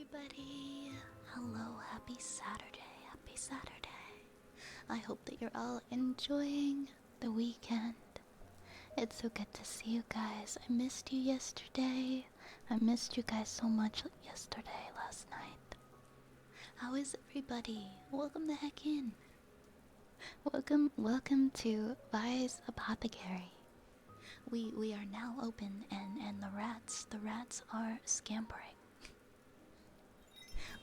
everybody. Hello, happy Saturday. Happy Saturday. I hope that you're all enjoying the weekend. It's so good to see you guys. I missed you yesterday. I missed you guys so much yesterday, last night. How is everybody? Welcome the heck in. Welcome to Vi's Apothecary. We are now open and the rats are scampering.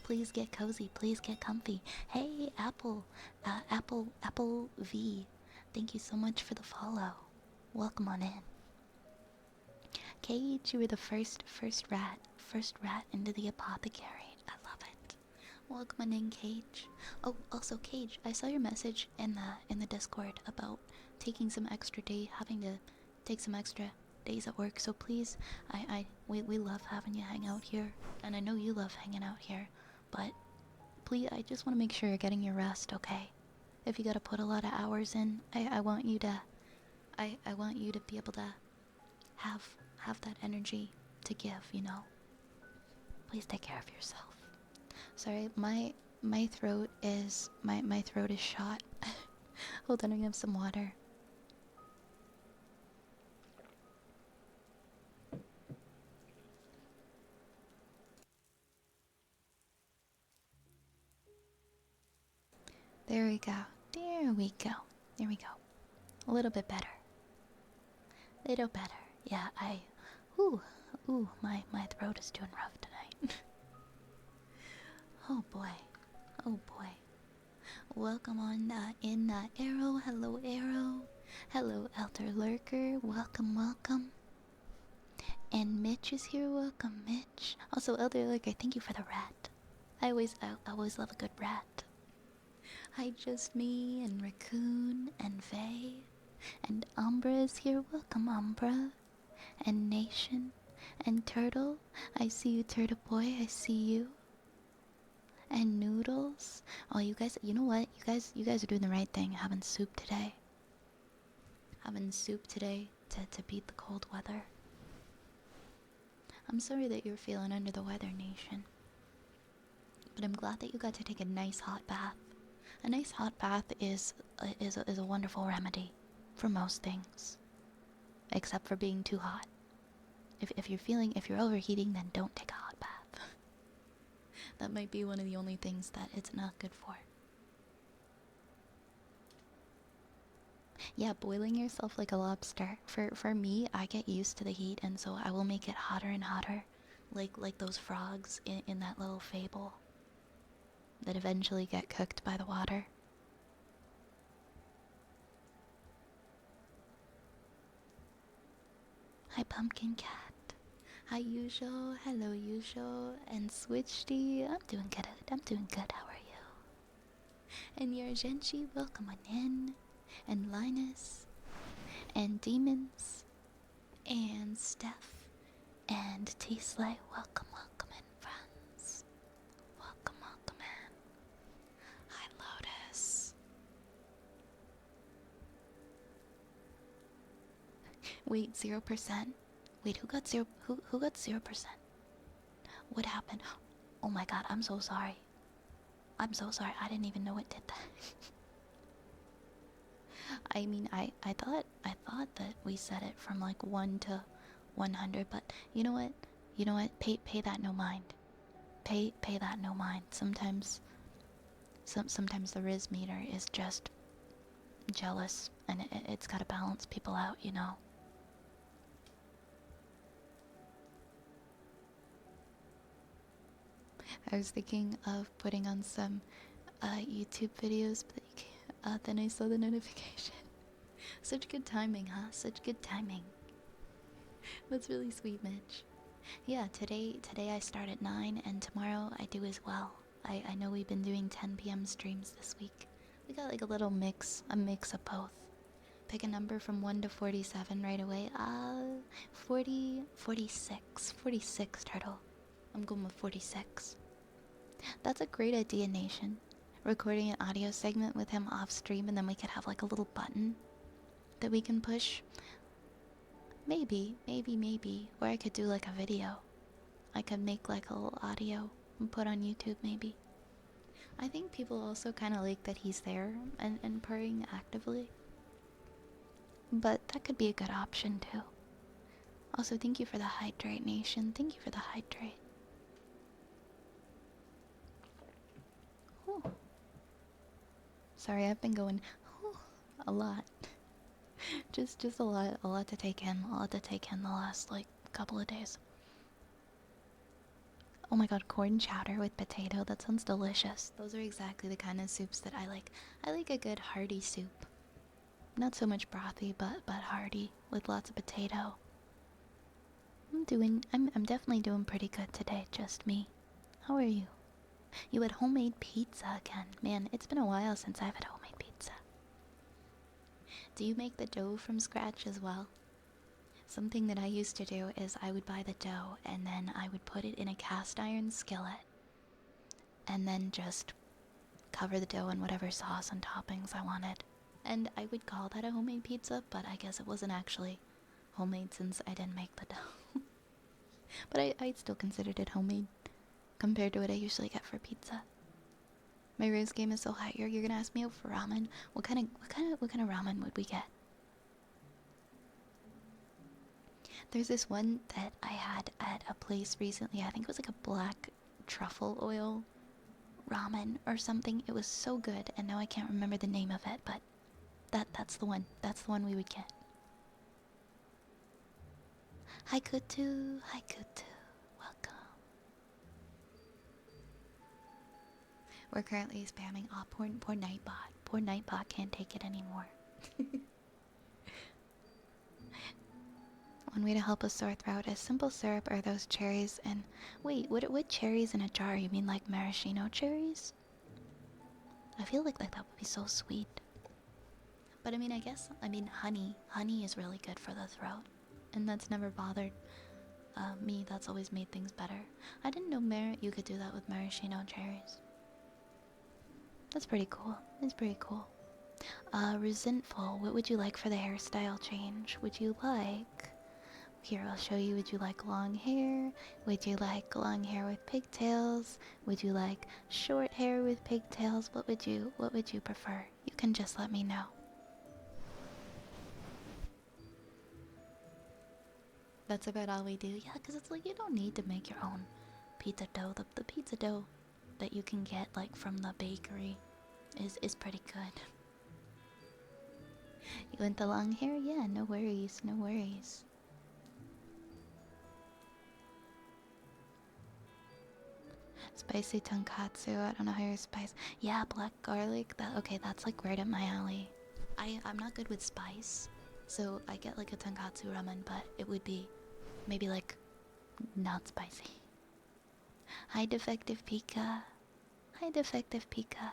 Please get cozy, please get comfy. Hey, Apple V. Thank you so much for the follow. Welcome on in. Cage, you were the first rat into the apothecary. I love it. Welcome on in, Cage. Oh, also Cage, I saw your message in the Discord about taking some extra having to take some extra days at work. So please, we love having you hang out here, and I know you love hanging out here. But please, I just want to make sure you're getting your rest, okay? If you gotta put a lot of hours in, I want you to, I want you to be able to have that energy to give, you know? Please take care of yourself. Sorry, my throat is, my throat is shot. Hold on, I have some water. There we go. There we go. There we go. A little bit better. Little better. Yeah, ooh, my throat is doing rough tonight. Oh boy. Oh boy. Welcome on in Arrow. Hello, Arrow. Hello, Elder Lurker. Welcome. And Mitch is here. Welcome, Mitch. Also, Elder Lurker, thank you for the rat. I always love a good rat. Hi, just me and Raccoon and Vay. And Umbra is here. Welcome, Umbra. And Nation. And Turtle. I see you, Turtle Boy. I see you. And Noodles. Oh, you guys, you know what? You guys are doing the right thing. Having soup today. Having soup today to beat the cold weather. I'm sorry that you're feeling under the weather, Nation. But I'm glad that you got to take a nice hot bath. A nice hot bath is a wonderful remedy for most things, except for being too hot. If you're overheating, then don't take a hot bath. That might be one of the only things that it's not good for. Yeah, boiling yourself like a lobster. For me, I get used to the heat, and so I will make it hotter and hotter, like those frogs in that little fable that eventually get cooked by the water. Hi, Pumpkin Cat. Hi, Usual. Hello, Usual. And Switchdy. I'm doing good. How are you? And Yargenchi, welcome on in. And Linus. And Demons. And Steph. And T-Slay. Welcome in, friends. Welcome in. Hi, Lotus. Wait, 0%? Wait, who got 0%? What happened? Oh my god, I'm so sorry. I didn't even know it did that. I mean, I thought that we set it from like 1 to 100, but you know what? Pay that no mind. Pay that no mind. Sometimes the Riz meter is just jealous, and it's got to balance people out, you know. I was thinking of putting on some YouTube videos, but then I saw the notification. Such good timing, huh? Such good timing. That's really sweet, Mitch. Yeah, today I start at 9, and tomorrow I do as well. I know we've been doing 10 p.m. streams this week. We got like a mix of both. Pick a number from 1 to 47 right away. 46, Turtle. I'm going with 46. That's a great idea, Nation. Recording an audio segment with him off stream, and then we could have like a little button that we can push. Maybe. Or I could do like a video. I could make like a little audio and put on YouTube maybe. I think people also kind of like that he's there and purring actively. But that could be a good option too. Also, thank you for the hydrate, Nation. Thank you for the hydrate. Whew. Sorry, I've been going a lot. just a lot to take in. A lot to take in the last like couple of days. Oh my god, corn chowder with potato. That sounds delicious. Those are exactly the kind of soups that I like. I like a good hearty soup. Not so much brothy, but hearty with lots of potato. I'm definitely doing pretty good today, just me. How are you? You had homemade pizza again. Man, it's been a while since I've had homemade pizza. Do you make the dough from scratch as well? Something that I used to do is I would buy the dough and then I would put it in a cast iron skillet and then just cover the dough in whatever sauce and toppings I wanted. And I would call that a homemade pizza, but I guess it wasn't actually homemade since I didn't make the dough. But I still considered it homemade compared to what I usually get for pizza. My rose game is so high. You're gonna ask me out for ramen. What kind of ramen would we get? There's this one that I had at a place recently. I think it was like a black truffle oil ramen or something. It was so good, and now I can't remember the name of it, but that's the one. That's the one we would get. Hi Kutu, welcome. We're currently spamming. Oh, poor Nightbot. Poor Nightbot can't take it anymore. One way to help a sore throat is simple syrup or those cherries and... Wait, what cherries in a jar? You mean like maraschino cherries? I feel like that would be so sweet. But I mean, honey. Honey is really good for the throat. And that's never bothered me. That's always made things better. I didn't know you could do that with maraschino cherries. That's pretty cool. It's pretty cool. Resentful. What would you like for the hairstyle change? Would you like... Here, I'll show you. Would you like long hair? Would you like long hair with pigtails? Would you like short hair with pigtails? What would you prefer? You can just let me know. That's about all we do. Yeah, because it's like you don't need to make your own pizza dough. The pizza dough that you can get like from the bakery is pretty good. You want the long hair? Yeah, no worries, no worries. Spicy tonkatsu. I don't know how you spice. Yeah, black garlic. Okay, that's like right up my alley. I'm not good with spice, so I get like a tonkatsu ramen, but it would be maybe like not spicy. Hi, Defective Pika. Hi, Defective Pika.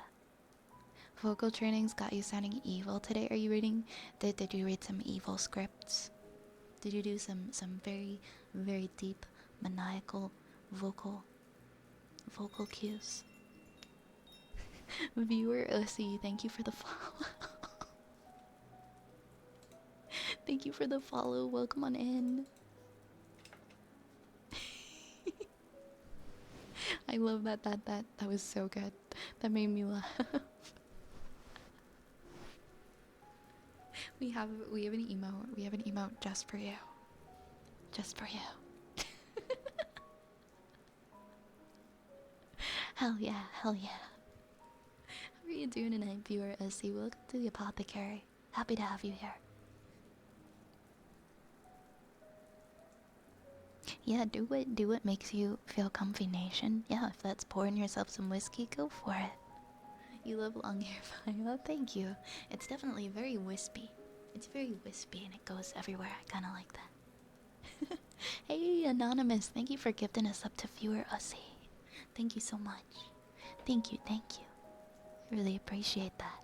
Vocal training's got you sounding evil today. Are you reading? Did you read some evil scripts? Did you do some very, very deep, maniacal vocal cues? Viewer OC, thank you for the follow. Thank you for the follow. Welcome on in. I love that was so good. That made me laugh. We have an emote. We have an emote just for you. Just for you. Hell yeah, hell yeah. How are you doing tonight, viewer SC? Welcome to the apothecary. Happy to have you here. Yeah, do what makes you feel comfy, Nation. Yeah, if that's pouring yourself some whiskey, go for it. You love long hair, Fire. Thank you. It's definitely very wispy. It's very wispy and it goes everywhere. I kind of like that. Hey, Anonymous. Thank you for gifting us up to viewer Ussy. Thank you so much. Thank you, thank you. I really appreciate that.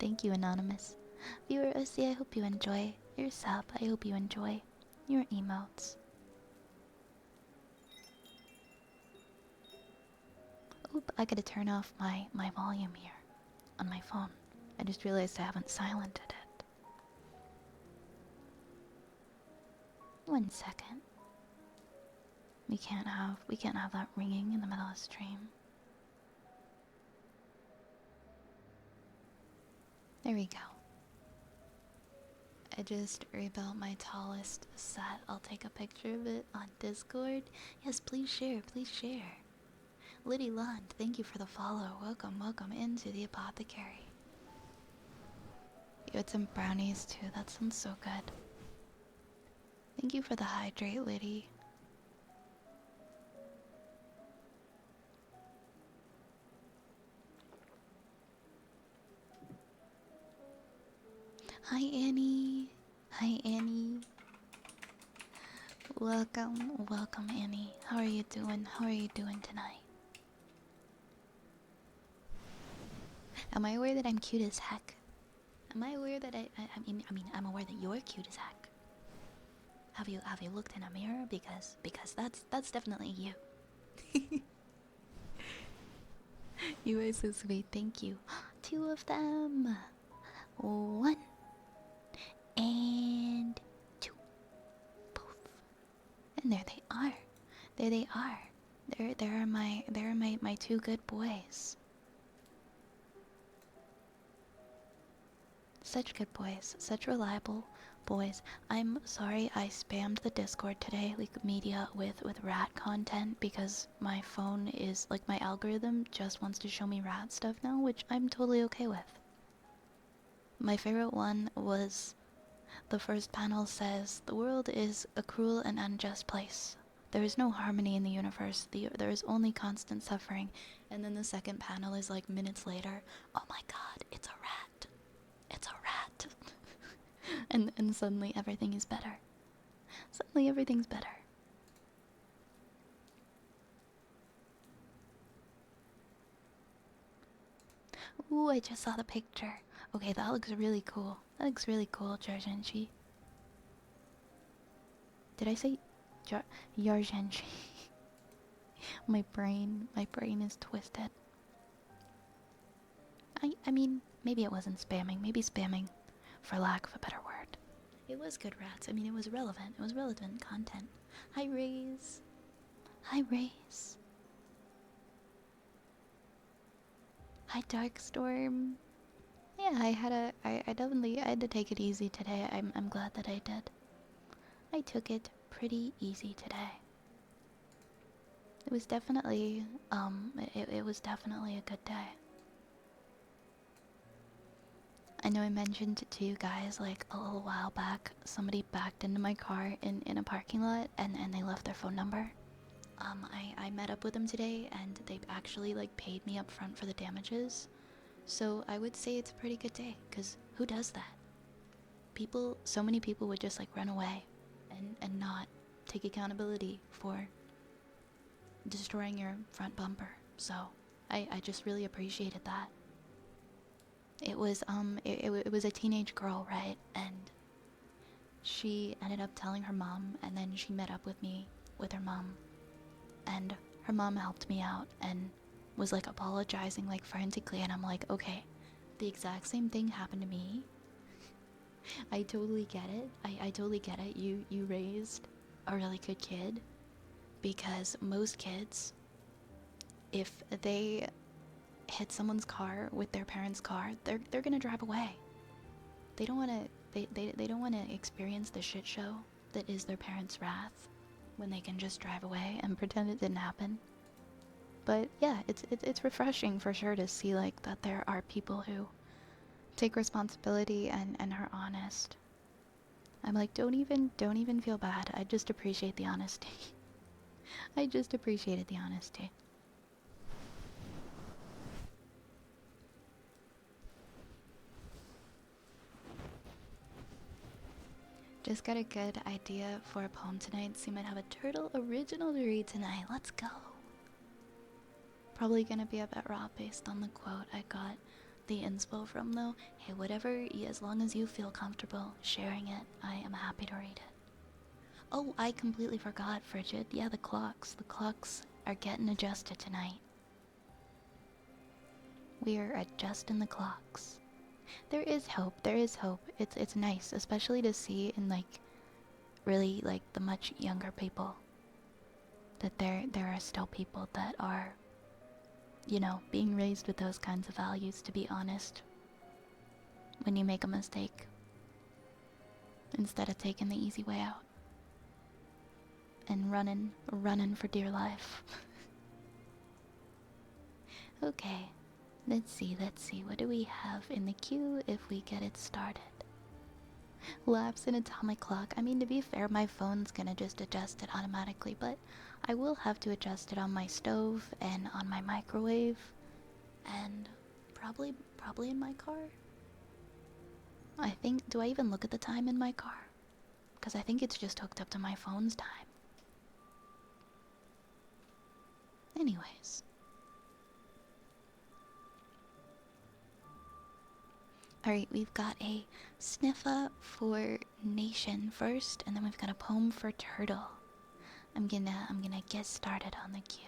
Thank you, Anonymous. Viewer Ussy, I hope you enjoy your sub. I hope you enjoy your emotes. Oop, I gotta turn off my volume here on my phone. I just realized I haven't silenced it. 1 second. We can't have that ringing in the middle of the stream. There we go. I just rebuilt my tallest set. I'll take a picture of it on Discord. Yes, please share, please share. Liddy Lund, thank you for the follow. Welcome, welcome into the apothecary. You had some brownies too, that sounds so good. Thank you for the hydrate, Liddy. Hi Annie. Hi Annie. Welcome, welcome Annie. How are you doing? How are you doing tonight? Am I aware that I'm cute as heck? Am I aware that I mean I'm aware that you're cute as heck. Have you looked in a mirror? Because that's definitely you. You are so sweet, thank you. Two of them. One and two. Poof. And there they are. There they are. There are my two good boys. Such good boys, such reliable boys. I'm sorry I spammed the Discord today, like media with rat content, because my phone is like my algorithm just wants to show me rat stuff now, which I'm totally okay with. My favorite one was the first panel says, "The world is a cruel and unjust place. There is no harmony in the universe. There is only constant suffering." And then the second panel is like minutes later, "Oh my god, it's a rat. It's a rat." and suddenly everything is better. Suddenly everything's better. Ooh, I just saw the picture. Okay, that looks really cool. That looks really cool, Jarjenchi. Did I say Yarjenchi? my brain is twisted. I mean, maybe it wasn't spamming. Maybe spamming, for lack of a better word. It was good rats. I mean, it was relevant. It was relevant content. Hi, Rays. Hi, Rays. Hi, Darkstorm. Yeah, I definitely I had to take it easy today. I'm glad that I did. I took it pretty easy today. It was definitely it was definitely a good day. I know I mentioned to you guys like a little while back, somebody backed into my car in a parking lot and they left their phone number. I met up with them today and they actually like paid me up front for the damages. So I would say it's a pretty good day, because who does that? So many people would just like run away and not take accountability for destroying your front bumper. So I just really appreciated that. It was it was a teenage girl, right? And she ended up telling her mom, and then she met up with me with her mom, and her mom helped me out and was like apologizing like frantically, and I'm like, okay, the exact same thing happened to me. I totally get it. I totally get it. You raised a really good kid, because most kids, if they hit someone's car with their parents' car, they're gonna drive away. They don't wanna they don't wanna experience the shit show that is their parents' wrath when they can just drive away and pretend it didn't happen. But yeah, it's refreshing for sure to see like that there are people who take responsibility and are honest. I'm like, don't even feel bad. I just appreciate the honesty. I just appreciated the honesty. Just got a good idea for a poem tonight, so you might have a turtle original to read tonight. Let's go. Probably gonna be a bit raw based on the quote I got the inspo from, though. Hey, whatever, as long as you feel comfortable sharing it, I am happy to read it. Oh, I completely forgot, Frigid. Yeah, the clocks are getting adjusted tonight. We're adjusting the clocks. There is hope. It's nice, especially to see in like really like the much younger people. that there are still people that are, being raised with those kinds of values, to be honest. When you make a mistake, instead of taking the easy way out and running for dear life. Okay, let's see. What do we have in the queue if we get it started? Laps in atomic clock. I mean, to be fair, my phone's gonna just adjust it automatically, but I will have to adjust it on my stove and on my microwave and probably in my car. I think, do I even look at the time in my car? Because I think it's just hooked up to my phone's time. Anyways. Alright, we've got a sniffa for nation first, and then we've got a poem for turtle. I'm gonna get started on the queue.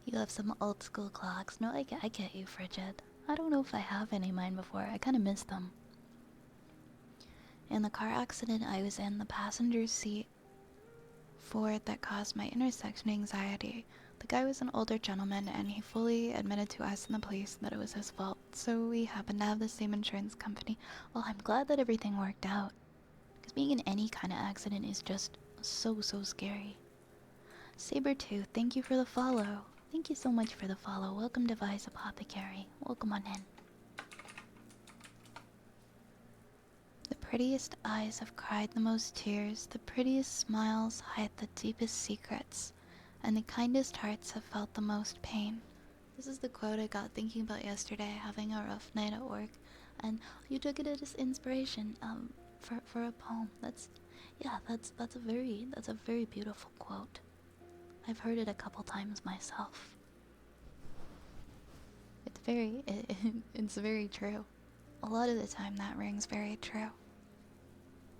You have some old school clocks. No, I get you, Frigid. I don't know if I have any of mine before. I kind of miss them. In the car accident I was in, the passenger seat Ford that caused my intersection anxiety. The guy was an older gentleman, and he fully admitted to us and the police that it was his fault. So we happened to have the same insurance company. Well, I'm glad that everything worked out. Because being in any kind of accident is just so scary. Sabertooth, thank you for the follow. Thank you so much for the follow. Welcome, Device Apothecary. Welcome on in. The prettiest eyes have cried the most tears. The prettiest smiles hide the deepest secrets. And the kindest hearts have felt the most pain. This is the quote I got thinking about yesterday, having a rough night at work. And you took it as inspiration for a poem. That's a very beautiful quote. I've heard it a couple times myself. It's very true. A lot of the time that rings very true.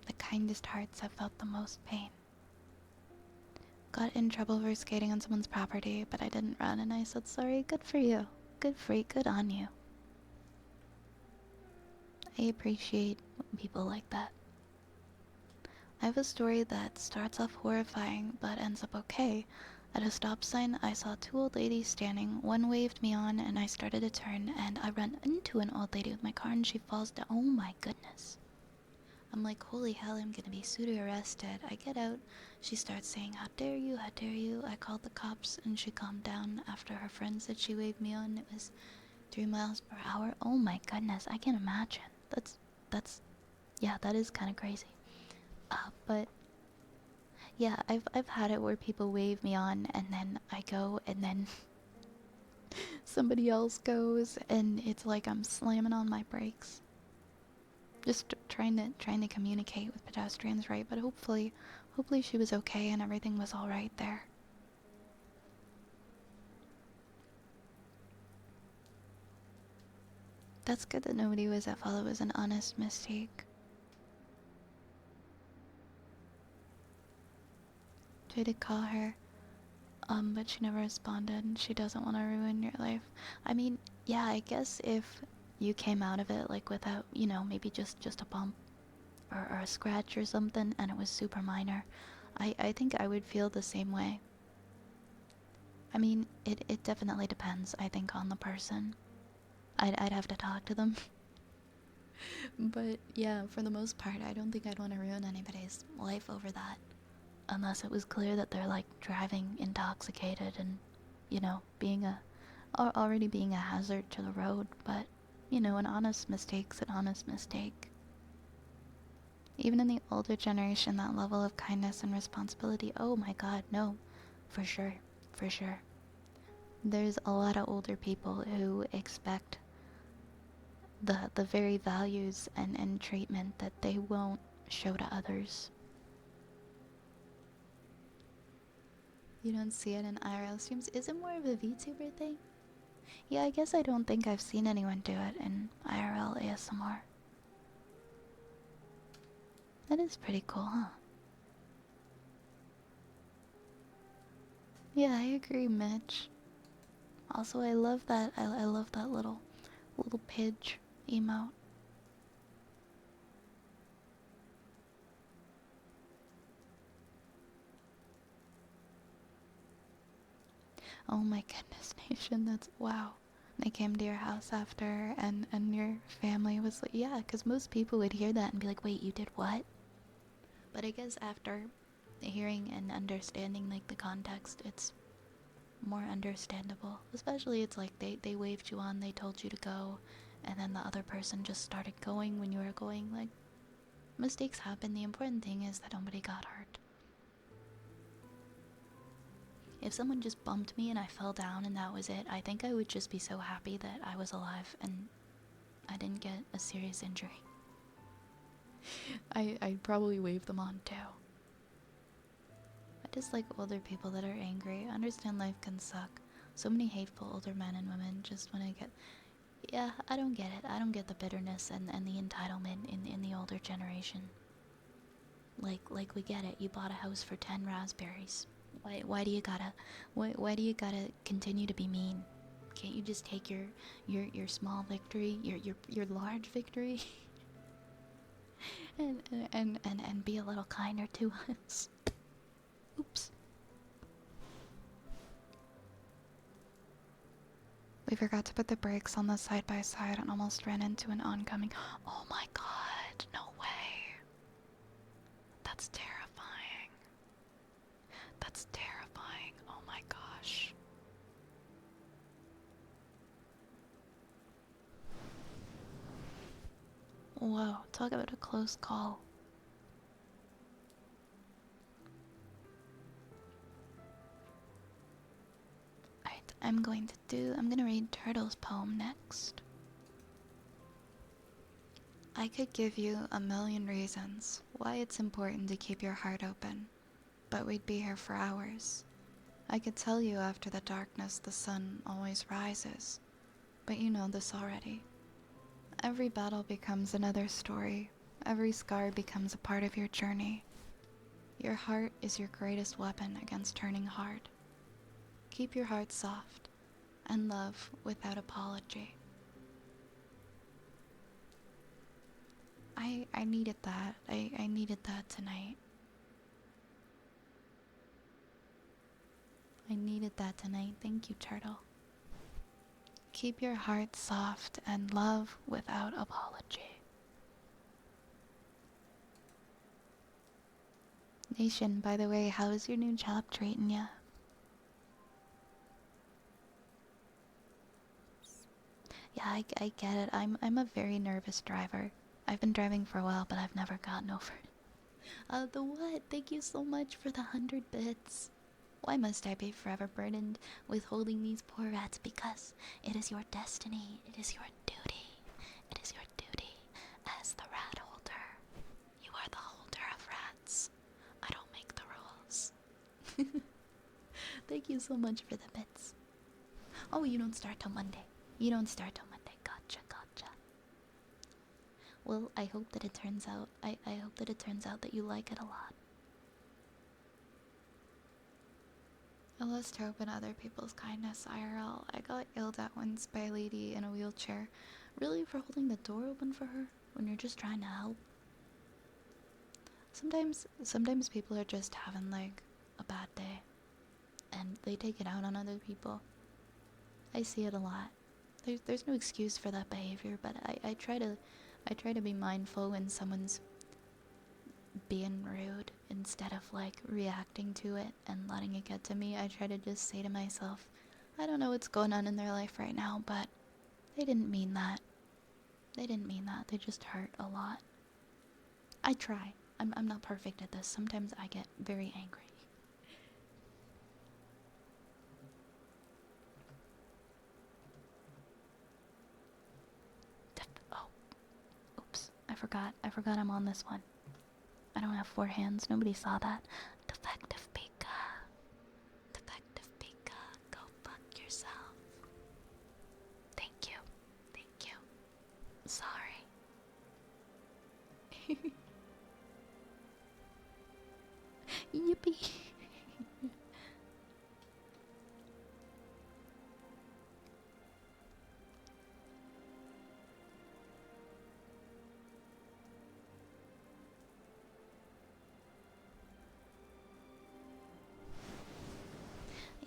The kindest hearts have felt the most pain. Got in trouble for skating on someone's property, but I didn't run and I said sorry. Good for you. Good on you. I appreciate people like that. I have a story that starts off horrifying but ends up okay. At a stop sign, I saw two old ladies standing. One waved me on and I started to turn, and I ran into an old lady with my car and she falls down. Oh my goodness. I'm like, holy hell, I'm gonna be pseudo arrested. I get out. She starts saying, how dare you, how dare you. I called the cops and she calmed down after her friend said she waved me on. It was 3 miles per hour. Oh my goodness, I can imagine. That is kind of crazy. But yeah, I've had it where people wave me on and then I go and then somebody else goes and it's like I'm slamming on my brakes. Just trying to communicate with pedestrians, right? But hopefully Hopefully she was okay and everything was alright there. That's good that nobody was at fault. It was an honest mistake. Tried to call her, but she never responded. She doesn't want to ruin your life. I mean, yeah, I guess if you came out of it, like, without, you know, maybe just a bump or a scratch or something, and it was super minor, I think I would feel the same way. I mean, it definitely depends, I think, on the person. I'd have to talk to them. But yeah, for the most part, I don't think I'd want to ruin anybody's life over that. Unless it was clear that they're, like, driving intoxicated and, you know, already being a hazard to the road. But, you know, an honest mistake's an honest mistake. Even in the older generation, that level of kindness and responsibility, oh my god, no. For sure. For sure. There's a lot of older people who expect the very values and treatment that they won't show to others. You don't see it in IRL streams? Is it more of a VTuber thing? Yeah, I guess I don't think I've seen anyone do it in IRL ASMR. That is pretty cool, huh? Yeah, I agree, Mitch. Also, I love that. I love that little pidge emote. Oh my goodness, Nation, that's wow. They came to your house after, and your family was like, yeah, because most people would hear that and be like, wait, you did what? But I guess after hearing and understanding, like, the context, it's more understandable. Especially it's like they waved you on, they told you to go, and then the other person just started going when you were going. Like, mistakes happen. The important thing is that nobody got hurt. If someone just bumped me and I fell down and that was it, I think I would just be so happy that I was alive and I didn't get a serious injury. I'd probably wave them on too. I just like older people that are angry. I understand life can suck. So many hateful older men and women just want to get... Yeah, I don't get it. I don't get the bitterness and the entitlement in the older generation. Like we get it. You bought a house for 10 raspberries. Why do you gotta continue to be mean? Can't you just take your small victory, your large victory, and be a little kinder to us? Oops. We forgot to put the brakes on the side-by-side and almost ran into an oncoming... Oh my god, no way. That's terrifying. That's terrifying. Oh my gosh. Whoa, talk about a close call. Alright, I'm gonna read Turtle's poem next. I could give you a million reasons why it's important to keep your heart open, but we'd be here for hours. I could tell you after the darkness the sun always rises, but you know this already. Every battle becomes another story. Every scar becomes a part of your journey. Your heart is your greatest weapon against turning hard. Keep your heart soft and love without apology. I needed that. I needed that tonight. I needed that tonight. Thank you, Turtle. Keep your heart soft and love without apology. Nation, by the way, how is your new job treating ya? Yeah, I get it. I'm a very nervous driver. I've been driving for a while, but I've never gotten over it. The what? Thank you so much for the 100 bits. Why must I be forever burdened with holding these poor rats? Because it is your destiny. It is your duty. It is your duty as the rat holder. You are the holder of rats. I don't make you so much for the bits. Oh, you don't start till Monday. You don't start till Monday. Gotcha, gotcha. Well, I hope that it turns out. I hope that it turns out that you like it a lot. I lost hope in other people's kindness, IRL. I got yelled at once by a lady in a wheelchair. Really, for holding the door open for her when you're just trying to help? Sometimes people are just having like a bad day and they take it out on other people. I see it a lot. There's no excuse for that behavior, but I try to be mindful when someone's being rude instead of like reacting to it and letting it get to me. I try to just say to myself, I don't know what's going on in their life right now, but they didn't mean that. They didn't mean that. They just hurt a lot. I try. I'm not perfect at this. Sometimes I get very angry. Oh, oops. I forgot I'm on this one. I don't have 4 hands. Nobody saw that. Defective Pika. Defective Pika. Go fuck yourself. Thank you. Thank you. Sorry. Yippee.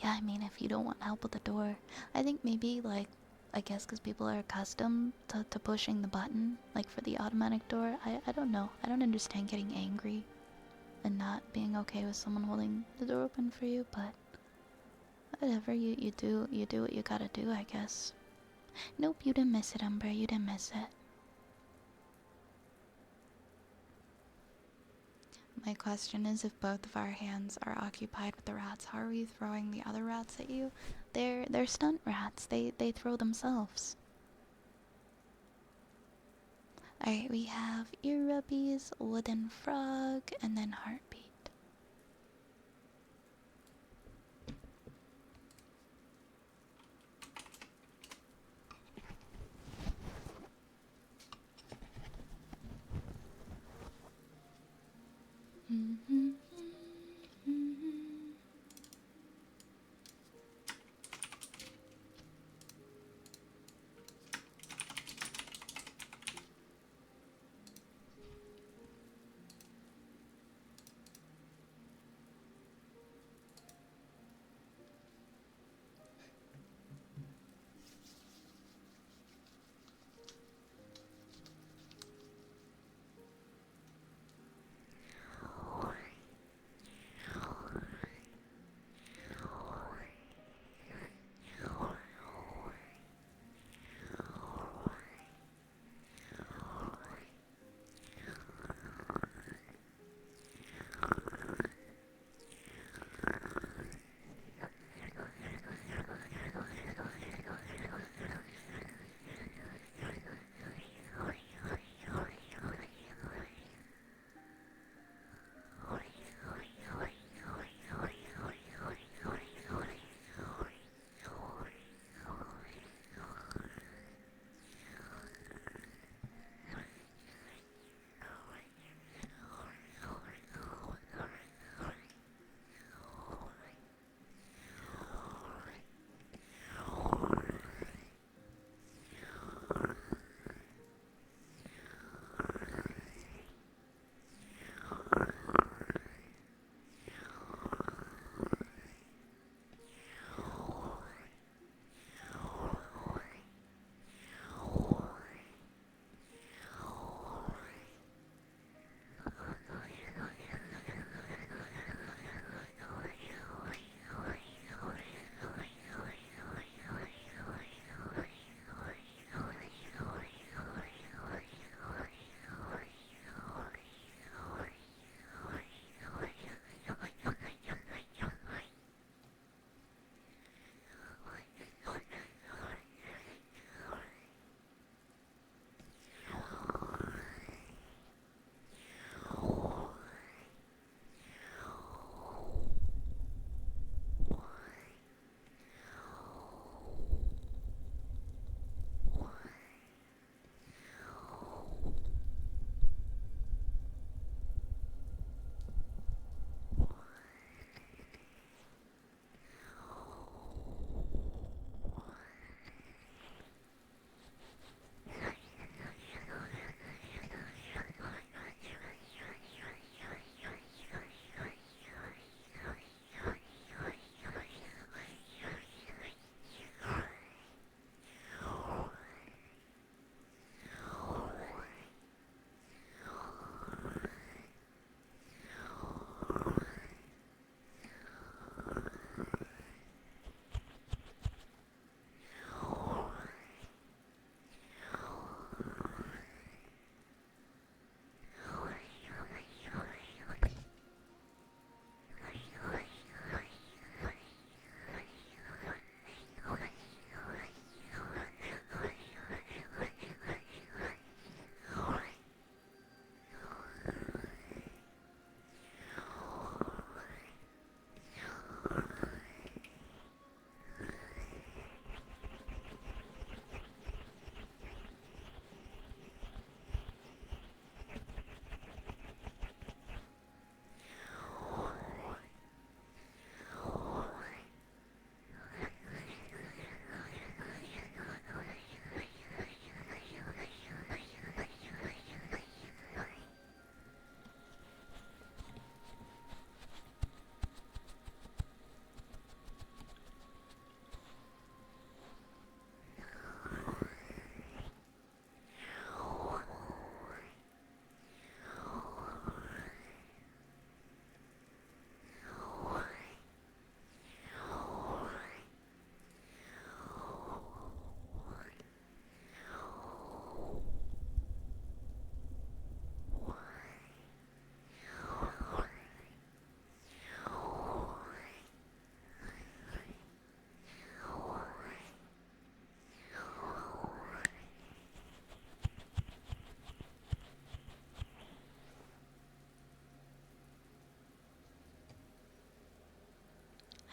Yeah, I mean, if you don't want help with the door, I think maybe, like, I guess because people are accustomed to pushing the button, like for the automatic door. I don't know. I don't understand getting angry and not being okay with someone holding the door open for you, but whatever, you do what you gotta do, I guess. Nope, you didn't miss it, Umber. You didn't miss it. My question is, if both of our hands are occupied with the rats, how are we throwing the other rats at you? They're stunt rats. They throw themselves. Alright, we have ear rubbies, wooden frog, and then heartbeat.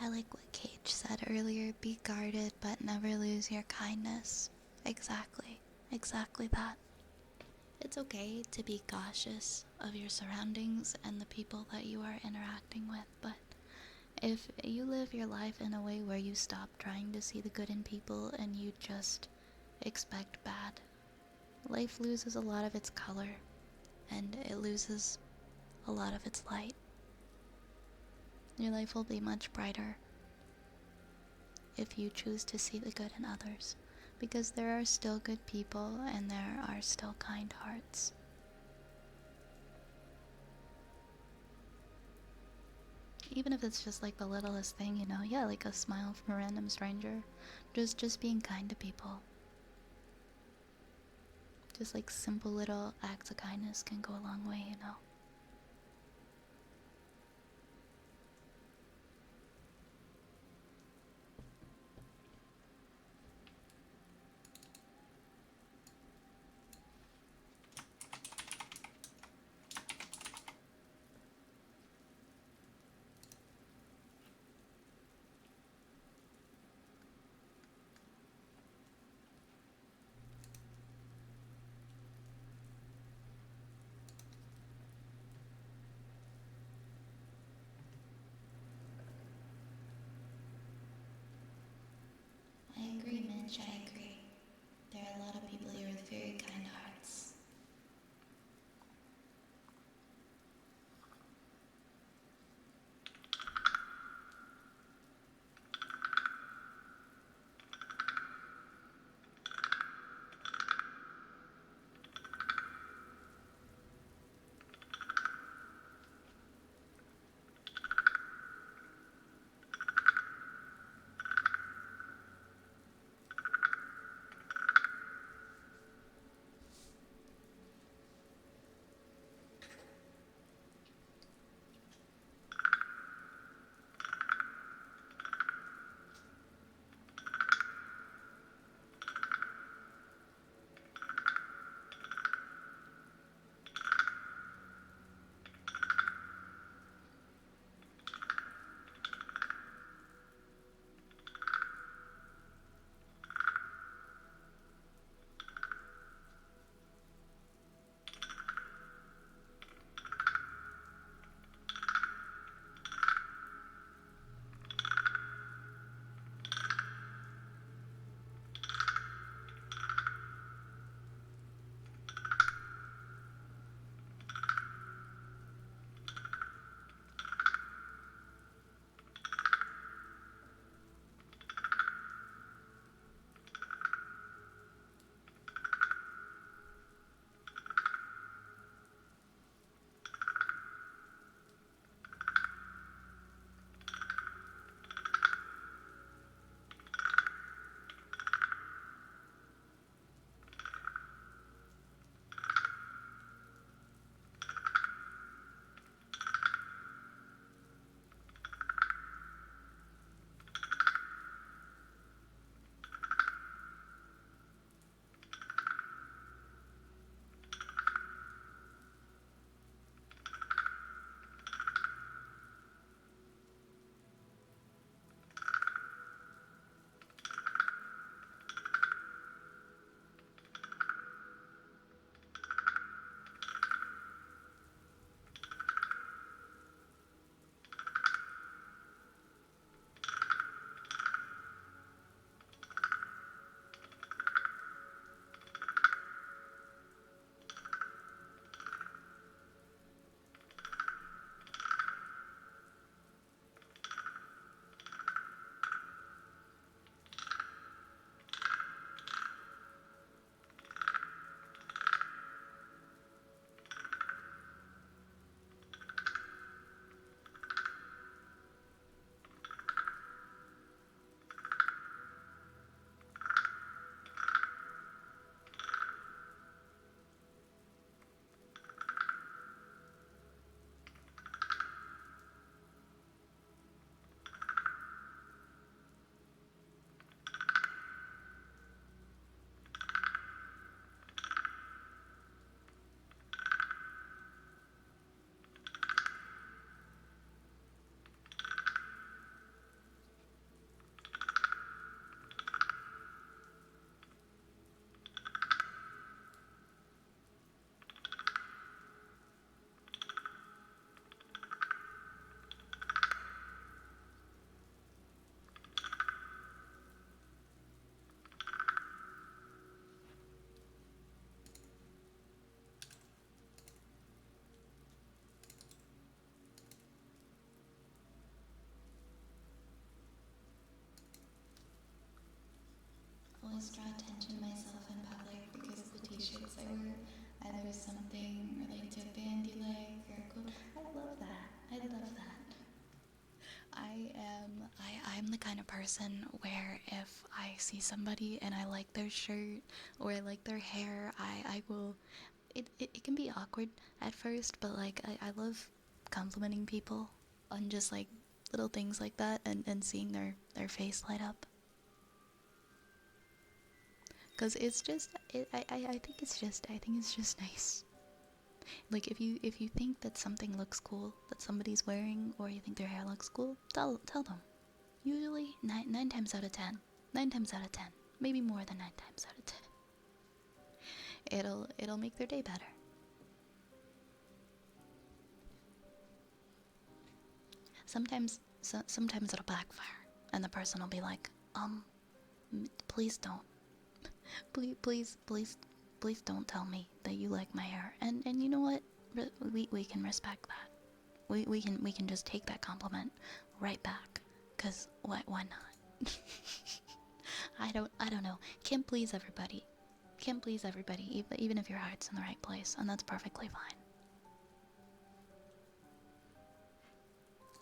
I like what Cage said earlier. Be guarded, but never lose your kindness. Exactly. Exactly that. It's okay to be cautious of your surroundings and the people that you are interacting with, but if you live your life in a way where you stop trying to see the good in people and you just expect bad, life loses a lot of its color and it loses a lot of its light. Your life will be much brighter if you choose to see the good in others, because there are still good people and there are still kind hearts. Even if it's just like the littlest thing, you know, yeah, like a smile from a random stranger, just being kind to people. Just like simple little acts of kindness can go a long way, you know. I agree, Mitch, I agree. There are a lot of people here with very kind hearts. always draw attention to myself in public because of the t-shirts I wear. Either something related to a band you like or a quote. I love that. I love that. I'm the kind of person where if I see somebody and I like their shirt or I like their hair, I will. It can be awkward at first, but like I love complimenting people on just like little things like that and seeing their face light up. Cause it's just I think it's just nice. Like if you think that something looks cool that somebody's wearing or you think their hair looks cool, tell them. Usually nine times out of ten, 9 times out of 10, maybe more than 9 times out of 10, it'll make their day better. Sometimes it'll backfire, and the person will be like, please don't, please don't tell me that you like my hair. And you know what? We can respect that. We can just take that compliment right back. Cause why not? I don't know. Can't please everybody. Can't please everybody, even if your heart's in the right place, and that's perfectly fine.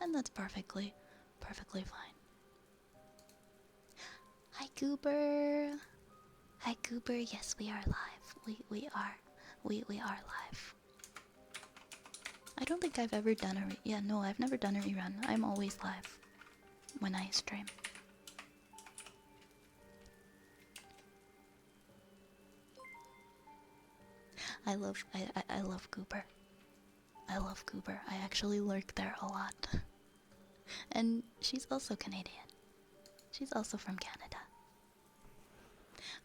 And that's perfectly fine. Hi Cooper. Hi Cooper. Yes, we are live. We are live. I don't think I've ever done yeah, no, I've never done a rerun. I'm always live when I stream. I love Cooper. I love Cooper. I actually lurk there a lot. And she's also Canadian. She's also from Canada.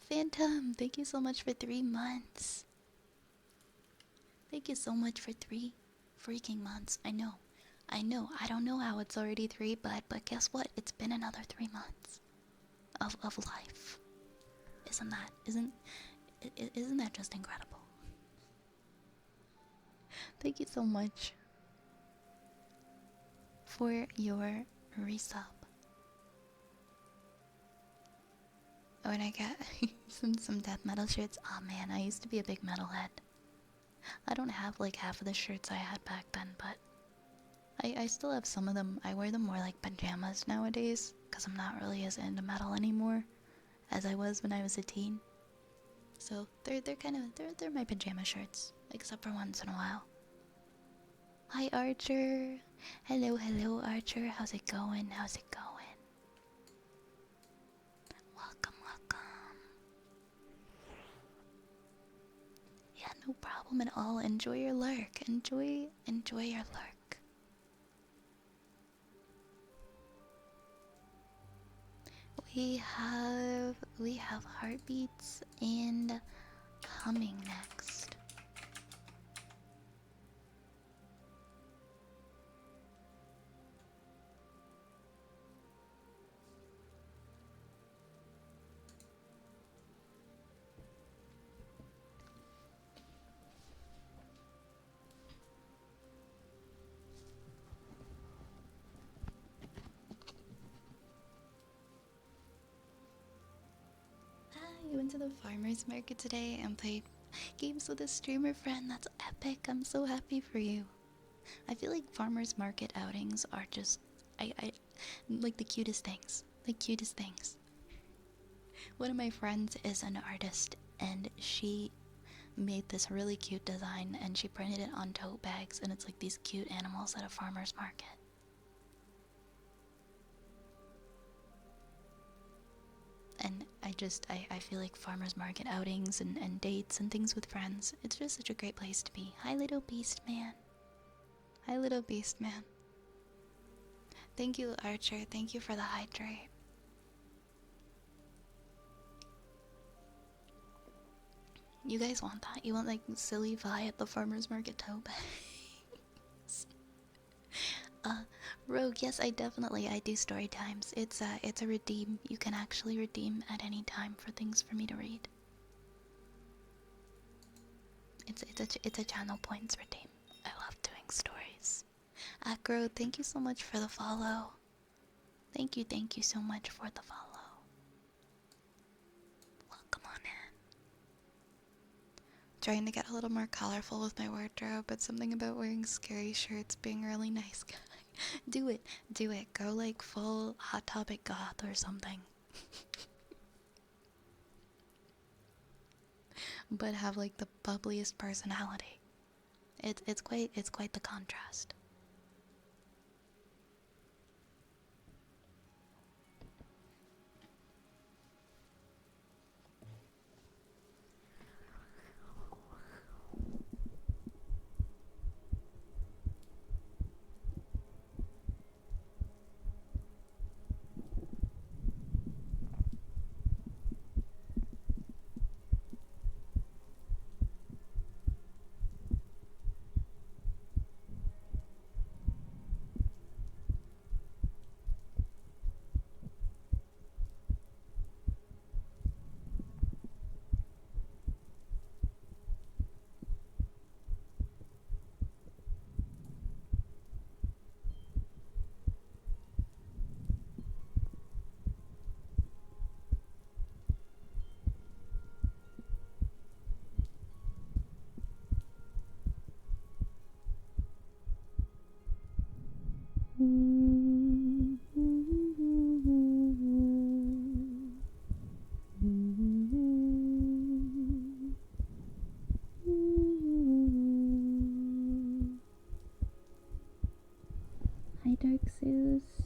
Phantom, thank you so much for 3 months. Thank you so much for 3 freaking months. I know. I don't know how it's already 3, but guess what? It's been another 3 months of life. Isn't that just incredible? Thank you so much for your resub. When I get some death metal shirts, oh man, I used to be a big metalhead. I don't have like half of the shirts I had back then, but I still have some of them. I wear them more like pajamas nowadays, because I'm not really as into metal anymore as I was when I was a teen. So they're my pajama shirts, except for once in a while. Hi Archer. Hello Archer. How's it going? Welcome. Yeah, no problem at all. Enjoy your lurk. Enjoy your lurk. We have heartbeats and humming next. You went to the farmer's market today and played games with a streamer friend. That's epic. I'm so happy for you. I feel like farmer's market outings are just I like the cutest things. The cutest things. One of my friends is an artist and she made this really cute design and she printed it on tote bags and it's like these cute animals at a farmer's market. And I feel like farmers market outings and dates and things with friends, it's just such a great place to be. Hi little beast man. Hi little beast man. Thank you Archer, thank you for the hydrate. You guys want that? You want like silly Vi at the farmer's market tote bags? Rogue, yes, I do story times. It's a redeem. You can actually redeem at any time for things for me to read. It's a channel points redeem. I love doing stories. Acro, thank you so much for the follow. Thank you so much for the follow. Trying to get a little more colorful with my wardrobe, but something about wearing scary shirts being a really nice guy. Do it. Do it. Go like full Hot Topic goth or something. But have like the bubbliest personality. It's quite the contrast. Hi, Dark Zeus.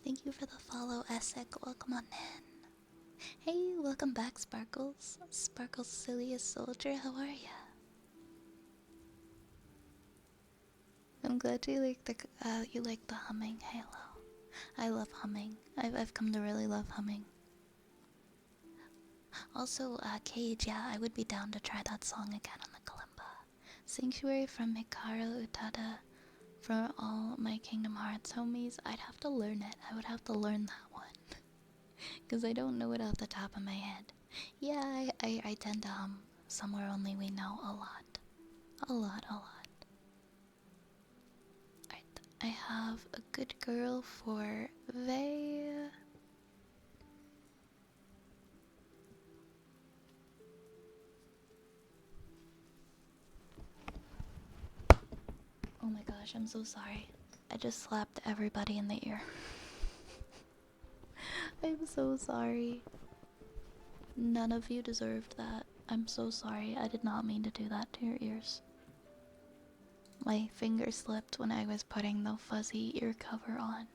Thank you for the follow, Essek. Welcome on in. Hey, welcome back, Sparkles. Sparkles, silliest soldier. How are ya? I'm glad you like the humming, Halo. I love humming. I've come to really love humming. Also, Cage, yeah, I would be down to try that song again on the kalimba. Sanctuary from Hikaru Utada. For all my Kingdom Hearts homies, I'd have to learn it. I would have to learn that one. Because I don't know it off the top of my head. Yeah, I tend to hum Somewhere Only We Know a lot. A lot, a lot. Alright, I have a good girl for Vey. Oh my gosh, I'm so sorry. I just slapped everybody in the ear. I'm so sorry. None of you deserved that. I'm so sorry. I did not mean to do that to your ears. My finger slipped when I was putting the fuzzy ear cover on.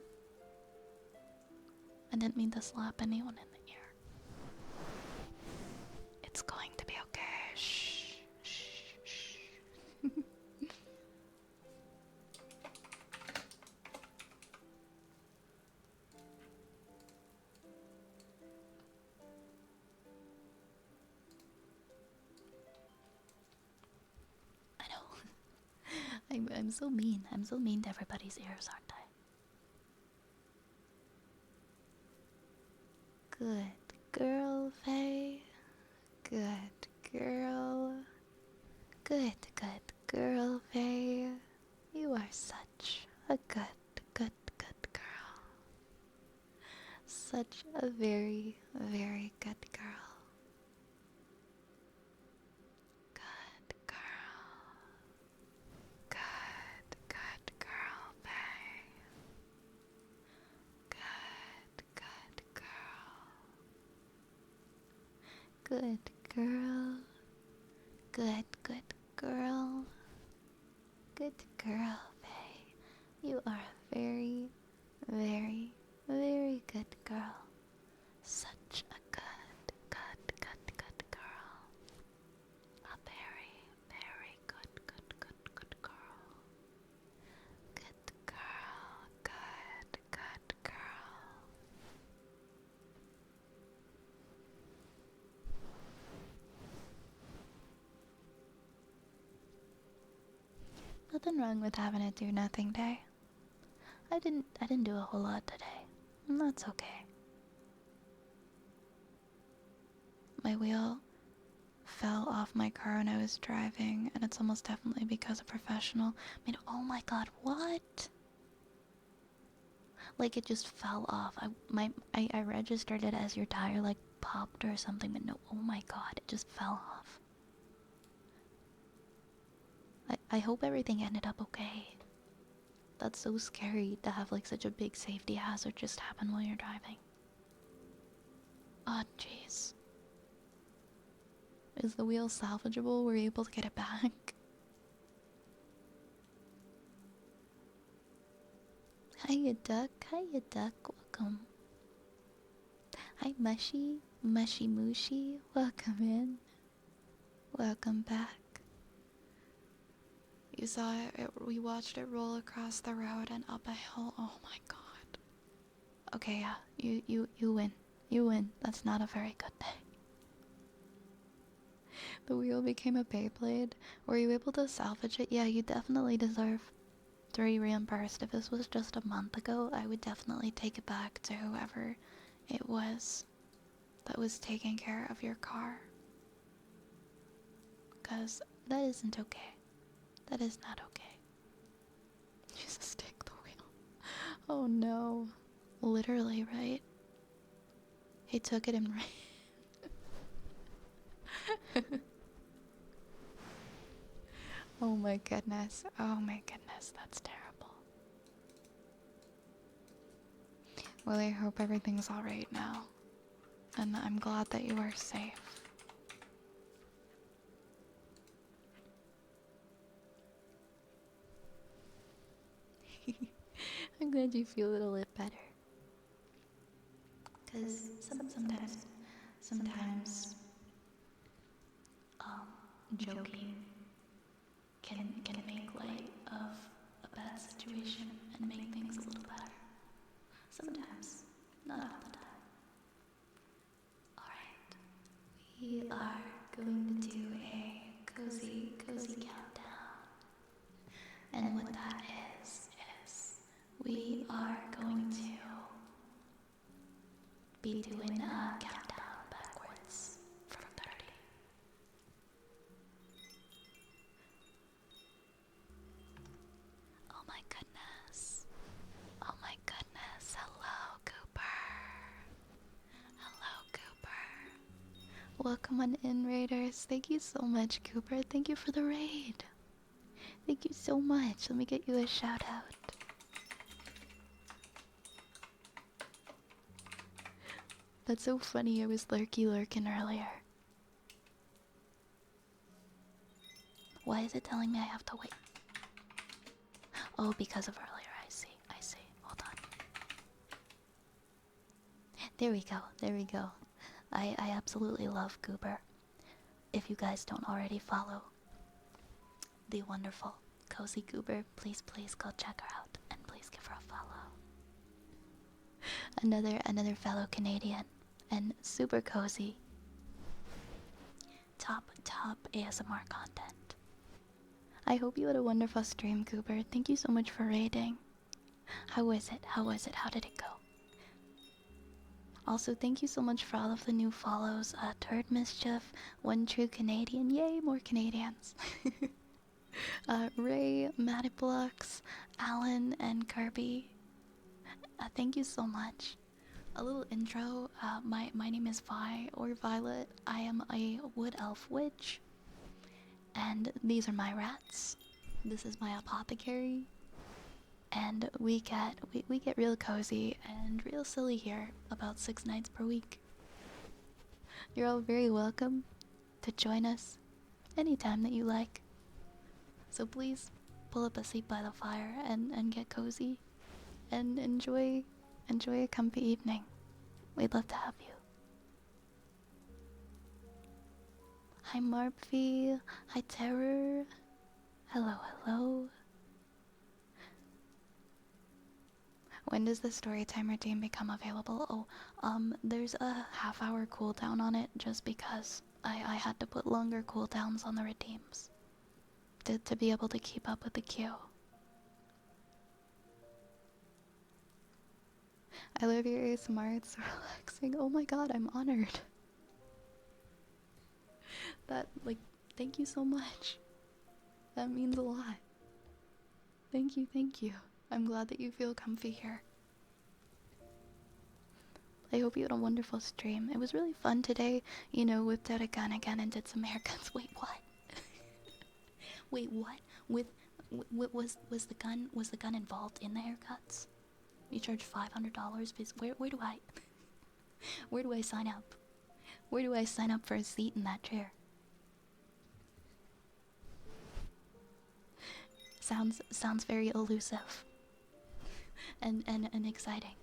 I didn't mean to slap anyone in the ear. It's going to be okay. Shh. Shh. Shh. I know. I'm so mean. I'm so mean to everybody's ears, aren't I? Good girl, Faye. Good girl. Good girl, Faye. You are such a good girl. Such a very, very good girl. Good girl. Good girl, Faye. Good girl. Good girl. Good girl. Good girl, Faye. You are a very, very, very good girl. Such a good girl. A very, very good girl. Good girl. Good girl. Nothing wrong with having a do nothing day. I didn't do a whole lot today. And that's okay. My wheel fell off my car when I was driving, and it's almost definitely because a professional made. Oh my god, what? Like it just fell off. I registered it as your tire like popped or something, but no. Oh my god, it just fell off. I hope everything ended up okay. That's so scary to have like such a big safety hazard just happen while you're driving. Oh jeez. Is the wheel salvageable? Were you able to get it back? Hiya duck, welcome. Hi Mushy, Mushy, welcome in. Welcome back. You saw it, we watched it roll across the road and up a hill. Oh my god. Okay, yeah, you win. You win. That's not a very good thing. The wheel became a Beyblade. Were you able to salvage it? Yeah, you definitely deserve 3 reimbursed. If this was just a month ago, I would definitely take it back to whoever it was that was taking care of your car. Because that isn't okay. That is not okay. Jesus, take the wheel. Oh no. Literally, right? He took it and ran. Oh my goodness. Oh my goodness. That's terrible. Well, I hope everything's alright now. And I'm glad that you are safe. I'm glad you feel a little bit better. Cause sometimes joking can make light of a bad situation and make things a little better. Sometimes, not all the time. Alright, we are going to do a cozy countdown. And what that is we are going to be doing a countdown backwards from 30. Oh my goodness. Oh my goodness. Hello, Cooper. Hello, Cooper. Welcome on in, Raiders. Thank you so much, Cooper. Thank you for the raid. Thank you so much. Let me get you a shout out. That's so funny. I was lurking earlier. Why is it telling me I have to wait? Oh, because of earlier. I see. Hold on. There we go. I absolutely love Goober. If you guys don't already follow the wonderful Cozy Goober, please go check her out and please give her a follow. Another fellow Canadian and super cozy. Top ASMR content. I hope you had a wonderful stream, Cooper. Thank you so much for raiding. How was it? How did it go? Also, thank you so much for all of the new follows. Turd Mischief, One True Canadian. Yay, more Canadians. Ray, Mattyblocks, Alan, and Kirby. Thank you so much. A little intro. My name is Vi or Violet. I am a wood elf witch. And these are my rats. This is my apothecary. And we get real cozy and real silly here about 6 nights per week. You're all very welcome to join us anytime that you like. So please pull up a seat by the fire and get cozy and enjoy a comfy evening. We'd love to have you. Hi Marpy. Hi Terror. Hello. When does the storytime routine become available? There's a half-hour cooldown on it just because I had to put longer cooldowns on the redeems to be able to keep up with the queue. I love your ASMR, it's so relaxing. Oh my god, I'm honored. Thank you so much. That means a lot. Thank you. I'm glad that you feel comfy here. I hope you had a wonderful stream. It was really fun today. Whipped out a gun again and did some haircuts. Wait, what? Wait, what? Was the gun involved in the haircuts? You charge $500. Where do I sign up? Where do I sign up for a seat in that chair? Sounds very elusive and exciting.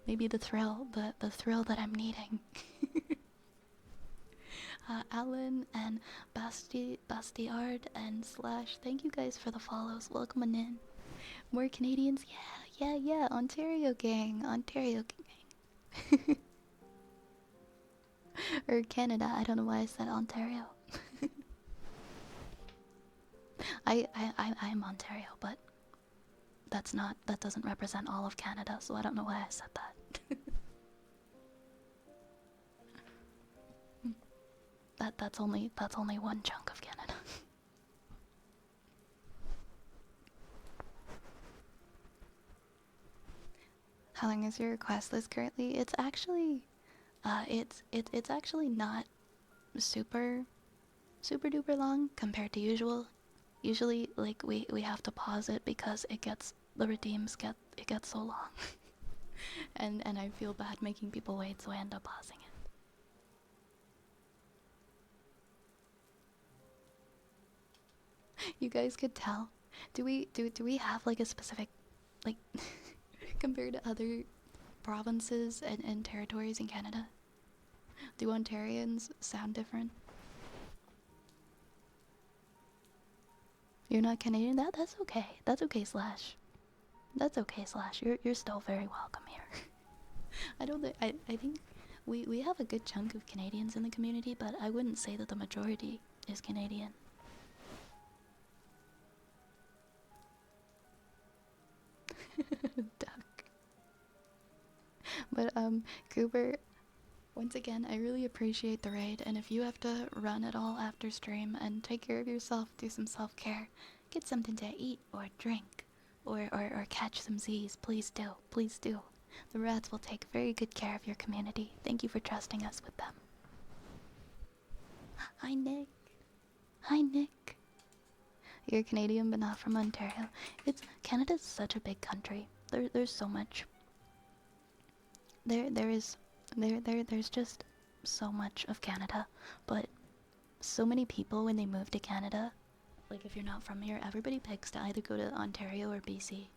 Maybe the thrill that I'm needing. Alan and Bastiard and Slash, thank you guys for the follows. Welcome on in. More Canadians, yeah. Ontario gang. Or Canada. I don't know why I said Ontario. I'm Ontario, but that doesn't represent all of Canada, so I don't know why I said that. That's only one chunk of Canada. How long is your request list currently? It's actually it's actually not super duper long compared to usual. Usually, like, we have to pause it because it gets so long. and I feel bad making people wait, so I end up pausing it. You guys could tell. Do we have like a specific, like compared to other provinces and territories in Canada? Do Ontarians sound different? You're not Canadian? That's okay. That's okay, Slash. That's okay, Slash. You're still very welcome here. I think we have a good chunk of Canadians in the community, but I wouldn't say that the majority is Canadian. Duck. But Cooper, once again, I really appreciate the raid, and if you have to run at all after stream and take care of yourself, do some self-care, get something to eat or drink, or catch some Z's, please do. Please do. The rats will take very good care of your community. Thank you for trusting us with them. Hi, Nick. Hi, Nick. You're Canadian but not from Ontario. Canada's such a big country. There's so much. There's just so much of Canada, but so many people when they move to Canada, like if you're not from here, everybody picks to either go to Ontario or BC.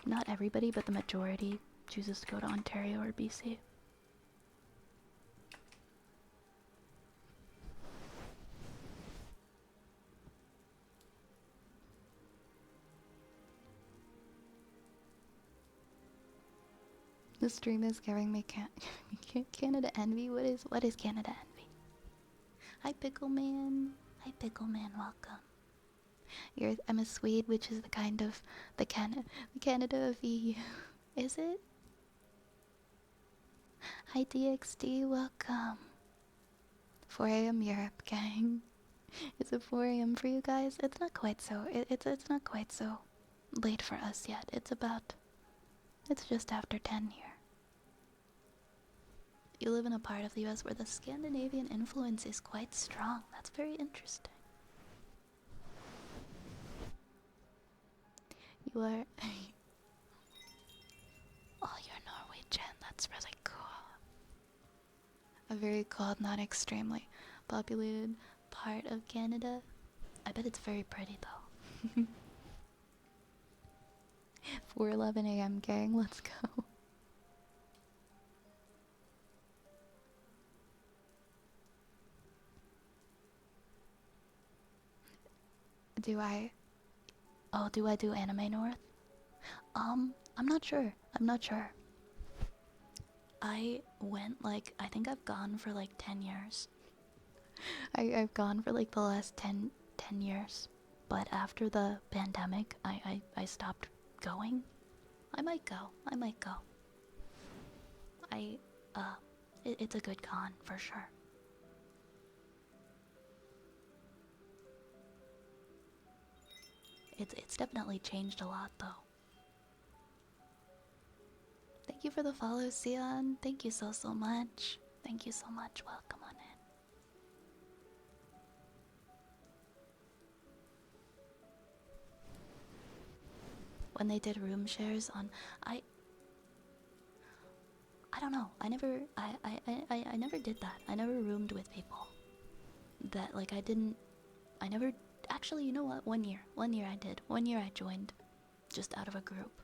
Not everybody, but the majority chooses to go to Ontario or BC. The stream is giving me Canada envy. What is Canada envy? Hi, Pickle Man. Hi, Pickle Man. Welcome. I'm a Swede, which is the kind of the Canada of EU. Is it? Hi, DXD. Welcome. 4 a.m. Europe, gang. Is it 4 a.m. for you guys? It's not quite so. It's not quite so late for us yet. It's just after 10 here. You live in a part of the US where the Scandinavian influence is quite strong. That's very interesting. You are... Oh, you're Norwegian. That's really cool. A very cold, not extremely populated part of Canada. I bet it's very pretty though. 4:11 a.m. gang, let's go. Do I do Anime North? I'm not sure. I went I think I've gone for 10 years. I've gone for the last 10 years. But after the pandemic, I stopped going. I might go. It's a good con for sure. It's definitely changed a lot though. Thank you for the follow, Sion. Thank you so much. Thank you so much. Welcome on in. When they did room shares on I don't know. I never did that. I never roomed with people. That I never actually, you know what? One year I did. One year I joined just out of a group.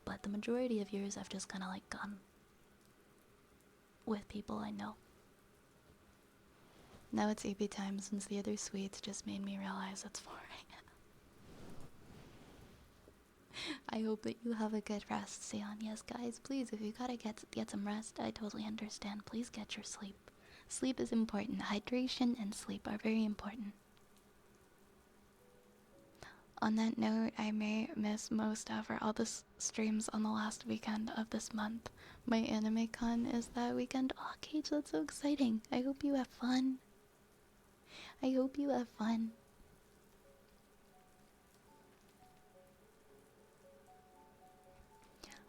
But the majority of years I've just kind of gone with people I know. Now it's AB time since the other Swedes just made me realize it's 4 a.m. I hope that you have a good rest, Sion. Yes, guys, please, if you gotta get some rest, I totally understand. Please get your sleep. Sleep is important. Hydration and sleep are very important. On that note, I may miss most of or all the streams on the last weekend of this month. My anime con is that weekend. Oh, Cage, that's so exciting. I hope you have fun. I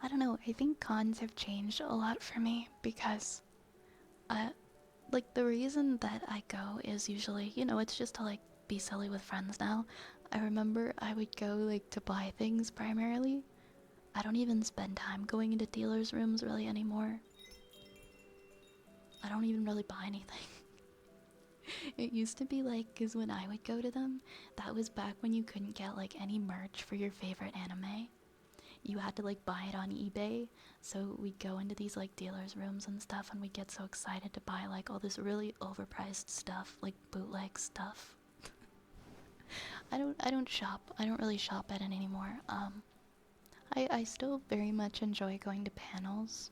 don't know, I think cons have changed a lot for me because, the reason that I go is usually, it's just to, be silly with friends now. I remember I would go, to buy things primarily. I don't even spend time going into dealers' rooms really anymore. I don't even really buy anything. It used to be like, because when I would go to them, that was back when you couldn't get like any merch for your favorite anime. You had to like buy it on eBay. So we'd go into these like dealers' rooms and stuff, and we'd get so excited to buy like all this really overpriced stuff, like bootleg stuff. I don't shop. I don't really shop at it anymore. I still very much enjoy going to panels.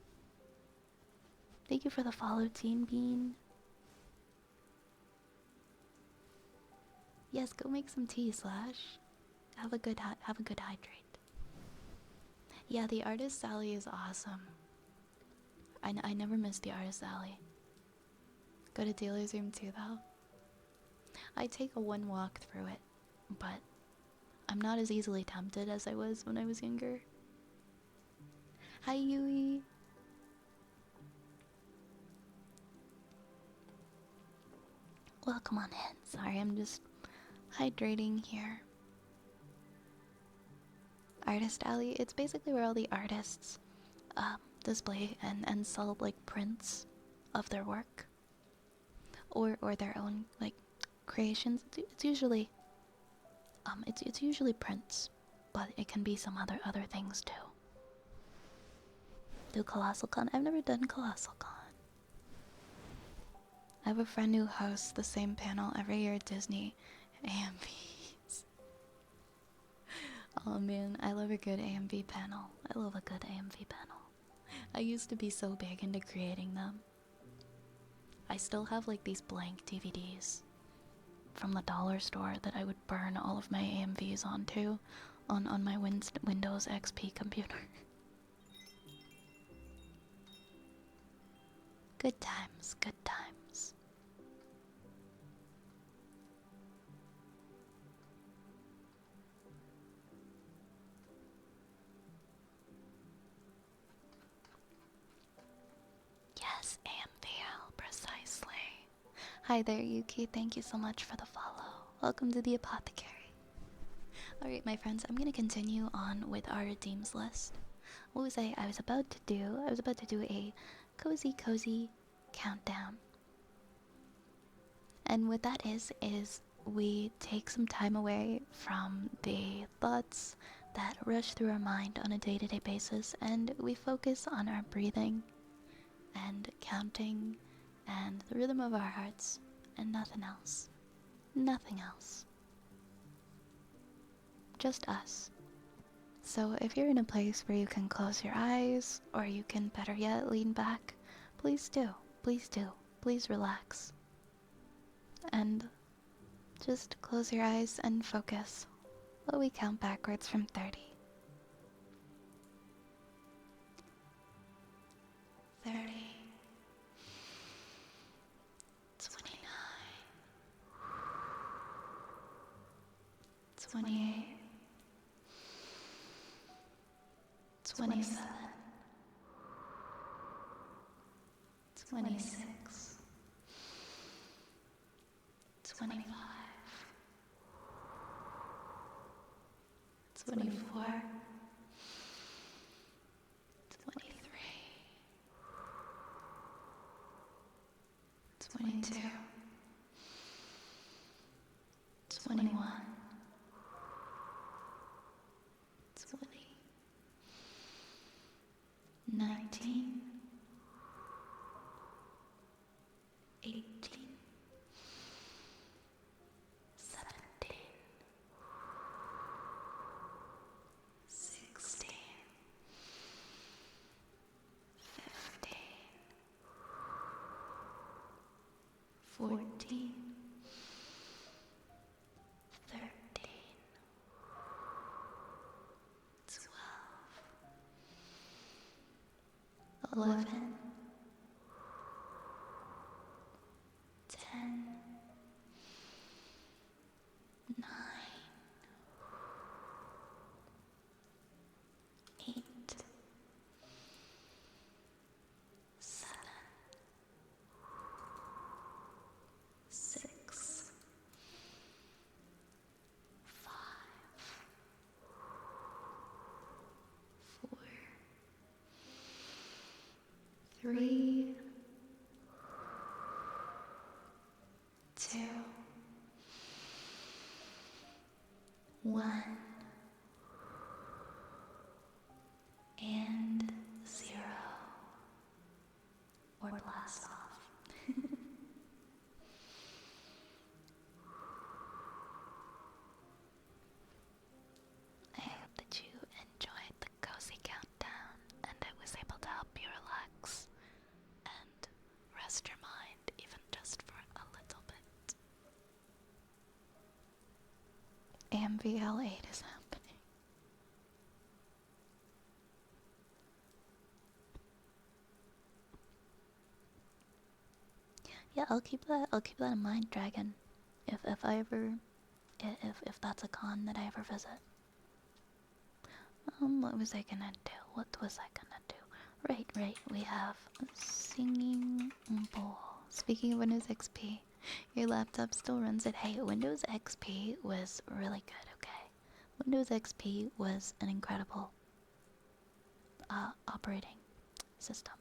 Thank you for the follow, Teen Bean. Yes, go make some tea, Slash. Have a good hydrate. Yeah, the artist alley is awesome. I never miss the artist alley. Go to dealer's room too, though. I take a one walk through it, but I'm not as easily tempted as I was when I was younger. Hi, Yui. Well, come on in. Sorry, I'm just hydrating here. Artist alley, it's basically where all the artists display and sell like prints of their work or their own like creations. It's usually it's usually prints, but it can be some other things too. Do Colossal Con? I've never done Colossal Con. I have a friend who hosts the same panel every year at Disney AMVs. Oh man, I love a good AMV panel. I love a good AMV panel. I used to be so big into creating them. I still have like these blank DVDs from the dollar store that I would burn all of my AMVs onto on my Windows XP computer. Good times, good times. Yes, AMVL, precisely. Hi there, Yuki. Thank you so much for the follow. Welcome to the Apothecary. Alright, my friends, I'm gonna continue on with our redeems list. What was I was about to do? I was about to do a cozy countdown. And what that is we take some time away from the thoughts that rush through our mind on a day-to-day basis, and we focus on our breathing and counting and the rhythm of our hearts and nothing else. Nothing else. Just us. So if you're in a place where you can close your eyes, or you can better yet lean back, please do. Please do. Please relax. And just close your eyes and focus while we count backwards from 30. 30. 29. 28. 27. 26. 25. 24. 23. 22. 21. 20. 19. 18. 17. 16. 15. 14. 13. 12. 11. 10. 9. 8. 7. 6. 5. 4. 3. 2. RBL8 is happening. Yeah, I'll keep that. I'll keep that in mind, Dragon. If I ever, if that's a con that I ever visit. What was I gonna do? What was I gonna do? Right. We have singing bowl. Speaking of Windows XP, your laptop still runs it. Hey, Windows XP was really good. Okay, Windows XP was an incredible operating system.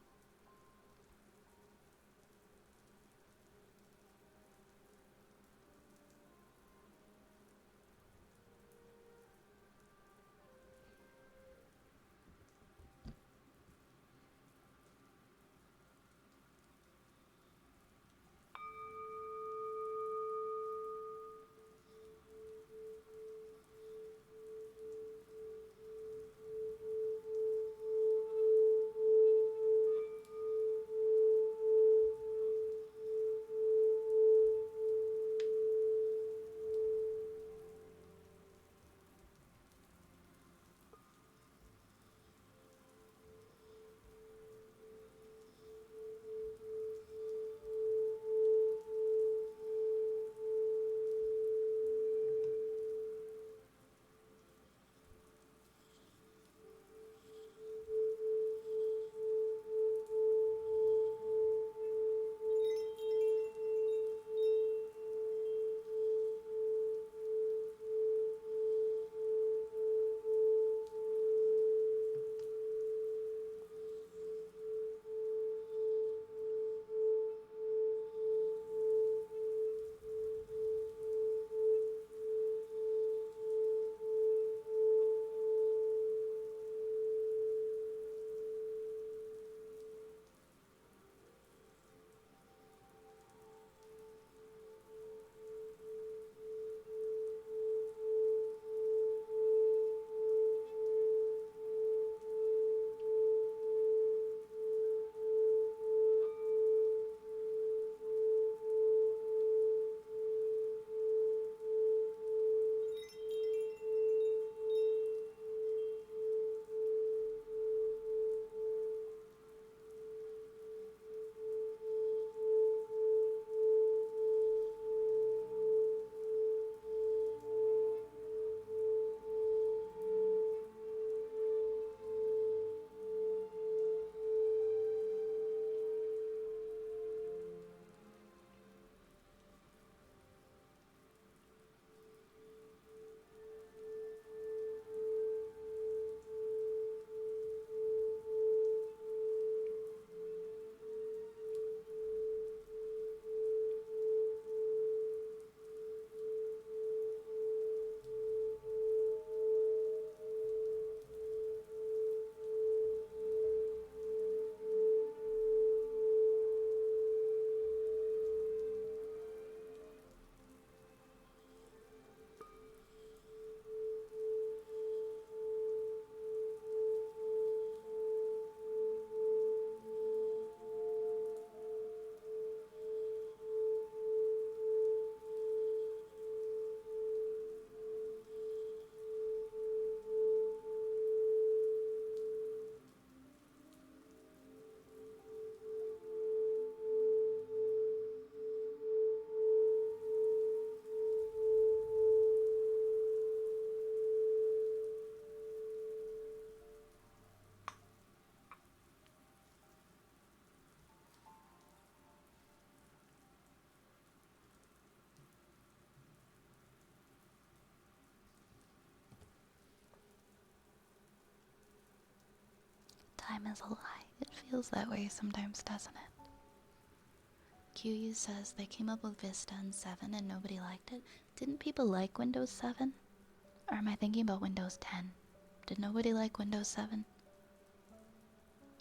Time is a lie. It feels that way sometimes, doesn't it? QU says they came up with Vista and 7 and nobody liked it. Didn't people like Windows 7? Or am I thinking about Windows 10? Did nobody like Windows 7?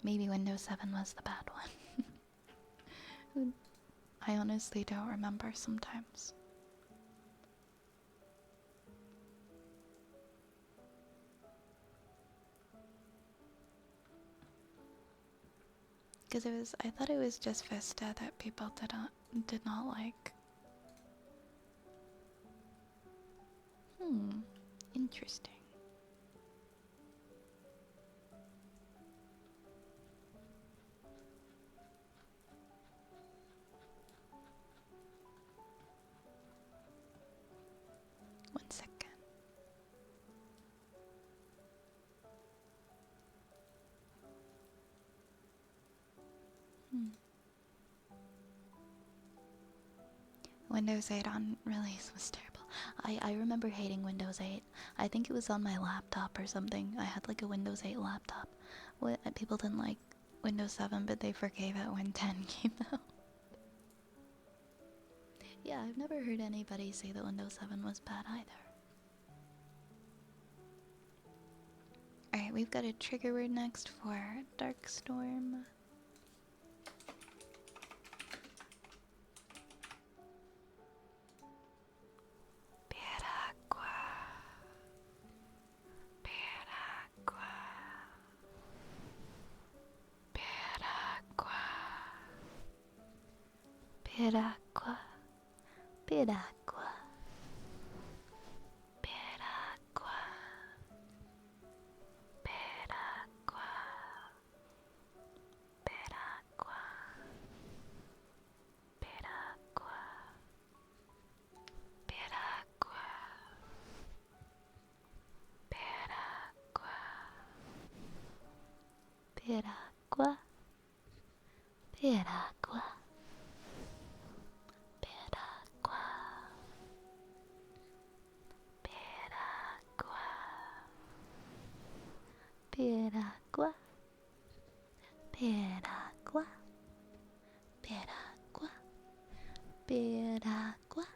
Maybe Windows 7 was the bad one. I honestly don't remember sometimes. Because I thought it was just Vista that people did not like. Interesting. One second. Windows 8 on release was terrible. I remember hating Windows 8. I think it was on my laptop or something. I had like a Windows 8 laptop. People didn't like Windows 7, but they forgave it when 10 came out. Yeah, I've never heard anybody say that Windows 7 was bad either. Alright, we've got a trigger word next for Darkstorm. Piragua. Piragua. Piragua. Piragua. Piragua. Piragua. Piragua. Piragua. Piragua. Piragua. Piragua. Piragua. Piragua. Piragua. Piragua. Piragua. Piragua. Piragua.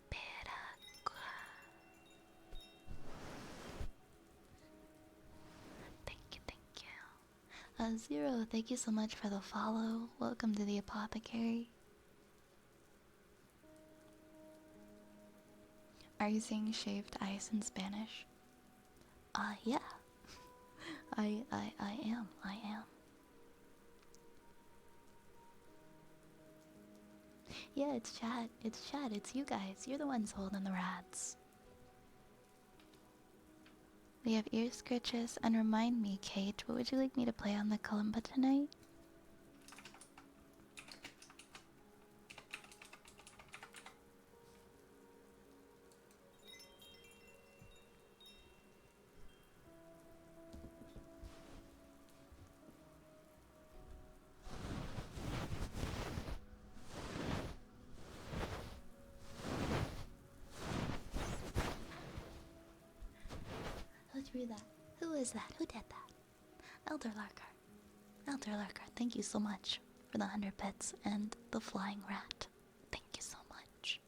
Piragua. Thank you, thank you. Zero, thank you so much for the follow. Welcome to the apothecary. Are you saying shaved ice in Spanish? Yeah. I am. Yeah, it's chat. It's you guys. You're the ones holding the rats. We have ear scratches, and remind me, Kate, what would you like me to play on the kalimba tonight? Who drew that? Who is that? Who did that? Elder Lurker. Elder Lurker, thank you so much for the 100 bits and the flying rat. Thank you so much.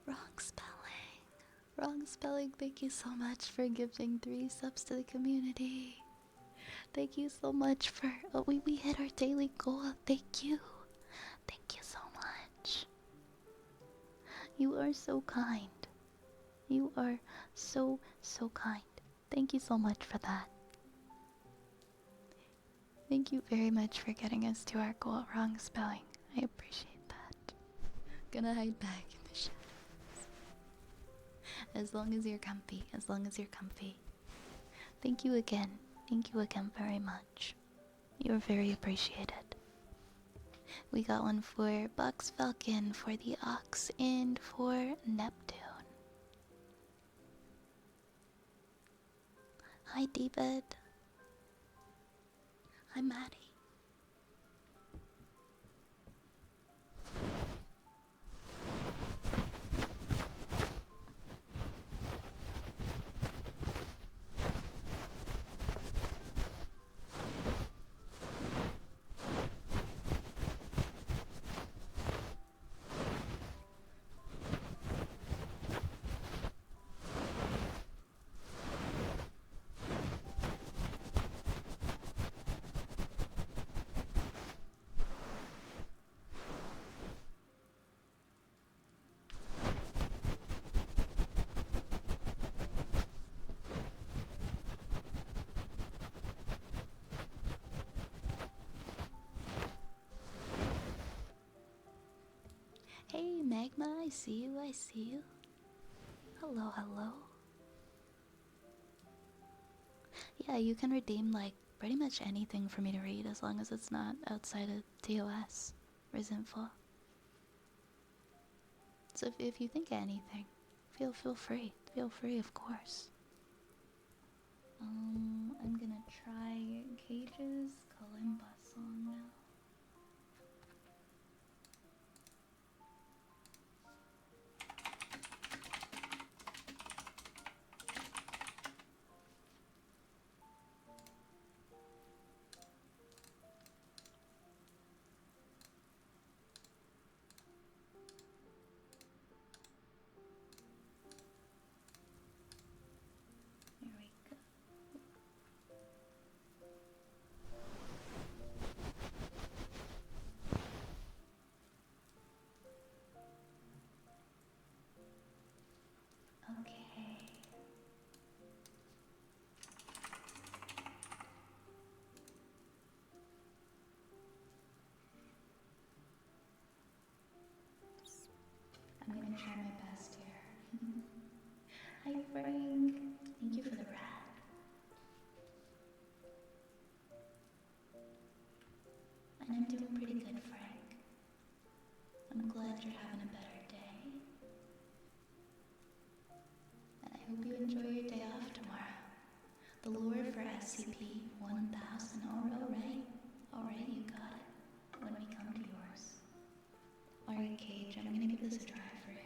Wrong spelling. Wrong spelling. Thank you so much for giving 3 subs to the community. Thank you so much for... Oh, we hit our daily goal. Thank you. Thank you so much. You are so kind. You are so kind. Thank you so much for that. Thank you very much for getting us to our goal. Wrong spelling. I appreciate that. Gonna hide back in the As long as you're comfy. As long as you're comfy. Thank you again. Thank you again very much. You're very appreciated. We got one for Box Falcon, for the Ox, and for Neptune. Hi, David. Hi, Maddie. Hey, Magma, I see you, I see you. Hello, hello. Yeah, you can redeem, like, pretty much anything for me to read as long as it's not outside of TOS. Resentful. So if you think of anything, feel free. Feel free, of course. I'm gonna try Cage's Kalimba song now. Here we go. Okay. I'm gonna try my best here. Hi, Frank. Thank you for the rat. And I'm doing pretty good, Frank. I'm glad you're having a better day. And I hope you enjoy your day off tomorrow. The lure for SCP-1000. Alright. Alright, you got it. When we come to yours. Alright, Cage, I'm gonna give this a try for you.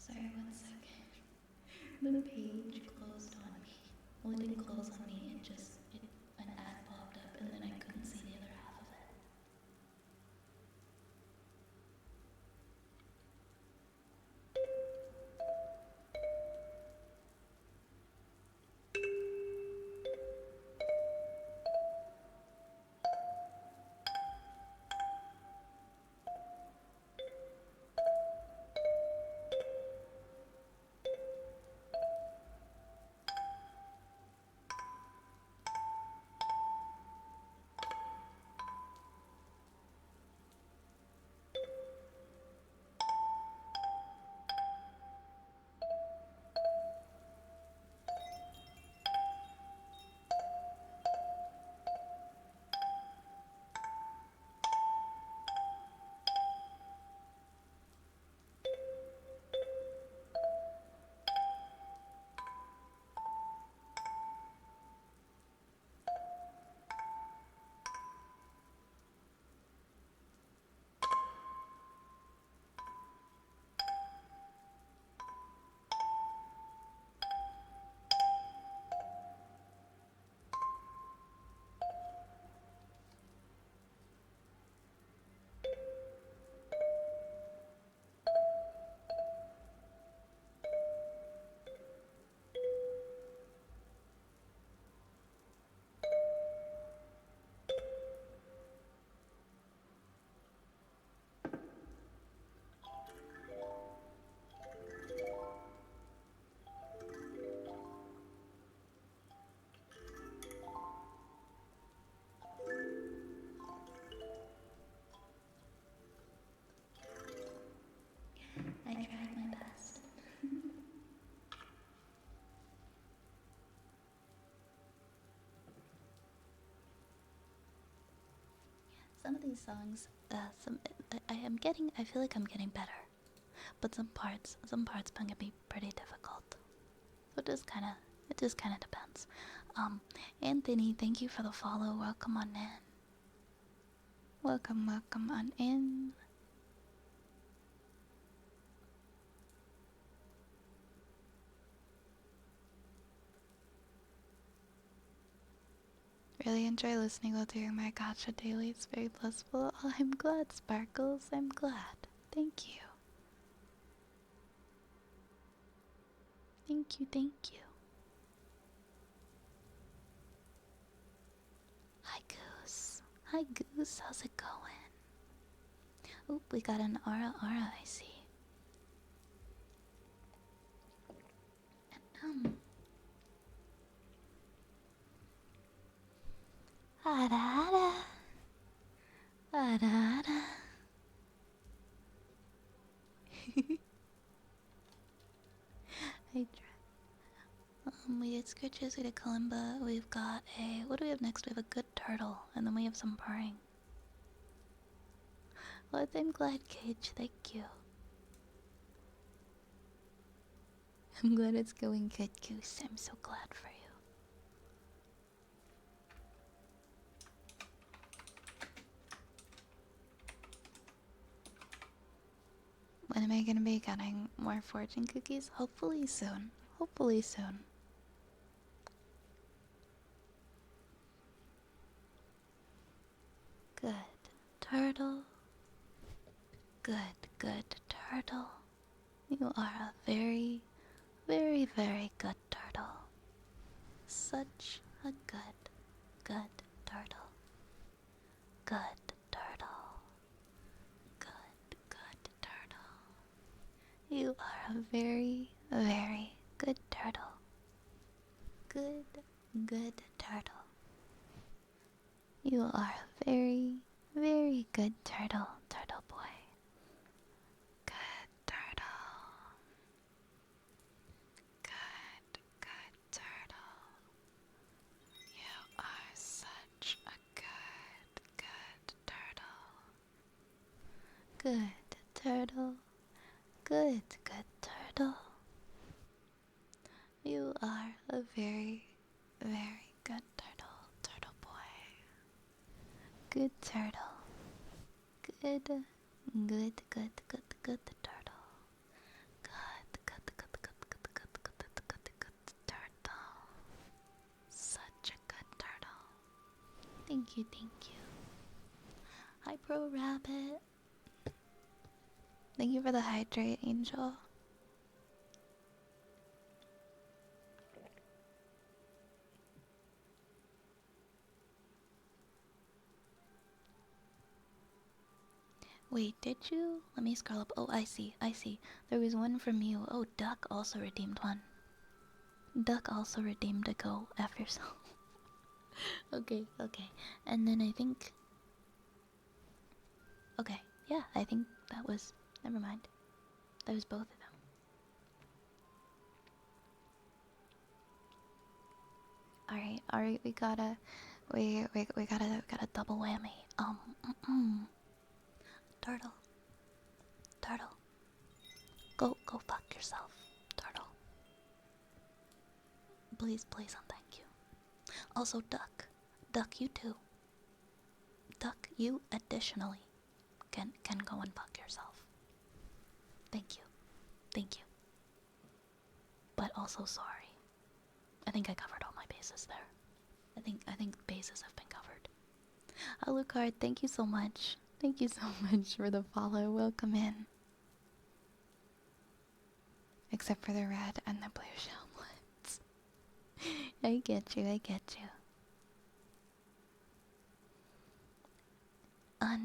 Sorry, 1 second. The page closed on me. Well, it didn't close on me, an ad popped up and then I couldn't see the other half of it. I tried my best. Some of these songs, I feel like I'm getting better. But some parts can be pretty difficult. So it just kinda depends. Anthony, thank you for the follow. Welcome on in. Welcome on in. Really enjoy listening while doing my gacha daily. It's very blissful. Oh, I'm glad, Sparkles. I'm glad. Thank you. Thank you, thank you. Hi, Goose. Hi, Goose. How's it going? Oop, we got an aura, I see. And, Ada. Ada. I try. We did Scritches, we did Kalimba, we've got a... What do we have next? We have a good turtle, and then we have some purring. Well, I'm glad, Cage, thank you. I'm glad it's going good, Goose. I'm so glad for you. When am I gonna be getting more fortune cookies? Hopefully soon. Hopefully soon. Good turtle. Good turtle. You are a very, very, very good turtle. Such a good turtle. Good turtle. Good turtle. You are a very, very good turtle. Good turtle. You are a very, very good turtle, turtle boy. Good turtle. Good turtle. You are such a good turtle. Good turtle. Good turtle. You are a very, very good turtle, turtle boy. Good turtle. Good turtle. Good you, thank you. Hi, Pro Rabbit. Thank you for the hydrate, Angel. Wait, did you? Let me scroll up. Oh, I see, I see. There was one from you. Oh, Duck also redeemed one. Duck also redeemed a go F yourself. Okay, okay. And then I think... Okay, yeah, I think that was... Never mind. That was both of them. Alright, we gotta... We gotta double whammy. Turtle. Turtle. Go fuck yourself. Turtle. Please, please and thank you. Also, Duck. Duck, you too. Duck, you additionally can go and fuck yourself. Thank you. Thank you. But also sorry. I think I covered all my bases there. I think bases have been covered. Alucard, thank you so much. Thank you so much for the follow. Welcome in. Except for the red and the blue shells. I get you, I get you.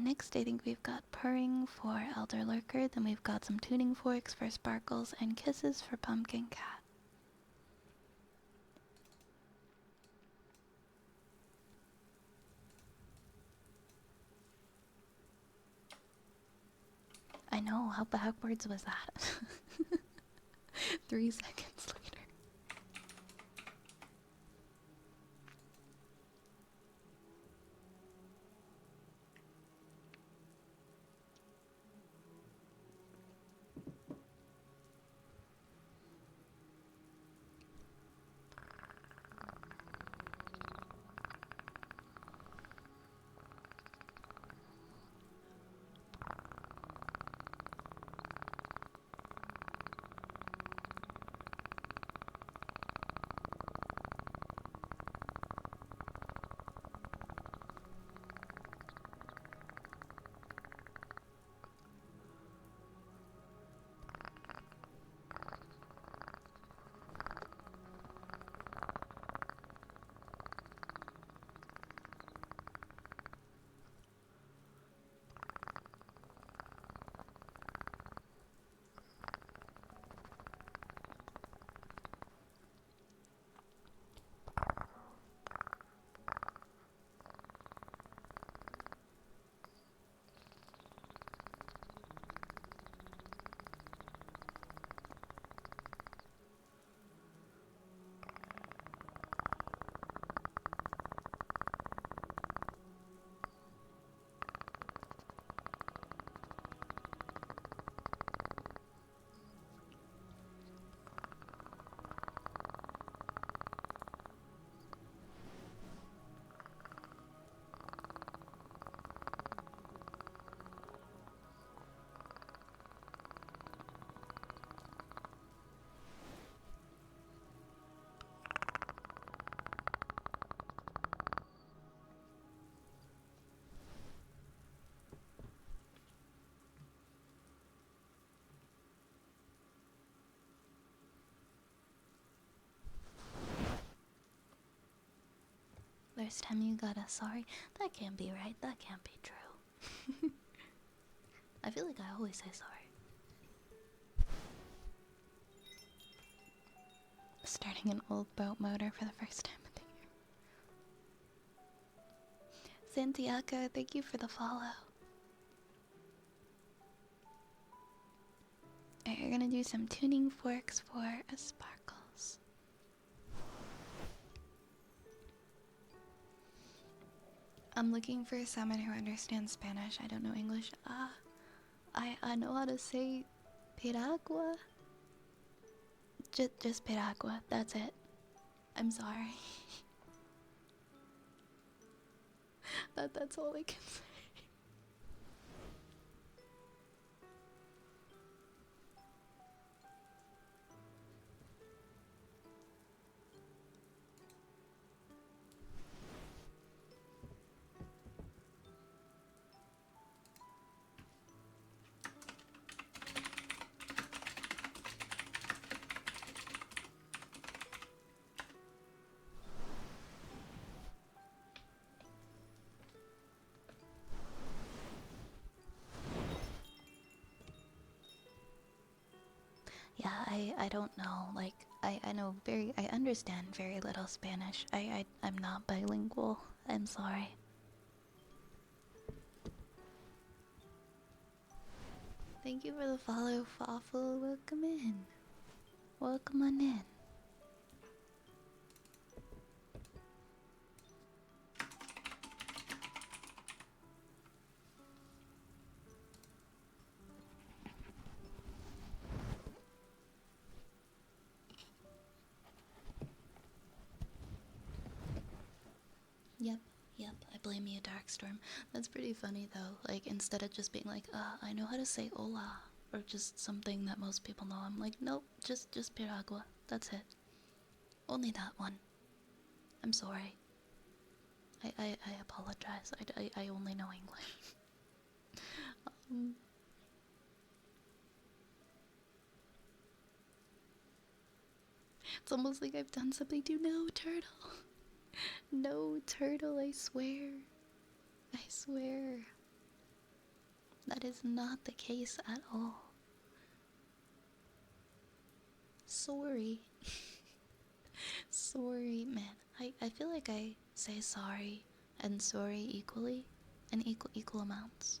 Next, I think we've got Purring for Elder Lurker, then we've got some tuning forks for Sparkles, and kisses for Pumpkin Cat. I know, how backwards was that? 3 seconds later. First time you got a sorry? That can't be right. That can't be true. I feel like I always say sorry. Starting an old boat motor for the first time of the year. Santiago, thank you for the follow. Alright, you're gonna do some tuning forks for Sparkles. I'm looking for someone who understands Spanish. I don't know English. I know how to say piragua. Just piragua. That's it. I'm sorry. That's all I can say. I don't know. Like I know I understand very little Spanish. I'm not bilingual. I'm sorry. Thank you for the follow, Fawful. Welcome in. Welcome on in. Yep, yep, I blame you, Darkstorm. That's pretty funny though. Like, instead of just being like, I know how to say hola, or just something that most people know, I'm like, nope, just piragua. That's it. Only that one. I'm sorry. I apologize. I only know English. um, it's almost like I've done something to no turtle. No turtle, I swear. I swear. That is not the case at all. Sorry. Sorry, man. I feel like I say sorry and sorry equally in equal amounts.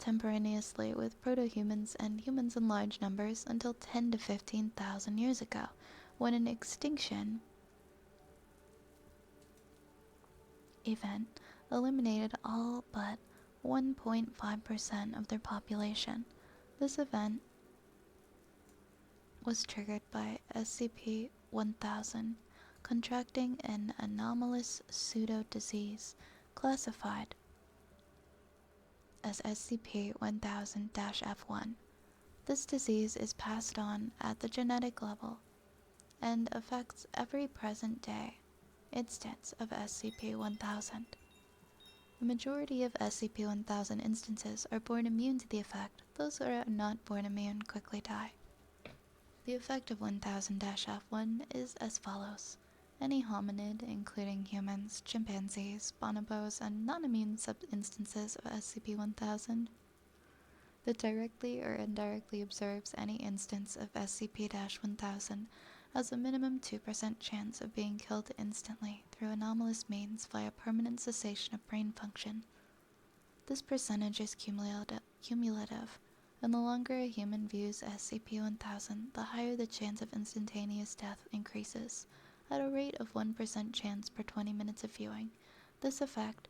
contemporaneously with proto-humans and humans in large numbers until 10 to 15,000 years ago, when an extinction event eliminated all but 1.5% of their population. This event was triggered by SCP-1000 contracting an anomalous pseudo-disease classified as SCP-1000-F1. This disease is passed on at the genetic level and affects every present-day instance of SCP-1000. The majority of SCP-1000 instances are born immune to the effect. Those who are not born immune quickly die. The effect of 1000-F1 is as follows. Any hominid, including humans, chimpanzees, bonobos, and non-immune sub-instances of SCP-1000, that directly or indirectly observes any instance of SCP-1000 has a minimum 2% chance of being killed instantly through anomalous means via permanent cessation of brain function. This percentage is cumulative, and the longer a human views SCP-1000, the higher the chance of instantaneous death increases, at a rate of 1% chance per 20 minutes of viewing. This effect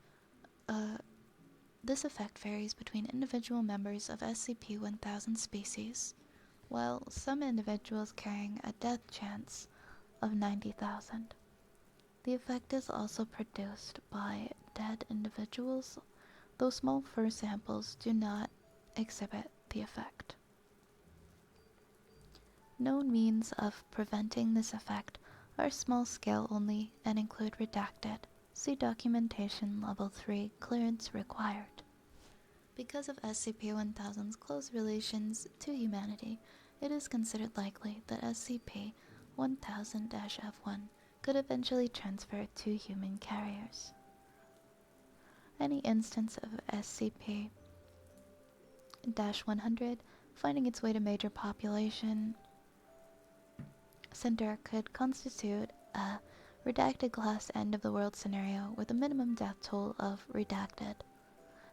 varies between individual members of SCP-1000 species, while some individuals carrying a death chance of 90,000. The effect is also produced by dead individuals, though small fur samples do not exhibit the effect. Known means of preventing this effect are small scale only and include redacted. See Documentation Level 3 Clearance Required. Because of SCP-1000's close relations to humanity, it is considered likely that SCP-1000-F1 could eventually transfer to human carriers. Any instance of SCP-100 finding its way to major population center could constitute a redacted class end of the world scenario with a minimum death toll of redacted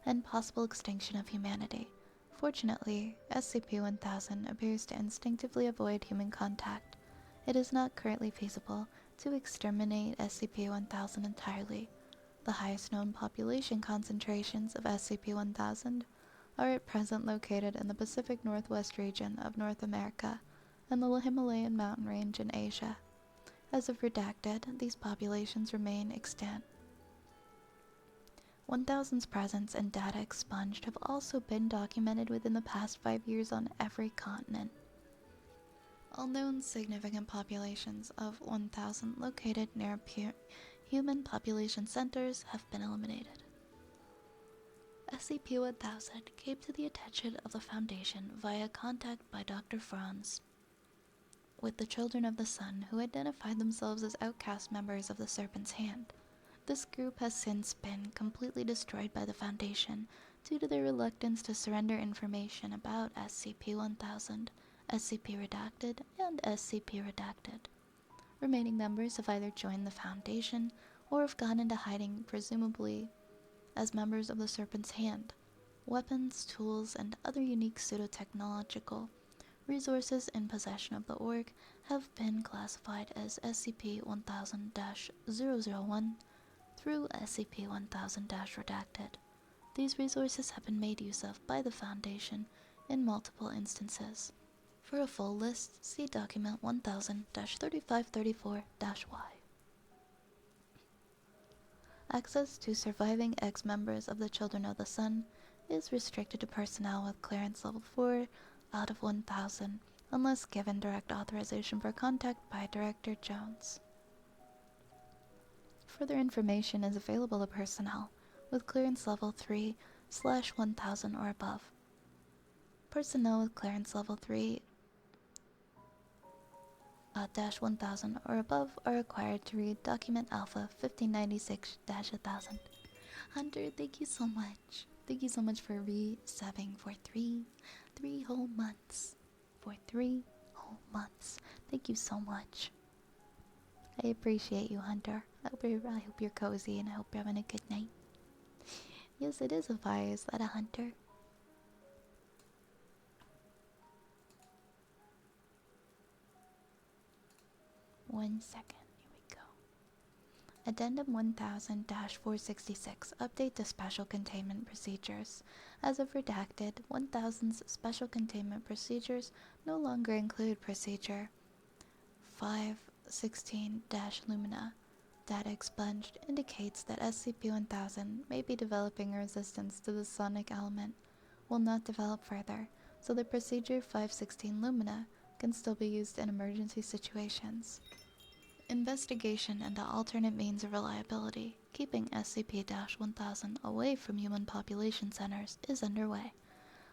and possible extinction of humanity. Fortunately, SCP-1000 appears to instinctively avoid human contact. It is not currently feasible to exterminate SCP-1000 entirely. The highest known population concentrations of SCP-1000 are at present located in the Pacific Northwest region of North America and the Himalayan mountain range in Asia. As of redacted, these populations remain extant. 1000's presence and data expunged have also been documented within the past 5 years on every continent. All known significant populations of 1000 located near human population centers have been eliminated. SCP-1000 came to the attention of the Foundation via contact by Dr. Franz with the Children of the Sun, who identified themselves as outcast members of the Serpent's Hand. This group has since been completely destroyed by the Foundation due to their reluctance to surrender information about SCP-1000, SCP-Redacted, and SCP-Redacted. Remaining members have either joined the Foundation or have gone into hiding, presumably as members of the Serpent's Hand. Weapons, tools, and other unique pseudo-technological resources in possession of the org have been classified as SCP-1000-001 through SCP-1000-Redacted. These resources have been made use of by the Foundation in multiple instances. For a full list, see document 1000-3534-Y. Access to surviving ex-members of the Children of the Sun is restricted to personnel with clearance level 4 out of 1000, unless given direct authorization for contact by Director Jones. Further information is available to personnel with clearance level 3/1000 or above. Personnel with clearance level 3-1000 or above are required to read Document Alpha 1596-1000. Hunter, thank you so much. Thank you so much for resubbing for three whole months. For 3 whole months. Thank you so much. I appreciate you, Hunter. I hope you're cozy and I hope you're having a good night. Yes, it is a fire. Is that a hunter? 1 second. Here we go. Addendum 1000-466. Update to Special Containment Procedures. As of redacted, 1000's Special Containment Procedures no longer include Procedure 516-Lumina. Data expunged indicates that SCP-1000 may be developing a resistance to the sonic element, will not develop further, so the Procedure 516 Lumina can still be used in emergency situations. Investigation into alternate means of reliability, keeping SCP-1000 away from human population centers, is underway.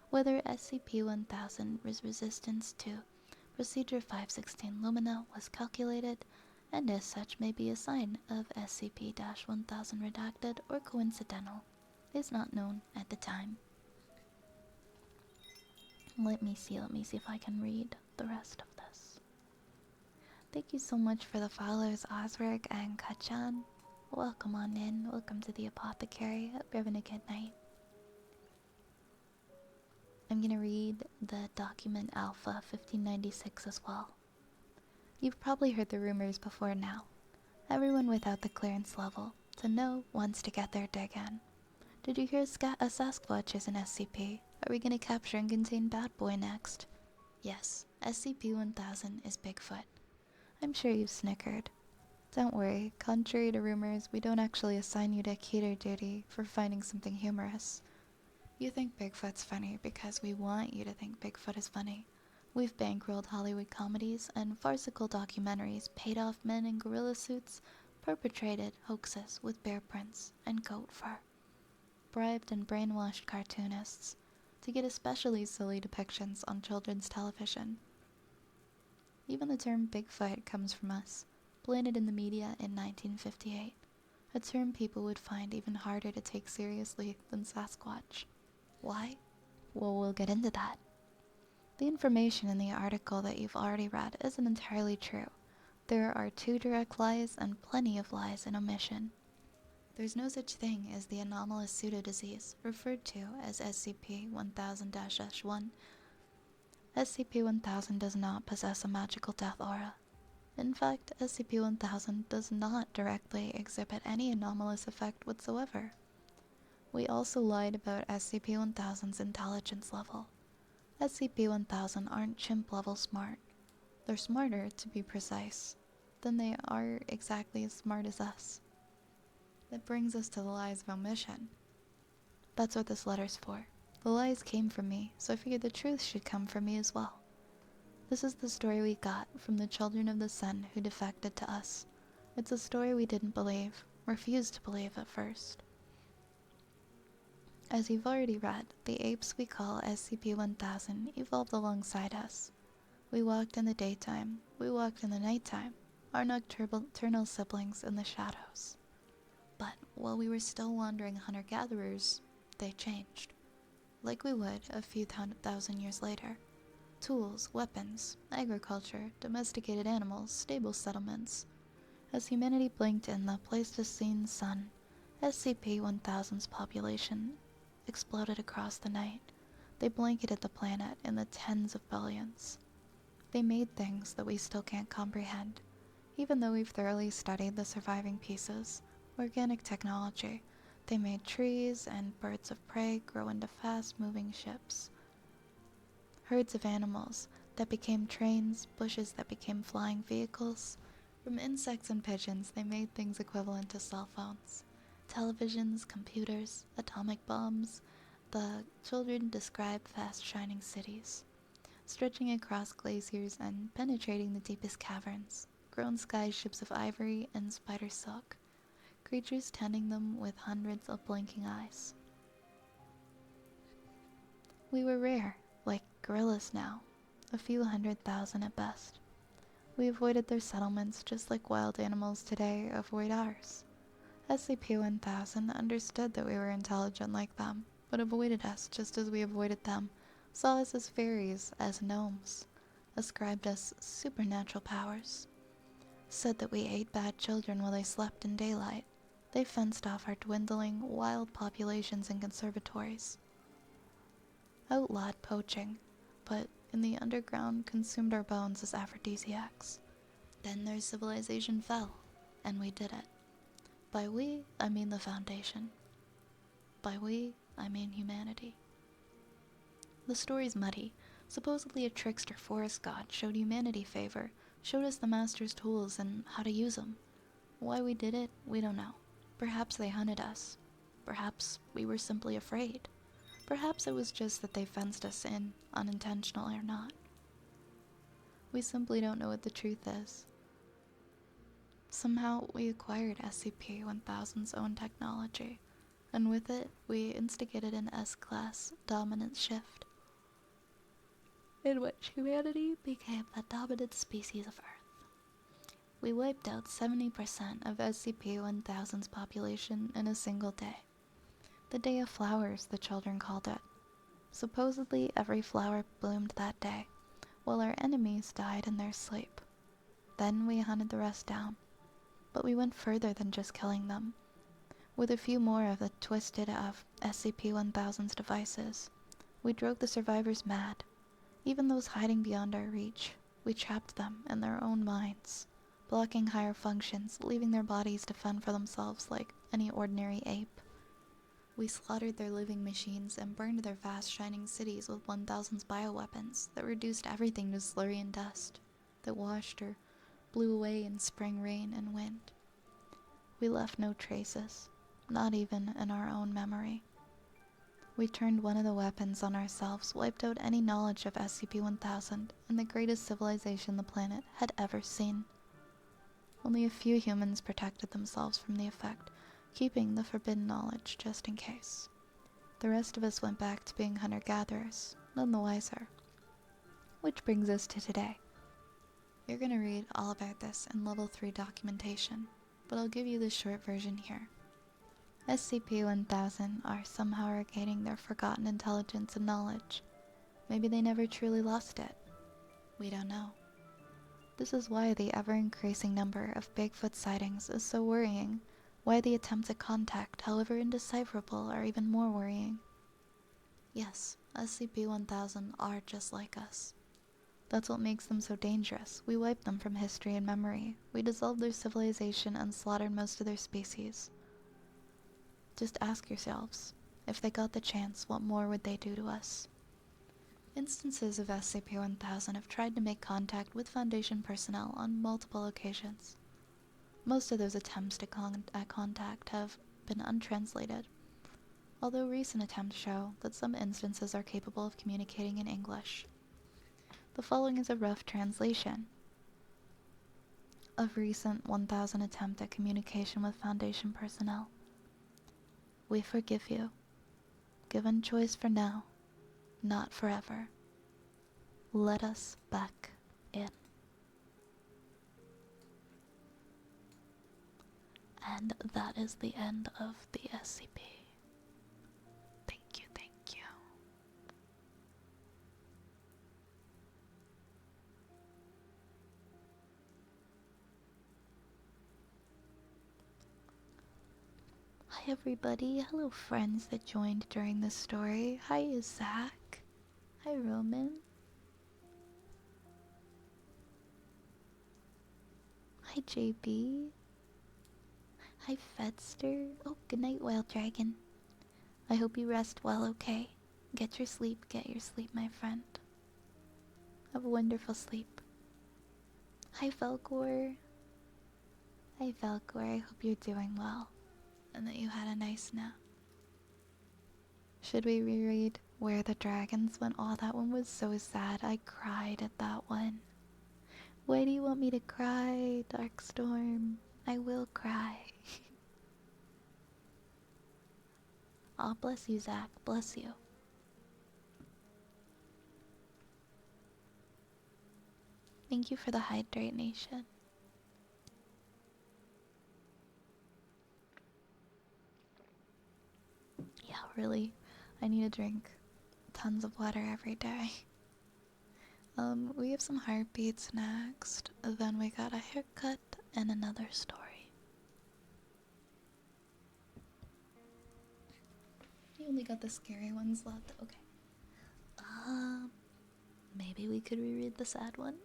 Whether SCP-1000's resistance to Procedure 516 Lumina was calculated, and as such may be a sign of SCP-1000 redacted or coincidental, is not known at the time. Let me see if I can read the rest of this. Thank you so much for the follows, Osric and Kachan. Welcome on in. Welcome to the Apothecary. Hope you're having a good night. I'm gonna read the document Alpha 1596 as well. You've probably heard the rumors before now. Everyone without the clearance level to know wants to get their dig in. Did you hear a Sasquatch is an SCP? Are we gonna capture and contain Bad Boy next? Yes, SCP-1000 is Bigfoot. I'm sure you've snickered. Don't worry, contrary to rumors, we don't actually assign you to Keter duty for finding something humorous. You think Bigfoot's funny because we want you to think Bigfoot is funny. We've bankrolled Hollywood comedies and farcical documentaries, paid off men in gorilla suits, perpetrated hoaxes with bear prints and goat fur, bribed and brainwashed cartoonists to get especially silly depictions on children's television. Even the term Bigfoot comes from us, planted in the media in 1958, a term people would find even harder to take seriously than Sasquatch. Why? Well, we'll get into that. The information in the article that you've already read isn't entirely true. There are 2 direct lies and plenty of lies in omission. There's no such thing as the anomalous pseudodisease, referred to as SCP-1000-1. SCP-1000 does not possess a magical death aura. In fact, SCP-1000 does not directly exhibit any anomalous effect whatsoever. We also lied about SCP-1000's intelligence level. SCP-1000 aren't chimp-level smart. They're smarter, to be precise, than they are exactly as smart as us. That brings us to the lies of omission. That's what this letter's for. The lies came from me, so I figured the truth should come from me as well. This is the story we got from the Children of the Sun who defected to us. It's a story we didn't believe, refused to believe at first. As you've already read, the apes we call SCP-1000 evolved alongside us. We walked in the daytime, we walked in the nighttime, our nocturnal siblings in the shadows. But while we were still wandering hunter-gatherers, they changed. Like we would a few thousand years later. Tools, weapons, agriculture, domesticated animals, stable settlements. As humanity blinked in the Pleistocene sun, SCP-1000's population exploded across the night. They blanketed the planet in the tens of billions. They made things that we still can't comprehend, even though we've thoroughly studied the surviving pieces. Organic technology. They made trees and birds of prey grow into fast-moving ships. Herds of animals that became trains, bushes that became flying vehicles. From insects and pigeons, they made things equivalent to cell phones. Televisions, computers, atomic bombs. The children describe fast-shining cities, stretching across glaciers and penetrating the deepest caverns. Grown sky ships of ivory and spider silk. Creatures tending them with hundreds of blinking eyes. We were rare, like gorillas now, a few 100,000 at best. We avoided their settlements just like wild animals today avoid ours. SCP-1000 understood that we were intelligent like them, but avoided us just as we avoided them, saw us as fairies, as gnomes, ascribed us supernatural powers, said that we ate bad children while they slept in daylight. They fenced off our dwindling, wild populations in conservatories, outlawed poaching, but in the underground consumed our bones as aphrodisiacs. Then their civilization fell, and we did it. By we, I mean the Foundation. By we, I mean humanity. The story's muddy. Supposedly a trickster forest god showed humanity favor, showed us the master's tools and how to use them. Why we did it, we don't know. Perhaps they hunted us. Perhaps we were simply afraid. Perhaps it was just that they fenced us in, unintentional or not. We simply don't know what the truth is. Somehow we acquired SCP-1000's own technology, and with it we instigated an S-class dominant shift, in which humanity became the dominant species of Earth. We wiped out 70% of SCP-1000's population in a single day. The Day of Flowers, the children called it. Supposedly every flower bloomed that day, while our enemies died in their sleep. Then we hunted the rest down. But we went further than just killing them. With a few more of the twisted of SCP-1000's devices, we drove the survivors mad. Even those hiding beyond our reach, we trapped them in their own minds, blocking higher functions, leaving their bodies to fend for themselves like any ordinary ape. We slaughtered their living machines and burned their vast shining cities with 1000's bioweapons that reduced everything to slurry and dust, that washed or blew away in spring rain and wind. We left no traces, not even in our own memory. We turned one of the weapons on ourselves, wiped out any knowledge of SCP-1000 and the greatest civilization the planet had ever seen. Only a few humans protected themselves from the effect, keeping the forbidden knowledge just in case. The rest of us went back to being hunter-gatherers, none the wiser. Which brings us to today. You're gonna read all about this in Level 3 documentation, but I'll give you the short version here. SCP-1000 are somehow regaining their forgotten intelligence and knowledge. Maybe they never truly lost it. We don't know. This is why the ever-increasing number of Bigfoot sightings is so worrying, why the attempts at contact, however indecipherable, are even more worrying. Yes, SCP-1000 are just like us. That's what makes them so dangerous. We wiped them from history and memory. We dissolved their civilization and slaughtered most of their species. Just ask yourselves, if they got the chance, what more would they do to us? Instances of SCP-1000 have tried to make contact with Foundation personnel on multiple occasions. Most of those attempts at contact have been untranslated, although recent attempts show that some instances are capable of communicating in English. The following is a rough translation of recent 1000 attempt at communication with Foundation personnel. We forgive you. Given choice for now, not forever. Let us back in. And that is the end of the SCP. Thank you, thank you. Hi everybody, hello friends that joined during this story. Hi Zach. Hi Roman. Hi JB. Hi Fedster. Oh, good night Wild Dragon. I hope you rest well, okay? Get your sleep, my friend. Have a wonderful sleep. Hi Velcor. Hi Velcor, I hope you're doing well. And that you had a nice nap. Should we reread Where the Dragons Went? Oh, that one was so sad. I cried at that one. Why do you want me to cry, Darkstorm? I will cry. Aw, bless you, Zach. Bless you. Thank you for the hydrate nation. Yeah, really. I need to drink tons of water every day. We have some heartbeats next. Then we got a haircut and another story. You only got the scary ones left. Okay. Maybe we could reread the sad one.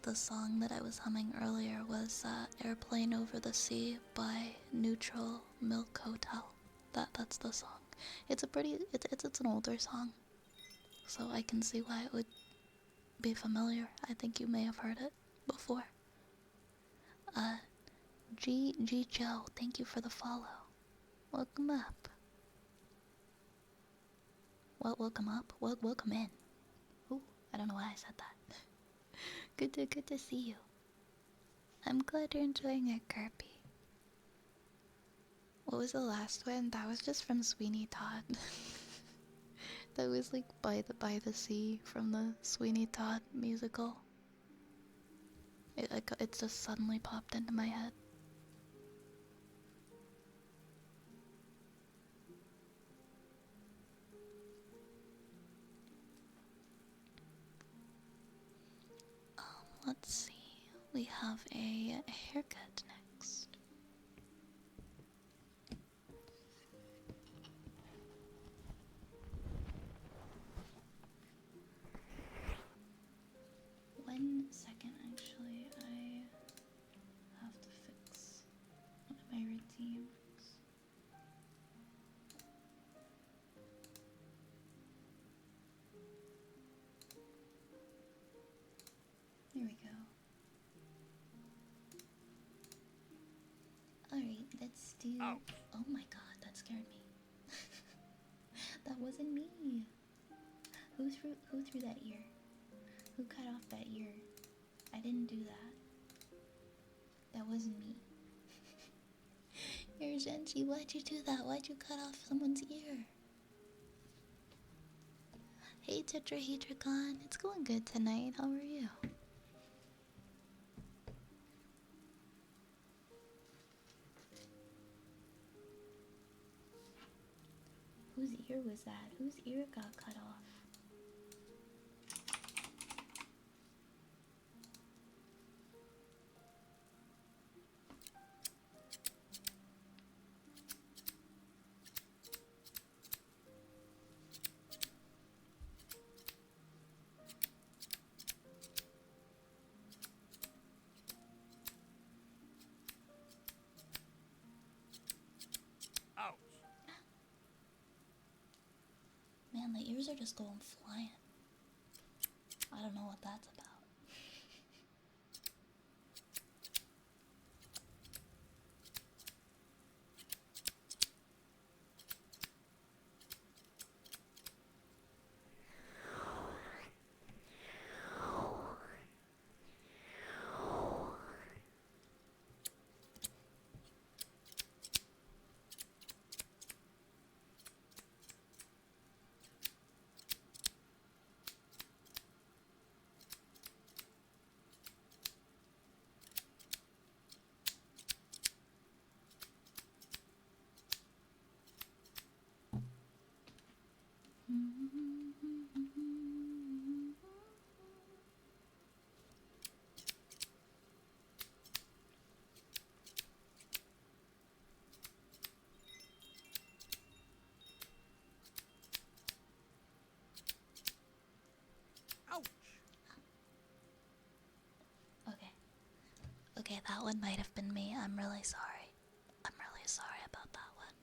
The song that I was humming earlier was "Airplane Over the Sea" by Neutral Milk Hotel. That's the song. It's an older song, so I can see why it would be familiar. I think you may have heard it before. G Joe, thank you for the follow. Welcome up. Well, welcome up. Welcome in. Ooh, I don't know why I said that. Good to see you. I'm glad you're enjoying it, Kirby. What was the last one? That was just from Sweeney Todd. That was like by the sea from the Sweeney Todd musical. It just suddenly popped into my head. Let's see. We have a haircut next. One second, actually, I have to fix one of my routines. There we go. Alright, let's do... Oh my god, that scared me. That wasn't me. Who threw that ear? Who cut off that ear? I didn't do that. That wasn't me. Here, Genji, why'd you do that? Why'd you cut off someone's ear? Hey, Tetrahedron. It's going good tonight. How are you? Whose ear was that? Whose ear got cut off? Man, the ears are just going flying. I don't know what that's about. Okay, that one might have been me. I'm really sorry. I'm really sorry about that one.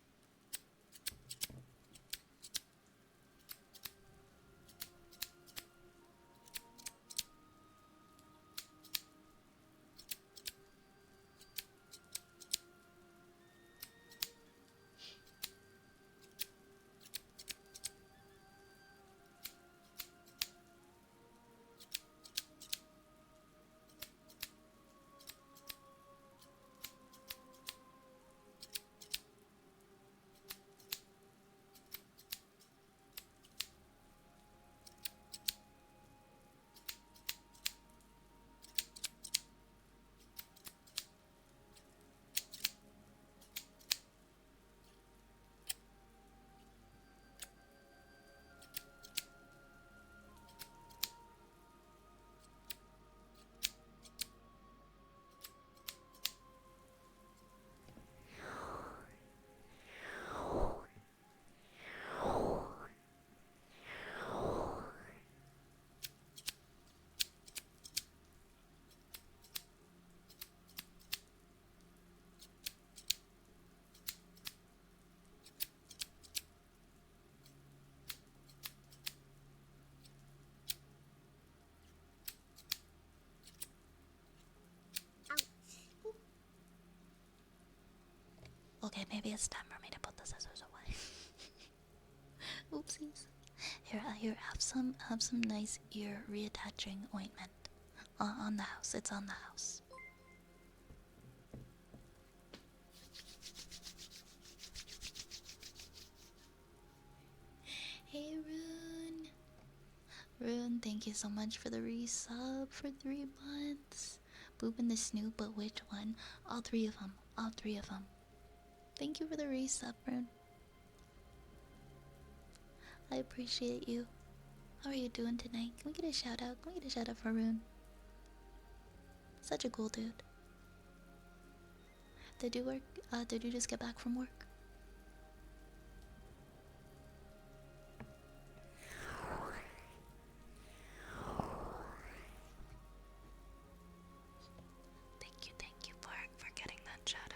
Okay, maybe it's time for me to put the scissors away. Oopsies. Here, have some nice ear reattaching ointment. On the house. It's on the house. Hey, Rune. Rune, thank you so much for the resub for 3 months. Boop and the Snoop, but which one? All three of them. All three of them. Thank you for the resub, Rune. I appreciate you. How are you doing tonight? Can we get a shout out? Can we get a shout out for Rune? Such a cool dude. Did you work? Did you just get back from work? Thank you for getting that shout out.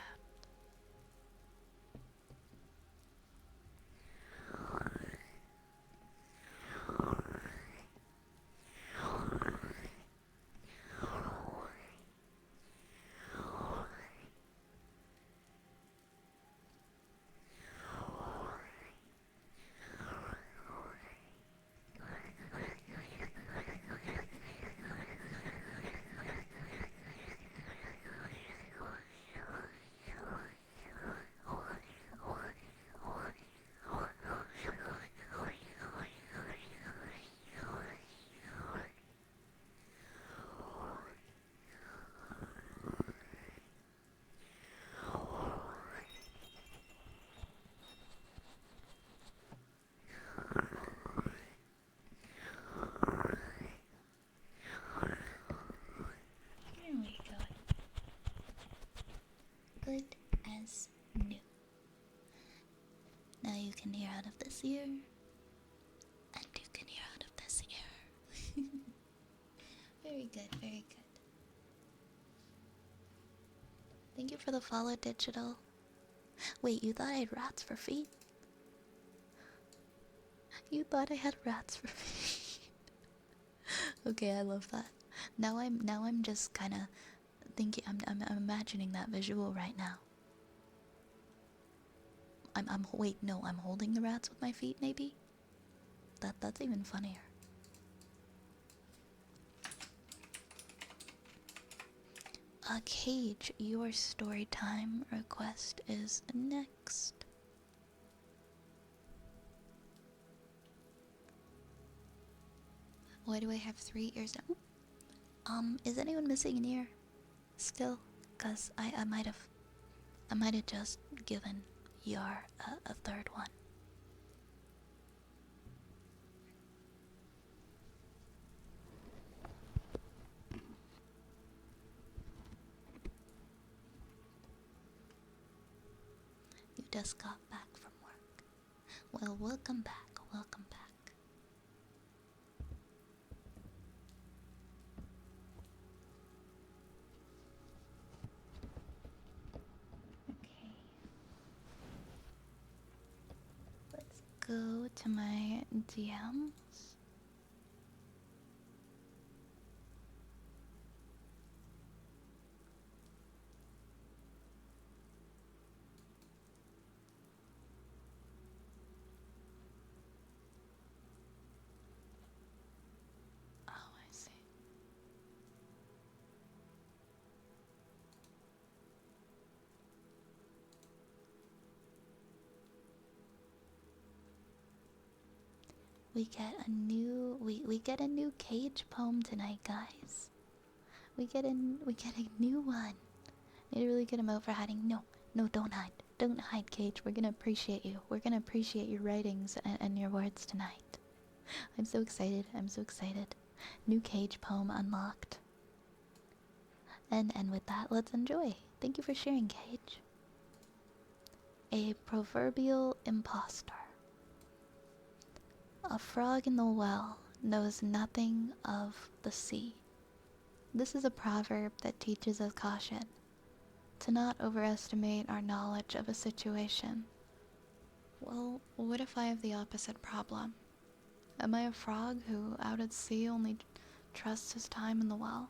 Here we go. Good as new. Now you can hear out of this ear, and you can hear out of this ear. Very good, very good. Thank you for the follow, Digital. Wait, you thought I had rats for feet? You thought I had rats for feet? Okay, I love that. Now I'm just kind of thinking. I'm imagining that visual right now. Wait, no, I'm holding the rats with my feet. Maybe. That's even funnier. Cage, your story time request is next. Why do I have 3 ears now? Is anyone missing an ear? Still? Cause I might have just given Yar a third one. You just got back from work. Well, welcome back, welcome back. Okay. Let's go to my DMs. Oh, I see. We get a new cage poem tonight, guys. We get a new one. Need to really get him out for hiding. No, don't hide. Don't hide, Cage. We're gonna appreciate you. We're gonna appreciate your writings and your words tonight. I'm so excited. I'm so excited. New Cage poem unlocked. And with that, let's enjoy. Thank you for sharing, Cage. A proverbial impostor. A frog in the well knows nothing of the sea. This is a proverb that teaches us caution, to not overestimate our knowledge of a situation. Well, what if I have the opposite problem? Am I a frog who, out at sea, only trusts his time in the well?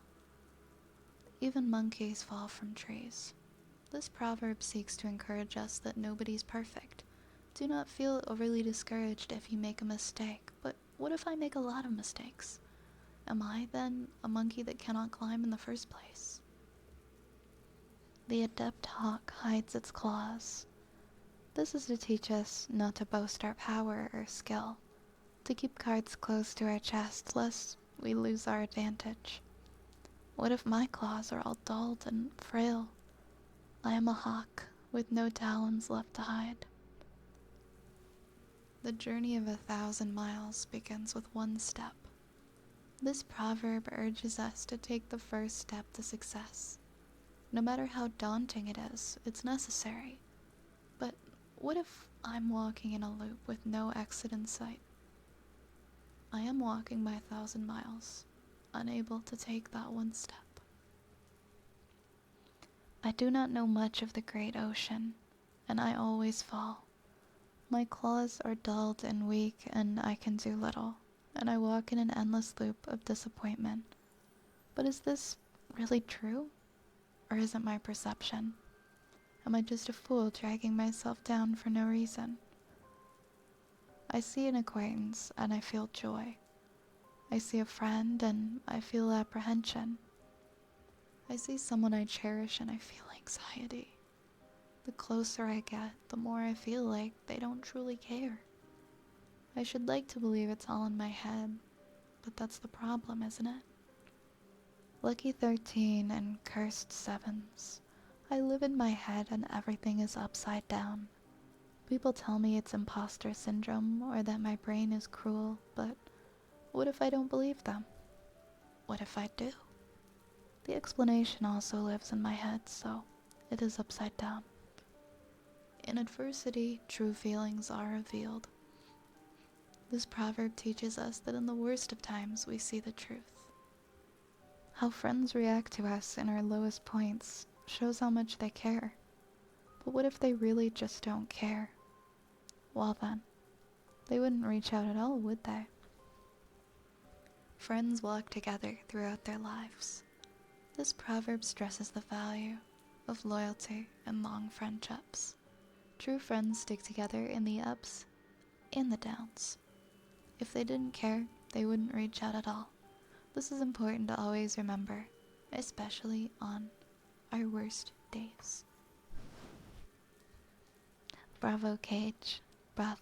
Even monkeys fall from trees. This proverb seeks to encourage us that nobody's perfect. Do not feel overly discouraged if you make a mistake, but what if I make a lot of mistakes? Am I, then, a monkey that cannot climb in the first place? The adept hawk hides its claws. This is to teach us not to boast our power or skill, to keep cards close to our chest lest we lose our advantage. What if my claws are all dulled and frail? I am a hawk with no talons left to hide. The journey of 1,000 miles begins with one step. This proverb urges us to take the first step to success. No matter how daunting it is, it's necessary. But what if I'm walking in a loop with no exit in sight? I am walking my 1,000 miles, unable to take that one step. I do not know much of the great ocean, and I always fall. My claws are dulled and weak, and I can do little, and I walk in an endless loop of disappointment. But is this really true? Or is it my perception? Am I just a fool dragging myself down for no reason? I see an acquaintance, and I feel joy. I see a friend, and I feel apprehension. I see someone I cherish, and I feel anxiety. The closer I get, the more I feel like they don't truly care. I should like to believe it's all in my head, but that's the problem, isn't it? Lucky 13 and cursed 7s. I live in my head and everything is upside down. People tell me it's imposter syndrome or that my brain is cruel, but what if I don't believe them? What if I do? The explanation also lives in my head, so it is upside down. In adversity, true feelings are revealed. This proverb teaches us that in the worst of times we see the truth. How friends react to us in our lowest points shows how much they care. But what if they really just don't care? Well then, they wouldn't reach out at all, would they? Friends walk together throughout their lives. This proverb stresses the value of loyalty and long friendships. True friends stick together in the ups and the downs. If they didn't care, they wouldn't reach out at all. This is important to always remember, especially on our worst days. Bravo, Cage. Bravo.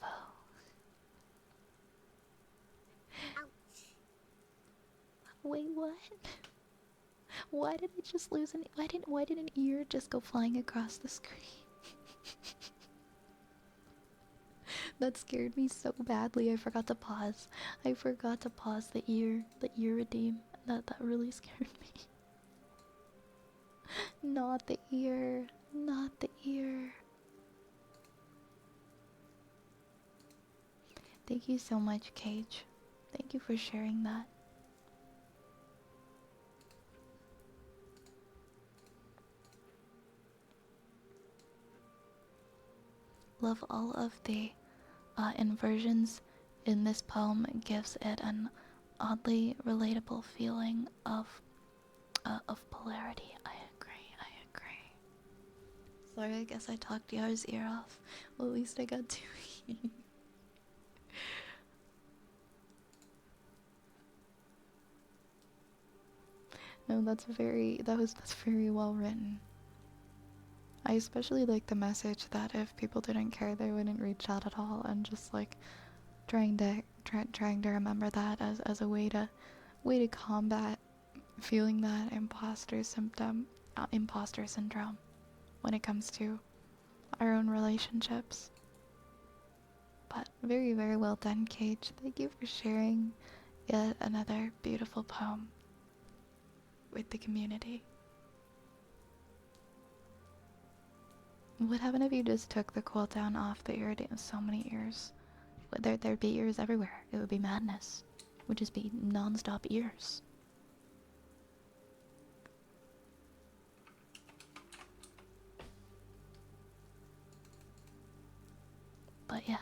Wait, what? Why did I just lose an... Why did an ear just go flying across the screen? That scared me so badly. I forgot to pause. I forgot to pause the ear redeem. That really scared me. Not the ear. Not the ear. Thank you so much, Cage. Thank you for sharing that. Love all of the inversions in this poem. Gives it an oddly relatable feeling of polarity. I agree. Sorry, I guess I talked Yar's ear off. Well, at least I got 2 ears. No, that's very well written. I especially like the message that if people didn't care, they wouldn't reach out at all, and just like trying to remember that as a way to combat feeling that imposter syndrome when it comes to our own relationships. But very, very well done, Cage. Thank you for sharing yet another beautiful poem with the community. What happened if you just took the cooldown off the ear? So many ears. There'd be ears everywhere. It would be madness. It would just be non-stop ears. But yeah.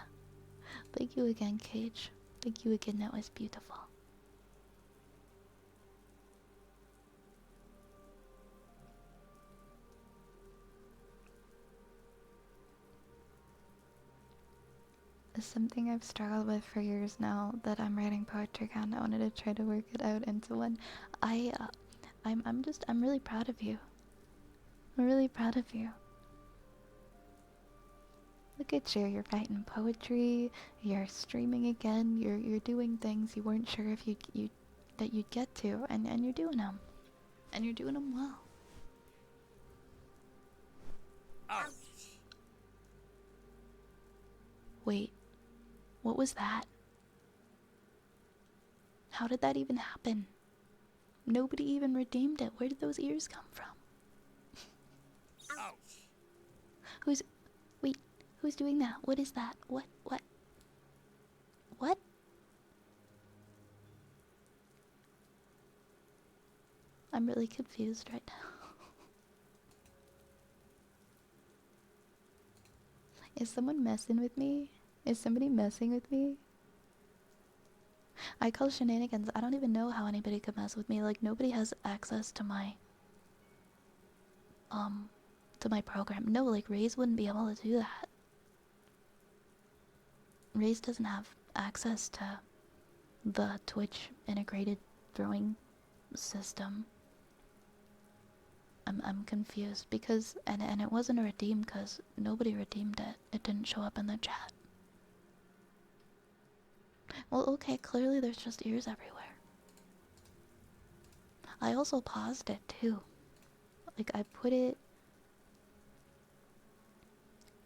Thank you again, Cage. Thank you again, that was beautiful. something I've struggled with for years now that I'm writing poetry again. I wanted to try to work it out into one. I, I'm really proud of you. I'm really proud of you. Look at you, you're writing poetry, you're streaming again, you're doing things you weren't sure if that you'd get to, and you're doing them. And you're doing them well. Ouch. Wait, what was that? How did that even happen? Nobody even redeemed it. Where did those ears come from? Ouch. Wait, who's doing that? What is that? What? What? I'm really confused right now. Is someone messing with me? Is somebody messing with me? I call shenanigans. I don't even know how anybody could mess with me. Like, nobody has access to my program. No, like, Raze wouldn't be able to do that. Raze doesn't have access to the Twitch integrated throwing system. I'm confused because and it wasn't a redeem because nobody redeemed it. It didn't show up in the chat. Well, okay, clearly there's just ears everywhere. I also paused it too. Like I put it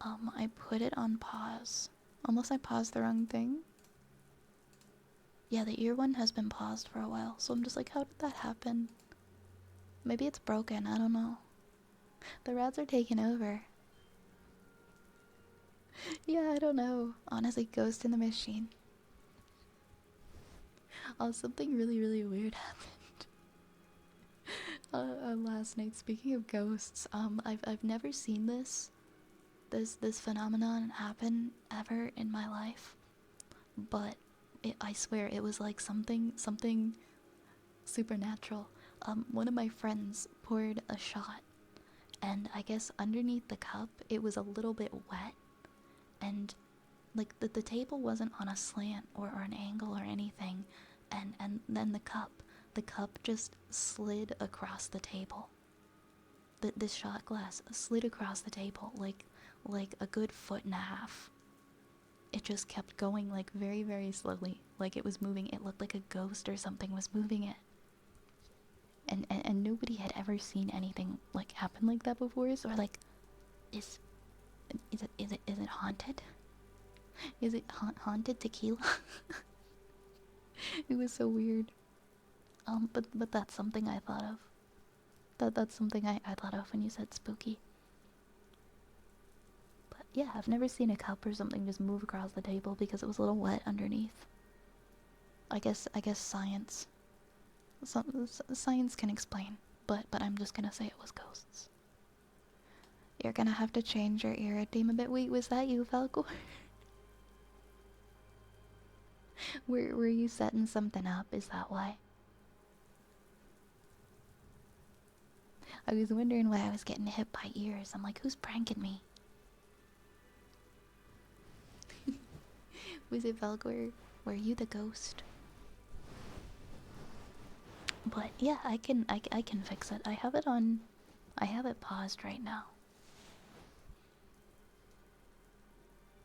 on pause. Unless I paused the wrong thing. Yeah, the ear one has been paused for a while, so I'm just like, how did that happen? Maybe it's broken, I don't know. The rats are taking over. Yeah, I don't know. Honestly, ghost in the machine. Oh, something really, really weird happened. Last night, speaking of ghosts, I've never seen this phenomenon happen ever in my life. But I swear it was like something supernatural. One of my friends poured a shot, and I guess underneath the cup it was a little bit wet, and like the table wasn't on a slant or an angle or anything, and then the cup just slid across the table. The shot glass slid across the table like a good foot and a half. It just kept going like very, very slowly, like it was moving. It looked like a ghost or something was moving it. And nobody had ever seen anything like happen like that before. So we're like, is it haunted? Is it haunted tequila? It was so weird. But that's something I thought of. That's something I thought of when you said spooky. But yeah, I've never seen a cup or something just move across the table because it was a little wet underneath. I guess science. Science can explain, but I'm just gonna say it was ghosts. You're gonna have to change your iridium a bit. Wait, was that you, Falcor? Were you setting something up? Is that why? I was wondering why I was getting hit by ears. I'm like, who's pranking me? Was it Falcor? Were you the ghost? But yeah, I can fix it. I have it paused right now.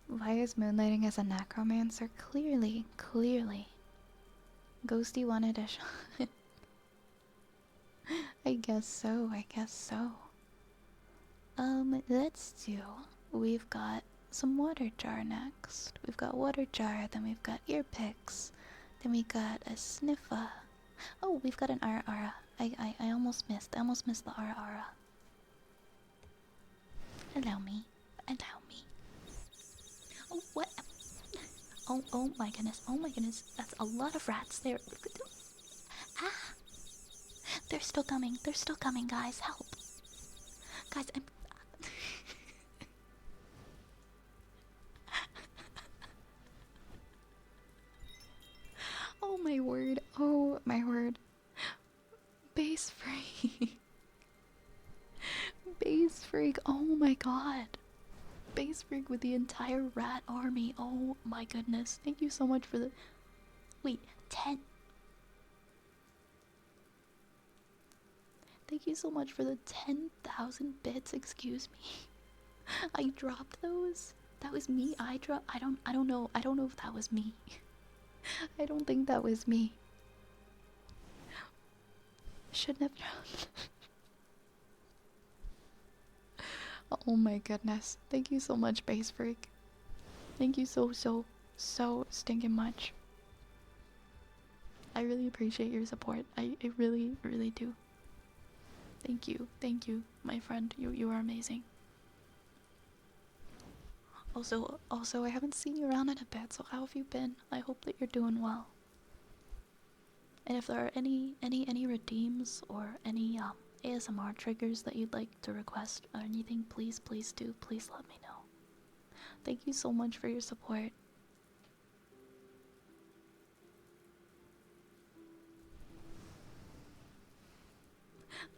Why is moonlighting as a necromancer? Clearly. Ghosty wanted a shot. I guess so. Let's do. We've got some water jar next. We've got water jar, then we've got ear picks, then we got a sniffer. Oh, we've got an ara. I almost missed. I almost missed the ara. Allow me. Oh, what? Oh my goodness. That's a lot of rats there. Ah! They're still coming, guys. Help. Guys, I'm... Oh my word. Base freak. Base freak. Oh my god. Space Freak with the entire rat army. Oh my goodness. Thank you so much for the... Wait, 10... Thank you so much for the 10,000 bits, excuse me. I dropped those. That was me. I don't know. I don't know if that was me. I don't think that was me. Shouldn't have dropped. Oh my goodness. Thank you so much, Base Freak. Thank you so stinking much. I really appreciate your support. I really do. Thank you, my friend. You are amazing. Also, I haven't seen you around in a bit, so how have you been? I hope that you're doing well. And if there are any redeems or any ASMR triggers that you'd like to request or anything, please do. Please let me know. Thank you so much for your support.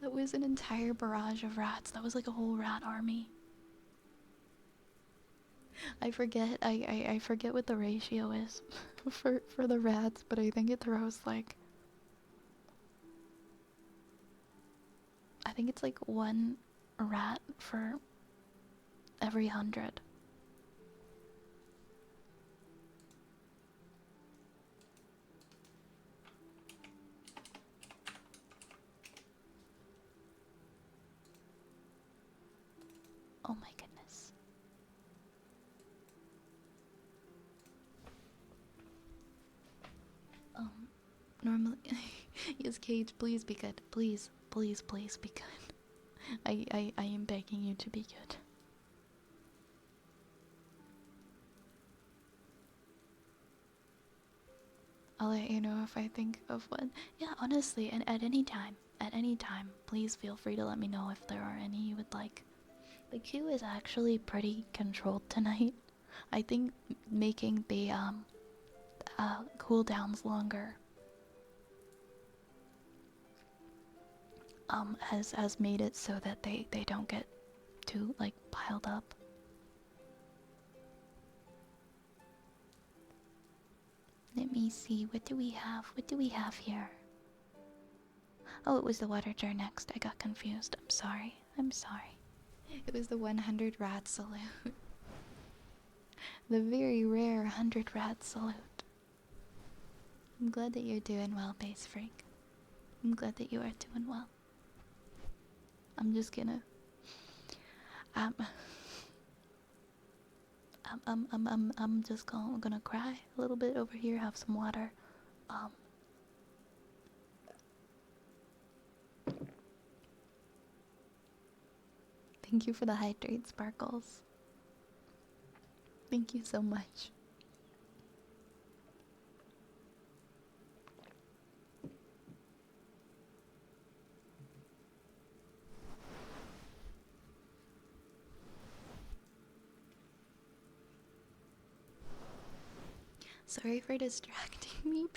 That was an entire barrage of rats. That was like a whole rat army. I forget what the ratio is for the rats, but I think it throws like, I think it's like 1 rat for every 100. Oh my goodness. Normally, yes, Cage, please be good. Please be good. I am begging you to be good. I'll let you know if I think of one. Yeah, honestly, and at any time, please feel free to let me know if there are any you would like. The queue is actually pretty controlled tonight. I think making the cooldowns longer has made it so that they don't get too like piled up. Let me see, what do we have here? Oh, it was the water jar next. I got confused. I'm sorry. It was the 100 rat salute. The very rare 100 rat salute. I'm glad that you're doing well, Base Freak. I'm glad that you are doing well. I'm just gonna I'm just gonna cry a little bit over here, have some water. Thank you for the hydrate, Sparkles. Thank you so much. Sorry for distracting me.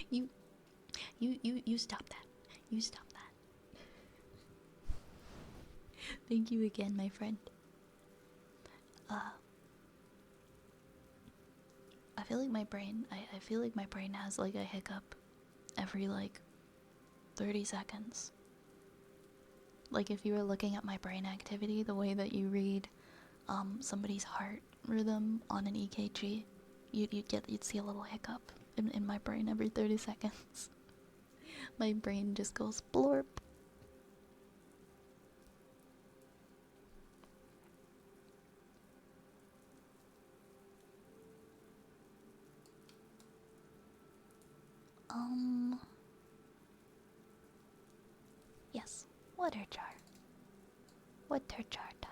You stop that. You stop that. Thank you again, my friend. I feel like my brain has like a hiccup every like 30 seconds. Like if you were looking at my brain activity, the way that you read somebody's heart rhythm on an EKG, you'd see a little hiccup in my brain every 30 seconds. My brain just goes blorp. Yes, water jar. Water jar time.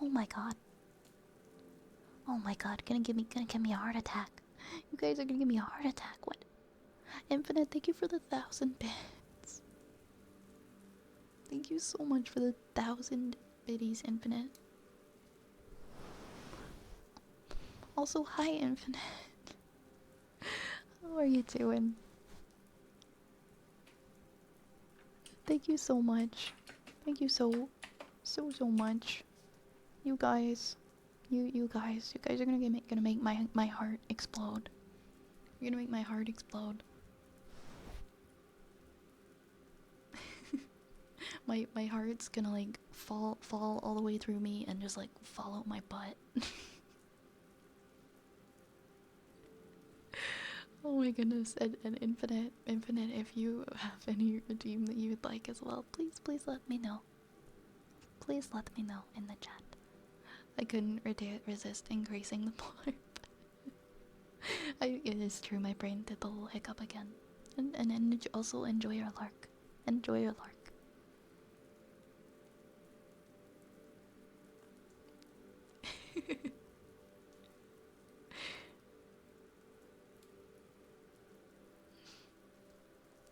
Oh my god. Oh my god, gonna give me a heart attack. You guys are gonna give me a heart attack. What? Infinite, thank you for the 1,000 bits. Thank you so much for the 1,000 biddies, Infinite. Also, hi, Infinite. How are you doing? Thank you so much. Thank you so much. You guys, you guys are gonna make my heart explode. You're gonna make my heart explode. My heart's gonna like fall all the way through me and just like fall out my butt. Oh my goodness, and infinite, if you have any redeem that you would like as well, please let me know. Please let me know in the chat. I couldn't resist increasing the blurb. It is true, my brain did the little hiccup again. And also enjoy your lark. Enjoy your lark.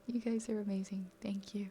You guys are amazing. Thank you.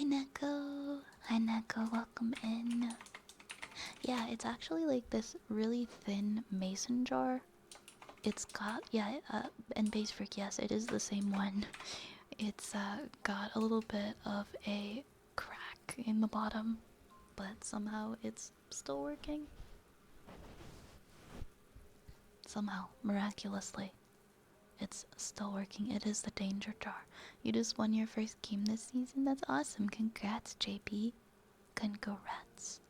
Neko. Hi, Neko. Welcome in. Yeah, it's actually like this really thin mason jar. It's got, yeah, and base freak, yes, it is the same one. It's got a little bit of a crack in the bottom, but somehow it's still working. Somehow, miraculously, it's still working. It is the danger jar. You just won your first game this season? That's awesome. Congrats, JP. Congrats.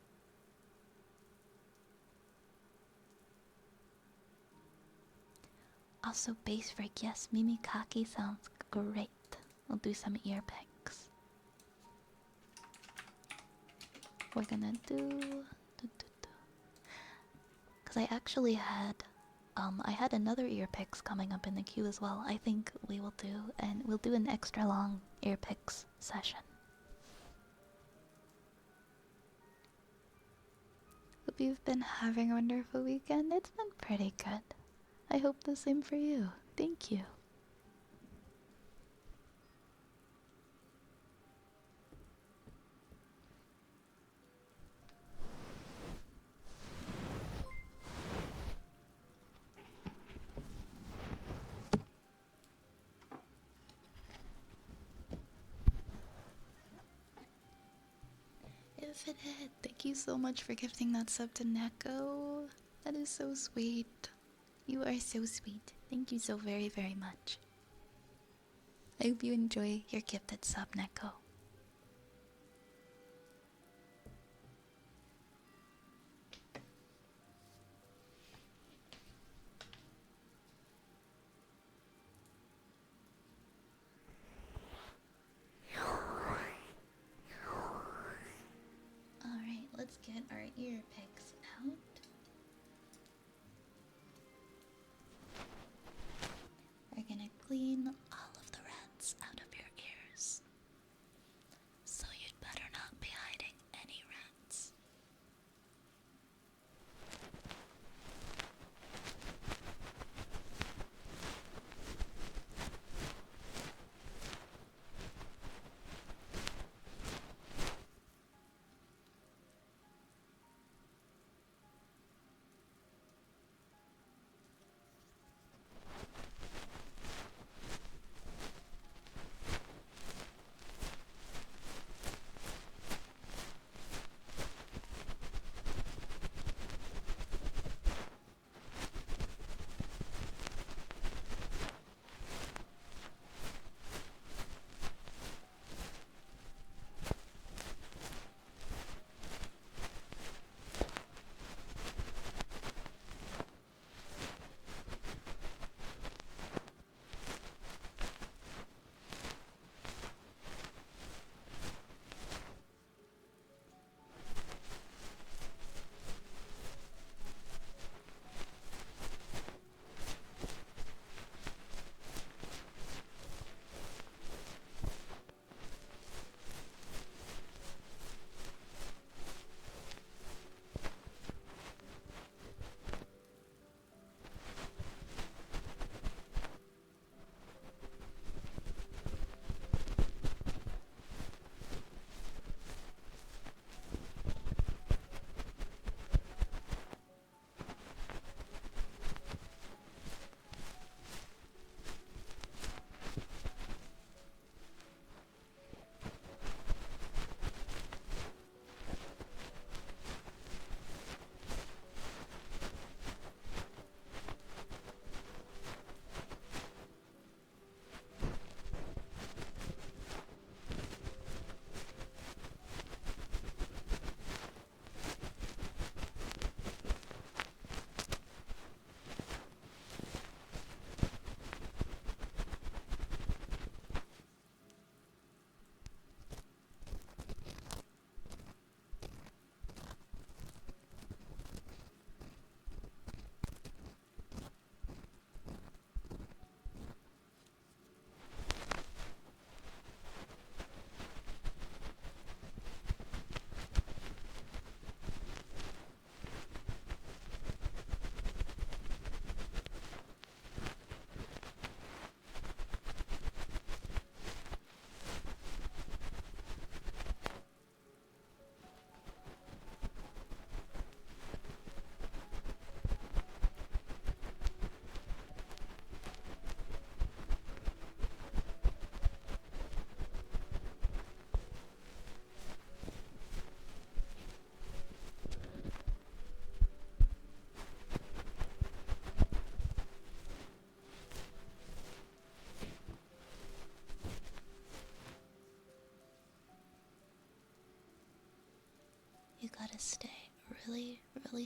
Also, base break, yes, Mimikaki sounds great. We'll do some ear picks. We're gonna do. Because I actually had. I had another ear picks coming up in the queue as well. I think we will do, and we'll do an extra long ear picks session. Hope you've been having a wonderful weekend. It's been pretty good. I hope the same for you. Thank you. Infinite, thank you so much for gifting that sub to Neko. That is so sweet. You are so sweet. Thank you so very, very much. I hope you enjoy your gifted sub, Neko. Alright, let's get our ear picks out. We're gonna clean all of the rats out of your ears.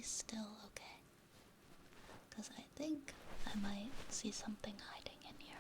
stay still, okay? Because I think I might see something hiding in here.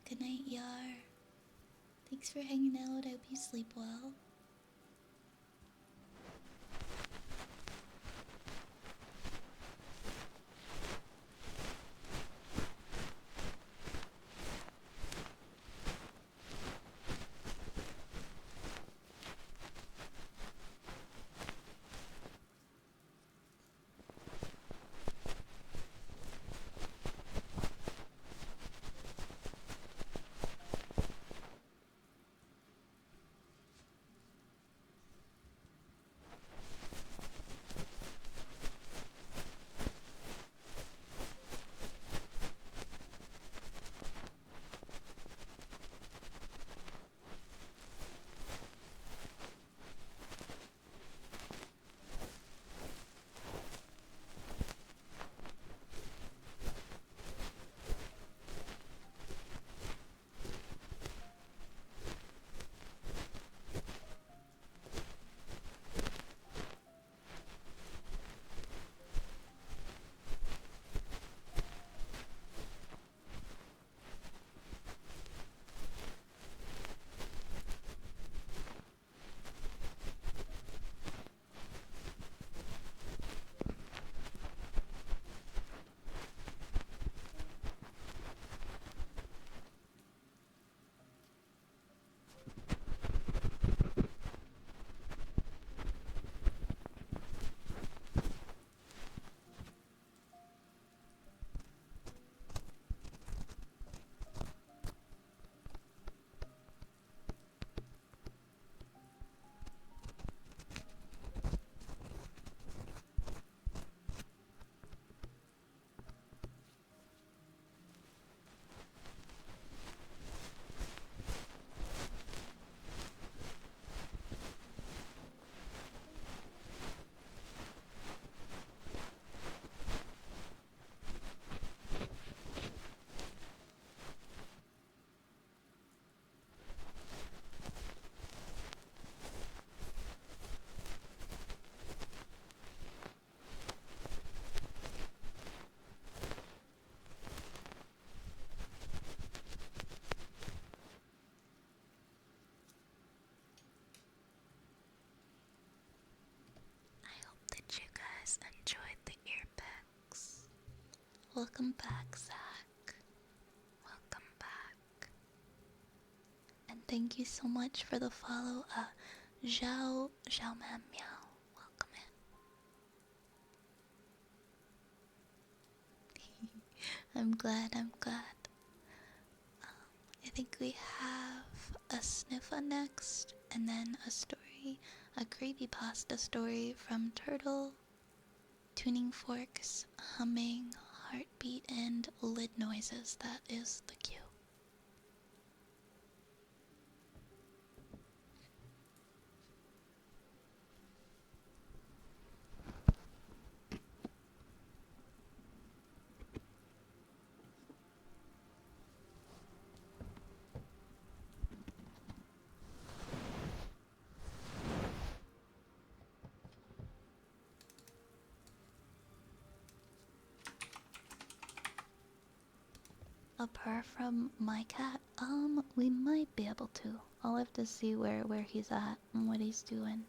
Good night, Yar. Thanks for hanging out. I hope you sleep well. Welcome back, Zach. Welcome back. And thank you so much for the follow, Zhao Man Meow. Welcome in. I'm glad. I think we have a sniffer next, and then a story, a creepypasta story from Turtle, tuning forks, humming, heartbeat, and lid noises. That is the cue. A purr from my cat? We might be able to. I'll have to see where he's at and what he's doing.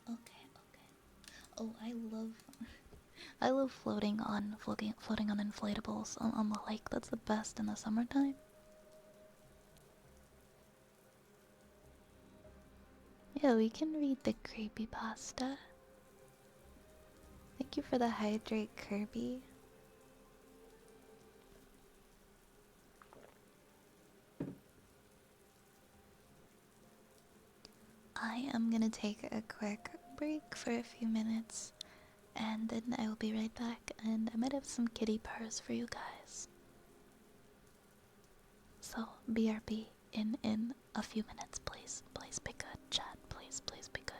Okay. Oh, I love floating on inflatables on the lake. That's the best in the summertime. Yeah, we can read the creepypasta. Thank you for the hydrate, Kirby. I am gonna take a quick break for a few minutes, and then I will be right back, and I might have some kitty purrs for you guys. So, BRB in a few minutes, please. Please be good, chat. Please be good.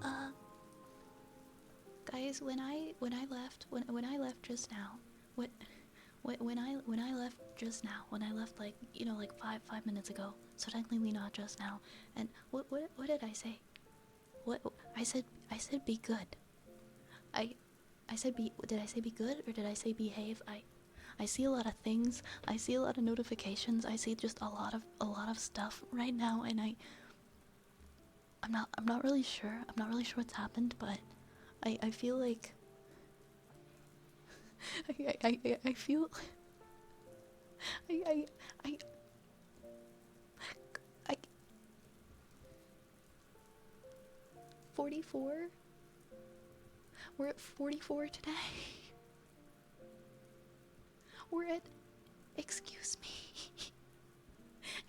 Uh, guys, when I left just now, what when I left just now, when I left like like five minutes ago, so technically not just now. And what did I say? What I said be good. I I said be did I say be good or did I say behave? I see a lot of things. I see a lot of notifications. I see just a lot of stuff right now, and I'm not really sure. I'm not really sure what's happened, but I feel like I feel I I I 44. We're at 44 today. We're at excuse me.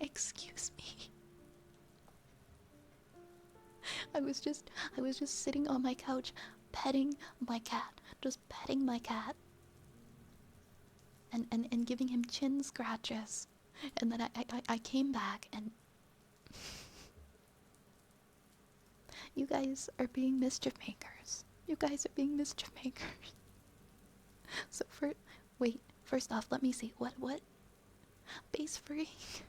Excuse me. I was just sitting on my couch petting my cat. Just petting my cat. And giving him chin scratches. And then I came back and you guys are being mischief makers. You guys are being mischief makers. So wait, first off, let me see. What? Base freak.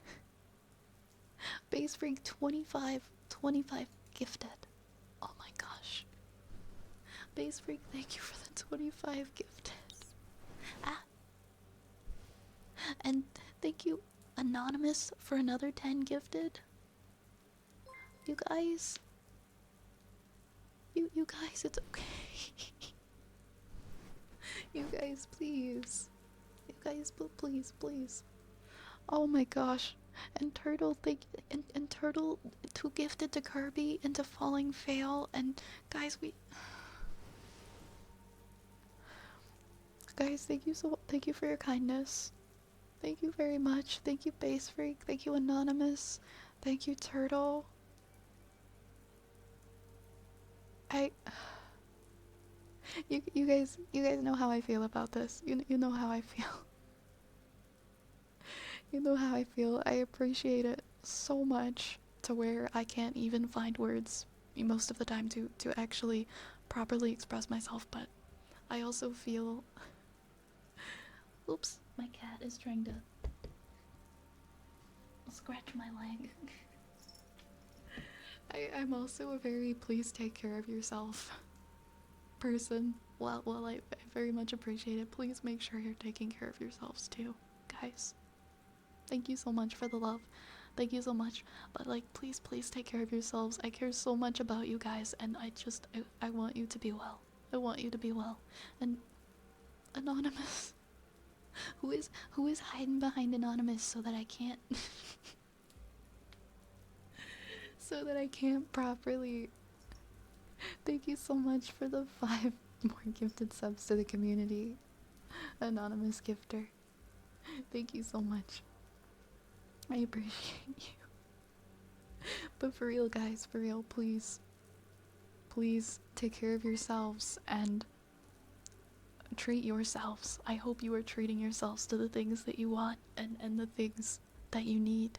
Base freak 25 gifted. Oh my gosh. Base freak, thank you for the 25 gifted. Ah. And thank you, Anonymous, for another 10 gifted. You guys. You guys, it's okay. You guys, please. You guys, please. Oh my gosh. And Turtle, and Turtle, 2 gifted to Kirby into Falling Fail. And guys, guys, thank you for your kindness. Thank you very much. Thank you, Base Freak. Thank you, Anonymous. Thank you, Turtle. You guys know how I feel about this. You know how I feel. You know how I feel. I appreciate it so much to where I can't even find words most of the time to actually properly express myself, but I also feel oops, my cat is trying to scratch my leg. I'm also a very please take care of yourself person. Well, I very much appreciate it. Please make sure you're taking care of yourselves too, guys. Thank you so much for the love. Thank you so much. But like, please take care of yourselves. I care so much about you guys, and I want you to be well. I want you to be well. And Anonymous, who is hiding behind Anonymous so that I can't so that I can't properly. Thank you so much for the 5 more gifted subs to the community, Anonymous Gifter. Thank you so much. I appreciate you. But for real, guys, for real, please take care of yourselves and treat yourselves. I hope you are treating yourselves to the things that you want and the things that you need.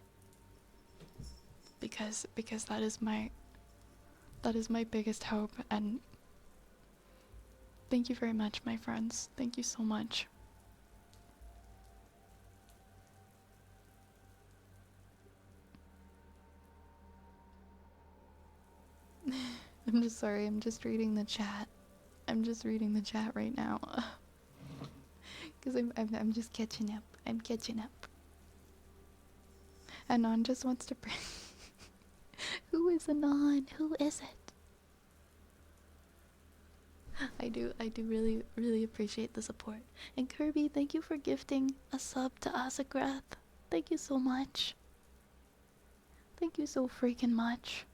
Because that is my biggest hope. And thank you very much, my friends. Thank you so much. I'm just sorry, I'm just reading the chat. I'm just reading the chat right now. Because I'm just catching up. I'm catching up. Anon just wants to bring... Who is Anon? Who is it? I do really appreciate the support. And Kirby, thank you for gifting a sub to Asagrath. Thank you so much. Thank you so freaking much.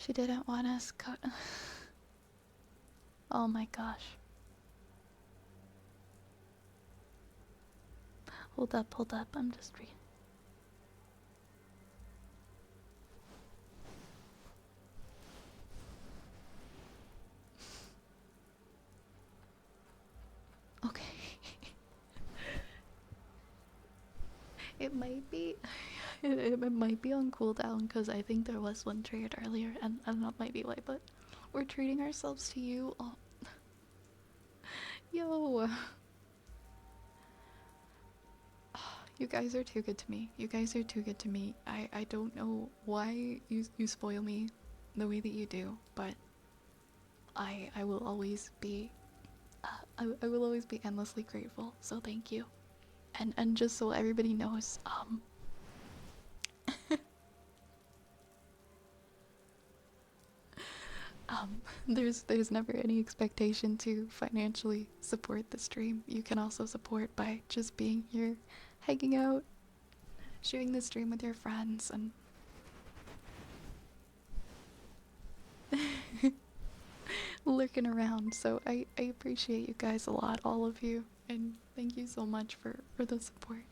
She didn't want us cut. Oh my gosh. Hold up, hold up. I'm just reading. Okay. It might be. It might be on cooldown because I think there was one trade earlier, and that might be why. But we're treating ourselves to you. Oh, yo, you guys are too good to me. You guys are too good to me. I don't know why you spoil me the way that you do, but I will always be. I will always be endlessly grateful. So thank you. And just so everybody knows, there's never any expectation to financially support the stream. You can also support by just being here, hanging out, sharing the stream with your friends, and lurking around. So I appreciate you guys a lot, all of you, and thank you so much for the support.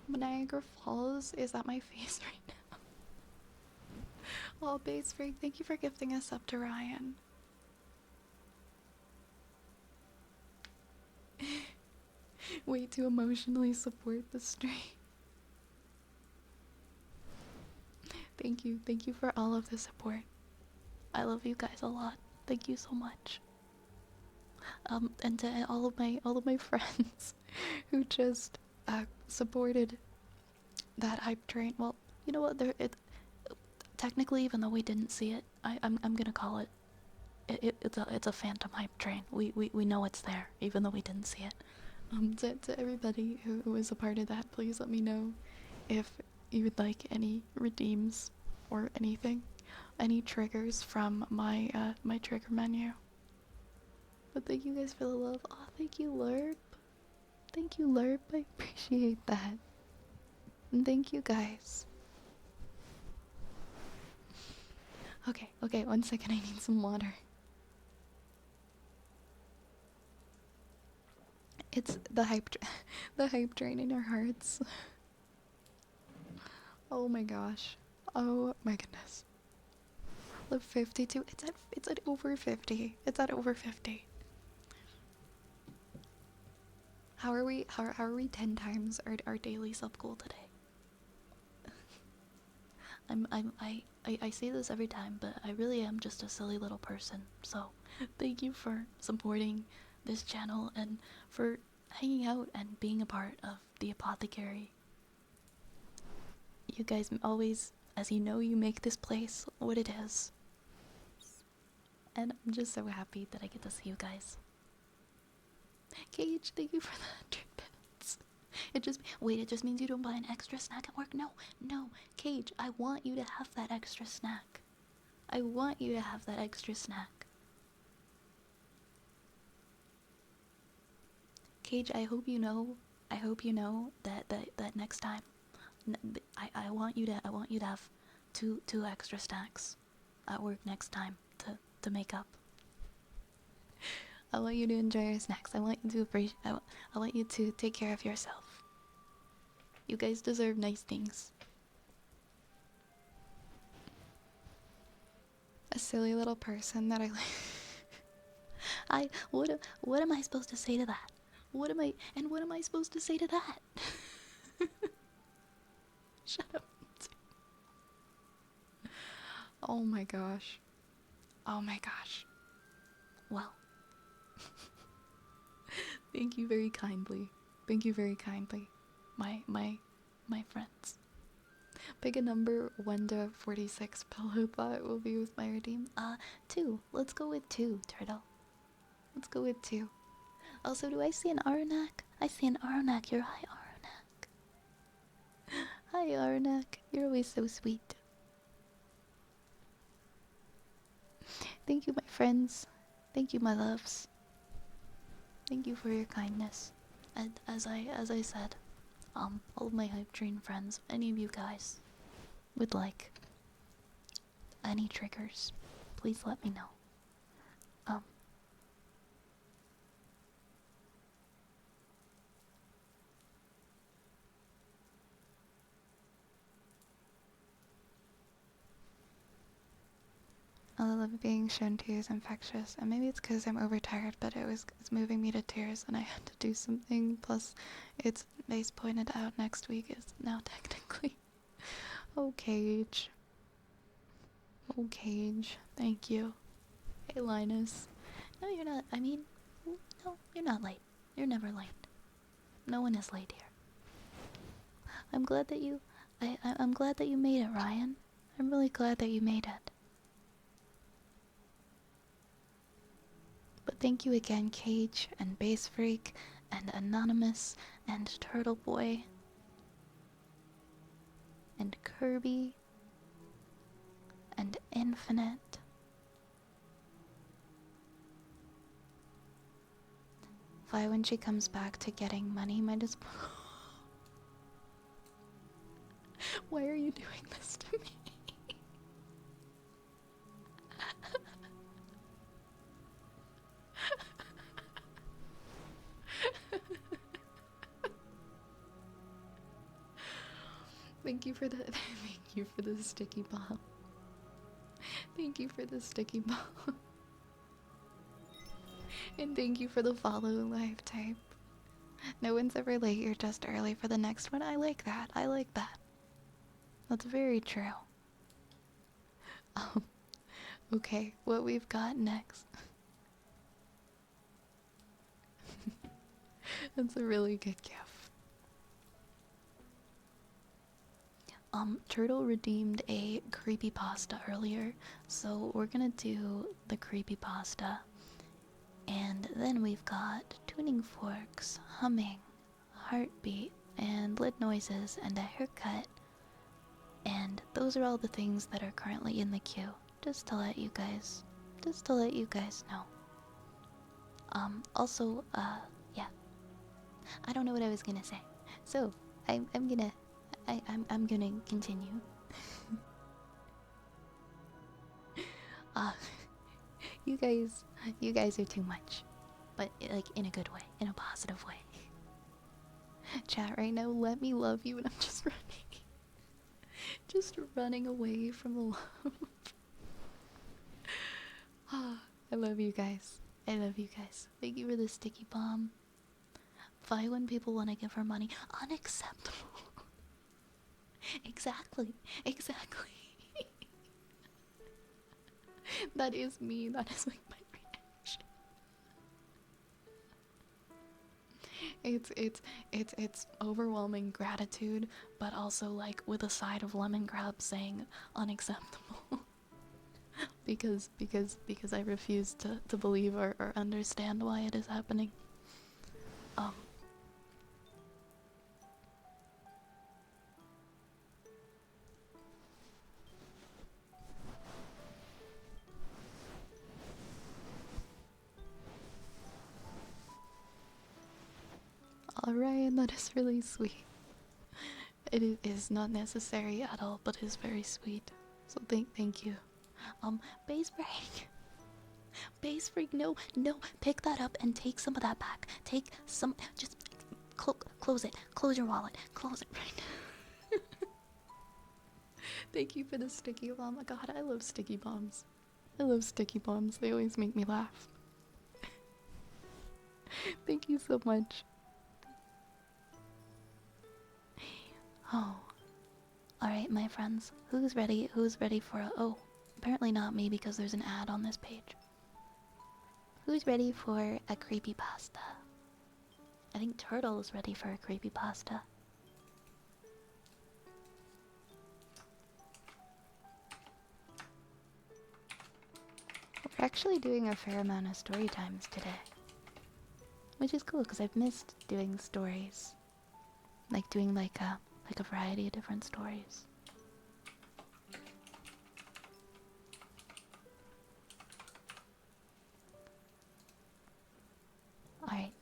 Niagara Falls is at my face right now. Oh, Base Freak, thank you for gifting us up to Ryan. Way to emotionally support the stream. Thank you for all of the support. I love you guys a lot. Thank you so much. And to all of my friends who just supported that hype train. Well, you know what? Technically, even though we didn't see it, I'm gonna call it. It's a phantom hype train. We know it's there, even though we didn't see it. To everybody who was a part of that, please let me know if you would like any redeems or anything, any triggers from my my trigger menu. But thank you guys for the love. Oh, thank you, Lerp. Thank you, Lerp. I appreciate that. And thank you guys. Okay, 1 second. I need some water. It's the the hype train in our hearts. Oh my gosh. Oh my goodness. Live 52. It's at over 50. It's at over 50. How are we 10 times our daily sub goal today? I say this every time, but I really am just a silly little person. So, thank you for supporting this channel and for hanging out and being a part of the apothecary. You guys always, as you know, you make this place what it is. And I'm just so happy that I get to see you guys. Cage, thank you for the 100 bits. It just means you don't buy an extra snack at work? No, Cage, I want you to have that extra snack. I want you to have that extra snack. Cage, I hope you know that next time, I want you to have two extra snacks at work next time to make up. I want you to enjoy your snacks. I want you to appreciate. I want you to take care of yourself. You guys deserve nice things. A silly little person that I like. What am I supposed to say to that? What am I supposed to say to that? Shut up. Oh my gosh. Oh my gosh. Well. Thank you very kindly. Thank you very kindly. My friends. Pick a number 1 to 46 pillow thought will be with my redeem. 2. Let's go with 2, Turtle. Let's go with 2. Also, do I see an Aronak? I see an Aronak. You're hi, Aronak. Hi, Aronak. You're always so sweet. Thank you, my friends. Thank you, my loves. Thank you for your kindness. And as I said, all of my hype train friends, any of you guys would like Any triggers, please let me know. Um, I love being shown to is infectious, and maybe it's because I'm overtired, but it's moving me to tears, and I had to do something. Plus, it's base pointed out next week is now technically. Oh, Cage. Oh, Cage. Thank you. Hey, Linus. No, you're not. I mean, no, you're not late. You're never late. No one is late here. I'm glad that you. I'm glad that you made it, Ryan. I'm really glad that you made it. But thank you again, Cage, and Base Freak, and Anonymous, and Turtle Boy, and Kirby, and Infinite. Vi, when she comes back to getting money, might as well. Why are you doing this to me? Thank you for the thank you for the sticky bomb. Thank you for the sticky bomb. And thank you for the follow live type. No one's ever late, you're just early for the next one. I like that. I like that. That's very true. Okay, what we've got next. That's a really good gift. Turtle redeemed a creepypasta earlier, so we're gonna do the creepypasta. And then we've got tuning forks, humming, heartbeat, and lid noises, and a haircut. And those are all the things that are currently in the queue, just to let you guys know. Also, yeah. I don't know what I was gonna say. So, I'm gonna continue. uh, you guys are too much. But, like, in a good way, in a positive way. Chat right now, let me love you, and I'm just running. Just running away from the love. I love you guys. I love you guys. Thank you for the sticky bomb. Why when people want to give her money? Unacceptable. Exactly. That is me. That is like my reaction. It's overwhelming gratitude, but also like with a side of lemongrab saying unacceptable. because I refuse to believe or understand why it is happening. Alright, that is really sweet. It is not necessary at all, but is very sweet. So thank you. Base break. Base freak, no, pick that up and take some of that back. Take some, just close it. Close your wallet. Close it right now. Thank you for the sticky bomb. Oh god, I love sticky bombs. I love sticky bombs. They always make me laugh. Thank you so much. Oh. Alright, my friends. Who's ready? Who's ready for a... Oh, apparently not me because there's an ad on this page. Who's ready for a creepypasta? I think Turtle's ready for a creepypasta. We're actually doing a fair amount of story times today. Which is cool because I've missed doing stories. Like doing like a variety of different stories. Alright.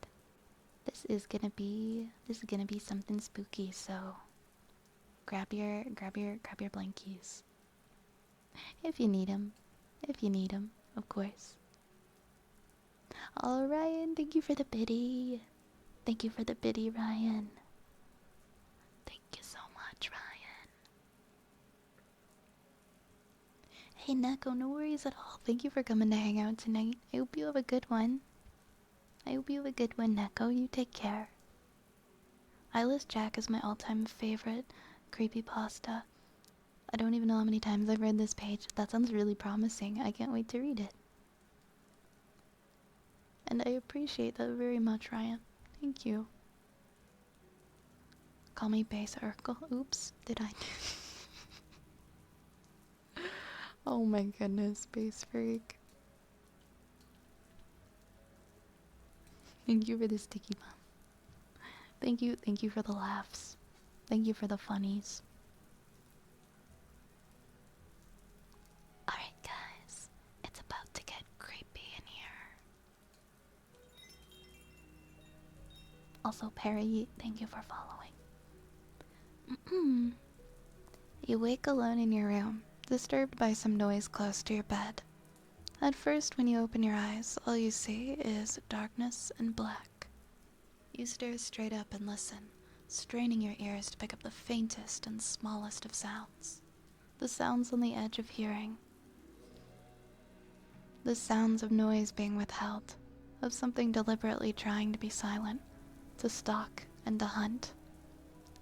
This is gonna be something spooky, so grab your blankies. If you need him. If you need him, of course. Oh, Ryan, thank you for the biddy. Thank you for the biddy, Ryan. Thank you so much, Ryan. Hey, Neko, no worries at all. Thank you for coming to hang out tonight. I hope you have a good one. I hope you have a good one, Neko. You take care. Eyeless Jack is my all-time favorite creepypasta. I don't even know how many times I've read this page. That sounds really promising. I can't wait to read it. And I appreciate that very much, Ryan. Thank you. Call me Base Urkel. Oops, did I? Oh my goodness, Base Freak. Thank you for the sticky bomb. Thank you for the laughs. Thank you for the funnies. Alright guys, it's about to get creepy in here. Also, Perry, thank you for following. You wake alone in your room, disturbed by some noise close to your bed. At first, when you open your eyes, all you see is darkness and black. You stare straight up and listen, straining your ears to pick up the faintest and smallest of sounds. The sounds on the edge of hearing. The sounds of noise being withheld, of something deliberately trying to be silent, to stalk and to hunt.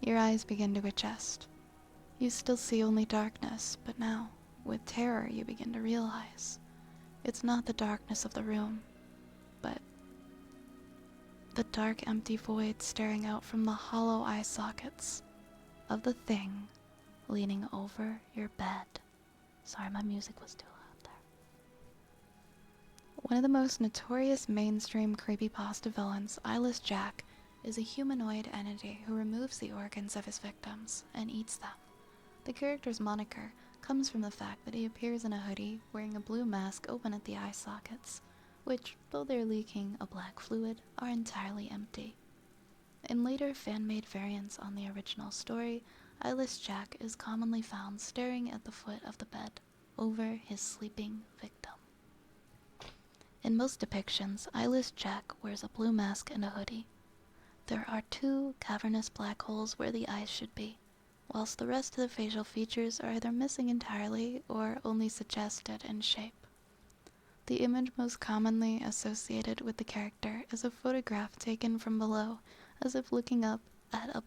Your eyes begin to adjust. You still see only darkness, but now, with terror, you begin to realize it's not the darkness of the room, but the dark, empty void staring out from the hollow eye sockets of the thing leaning over your bed. Sorry, my music was too loud there. One of the most notorious mainstream creepypasta villains, Eyeless Jack, is a humanoid entity who removes the organs of his victims and eats them. The character's moniker comes from the fact that he appears in a hoodie wearing a blue mask open at the eye sockets, which, though they're leaking a black fluid, are entirely empty. In later fan-made variants on the original story, Eyeless Jack is commonly found staring at the foot of the bed over his sleeping victim. In most depictions, Eyeless Jack wears a blue mask and a hoodie. There are 2 cavernous black holes where the eyes should be, whilst the rest of the facial features are either missing entirely or only suggested in shape. The image most commonly associated with the character is a photograph taken from below, as if looking up at a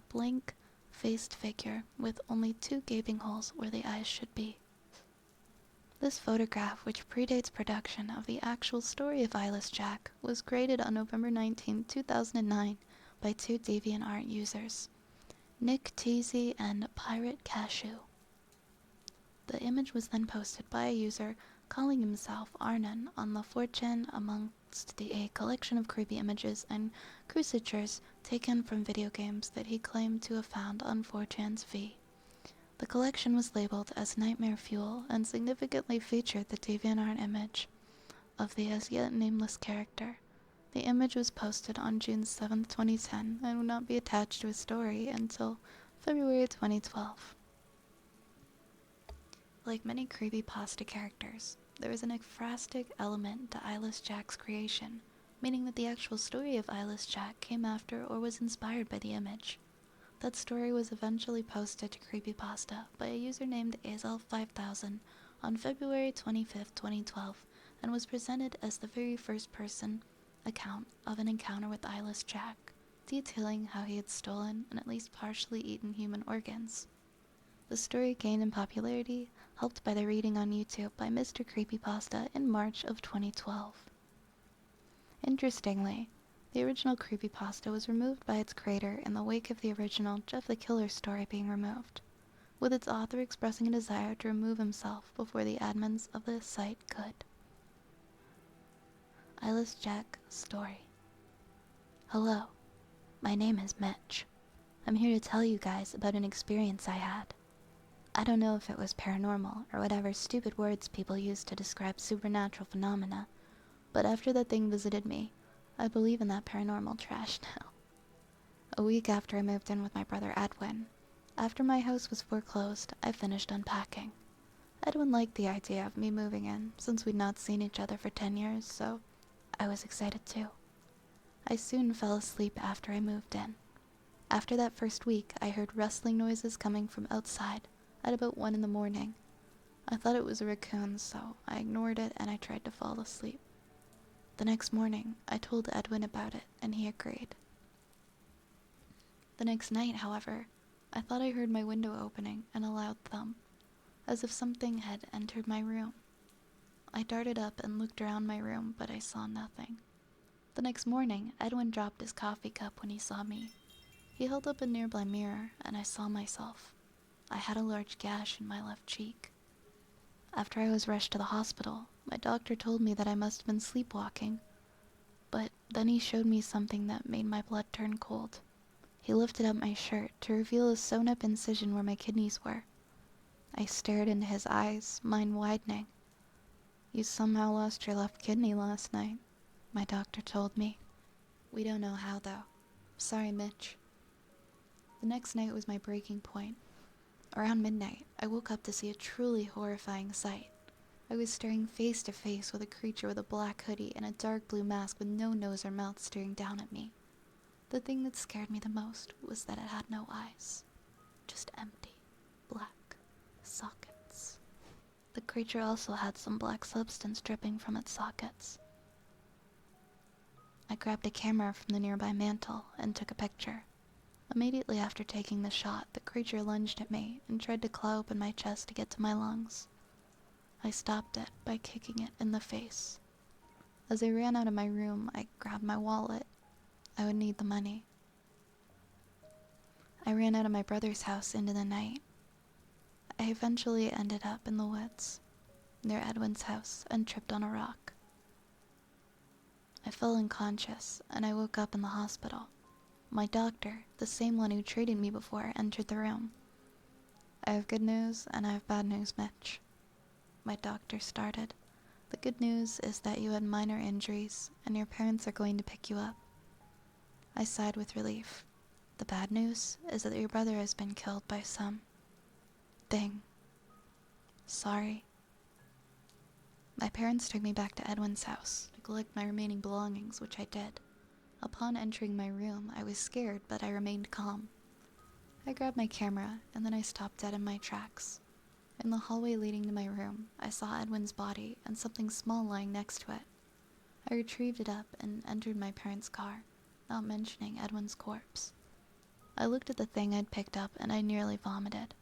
blank-faced figure with only 2 gaping holes where the eyes should be. This photograph, which predates production of the actual story of Eyeless Jack, was created on November 19, 2009 by 2 DeviantArt users, Nick Teasy and Pirate Cashew. The image was then posted by a user calling himself Arnon on the 4chan amongst a collection of creepy images and crucitures taken from video games that he claimed to have found on 4chan's V. The collection was labeled as Nightmare Fuel and significantly featured the DeviantArt image of the as yet nameless character. The image was posted on June 7, 2010 and would not be attached to a story until February 2012. Like many creepypasta characters, there is an ekphrastic element to Eyeless Jack's creation, meaning that the actual story of Eyeless Jack came after or was inspired by the image. That story was eventually posted to Creepypasta by a user named Azel5000 on February 25, 2012, and was presented as the very first person account of an encounter with Eyeless Jack, detailing how he had stolen and at least partially eaten human organs. The story gained in popularity, helped by the reading on YouTube by Mr. Creepypasta in March of 2012. Interestingly, the original creepypasta was removed by its creator in the wake of the original Jeff the Killer story being removed, with its author expressing a desire to remove himself before the admins of the site could. Eyeless Jack Story. Hello, my name is Mitch. I'm here to tell you guys about an experience I had. I don't know if it was paranormal or whatever stupid words people use to describe supernatural phenomena, but after that thing visited me, I believe in that paranormal trash now. A week after I moved in with my brother Edwin, after my house was foreclosed, I finished unpacking. Edwin liked the idea of me moving in, since we'd not seen each other for 10 years, so I was excited too. I soon fell asleep after I moved in. After that first week, I heard rustling noises coming from outside at about 1 in the morning. I thought it was a raccoon, so I ignored it and I tried to fall asleep. The next morning, I told Edwin about it, and he agreed. The next night, however, I thought I heard my window opening and a loud thump, as if something had entered my room. I darted up and looked around my room, but I saw nothing. The next morning, Edwin dropped his coffee cup when he saw me. He held up a nearby mirror, and I saw myself. I had a large gash in my left cheek. After I was rushed to the hospital, my doctor told me that I must have been sleepwalking, but then he showed me something that made my blood turn cold. He lifted up my shirt to reveal a sewn-up incision where my kidneys were. I stared into his eyes, mine widening. "You somehow lost your left kidney last night," my doctor told me. "We don't know how, though. Sorry, Mitch." The next night was my breaking point. Around midnight, I woke up to see a truly horrifying sight. I was staring face to face with a creature with a black hoodie and a dark blue mask with no nose or mouth staring down at me. The thing that scared me the most was that it had no eyes. Just empty, black sockets. The creature also had some black substance dripping from its sockets. I grabbed a camera from the nearby mantel and took a picture. Immediately after taking the shot, the creature lunged at me and tried to claw open my chest to get to my lungs. I stopped it by kicking it in the face. As I ran out of my room, I grabbed my wallet. I would need the money. I ran out of my brother's house into the night. I eventually ended up in the woods, near Edwin's house, and tripped on a rock. I fell unconscious, and I woke up in the hospital. My doctor, the same one who treated me before, entered the room. "I have good news, and I have bad news, Mitch." My doctor started. "The good news is that you had minor injuries, and your parents are going to pick you up." I sighed with relief. "The bad news is that your brother has been killed by some thing. Sorry." My parents took me back to Edwin's house to collect my remaining belongings, which I did. Upon entering my room, I was scared, but I remained calm. I grabbed my camera, and then I stopped dead in my tracks. In the hallway leading to my room, I saw Edwin's body and something small lying next to it. I retrieved it up and entered my parents' car, not mentioning Edwin's corpse. I looked at the thing I'd picked up and I nearly vomited.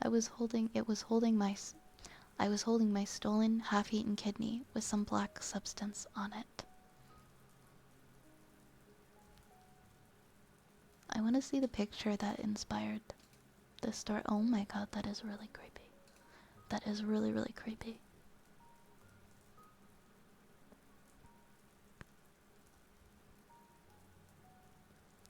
I was holding my stolen, half-eaten kidney with some black substance on it. I want to see the picture that inspired this story. Oh my god, that is really creepy. That is really, really creepy.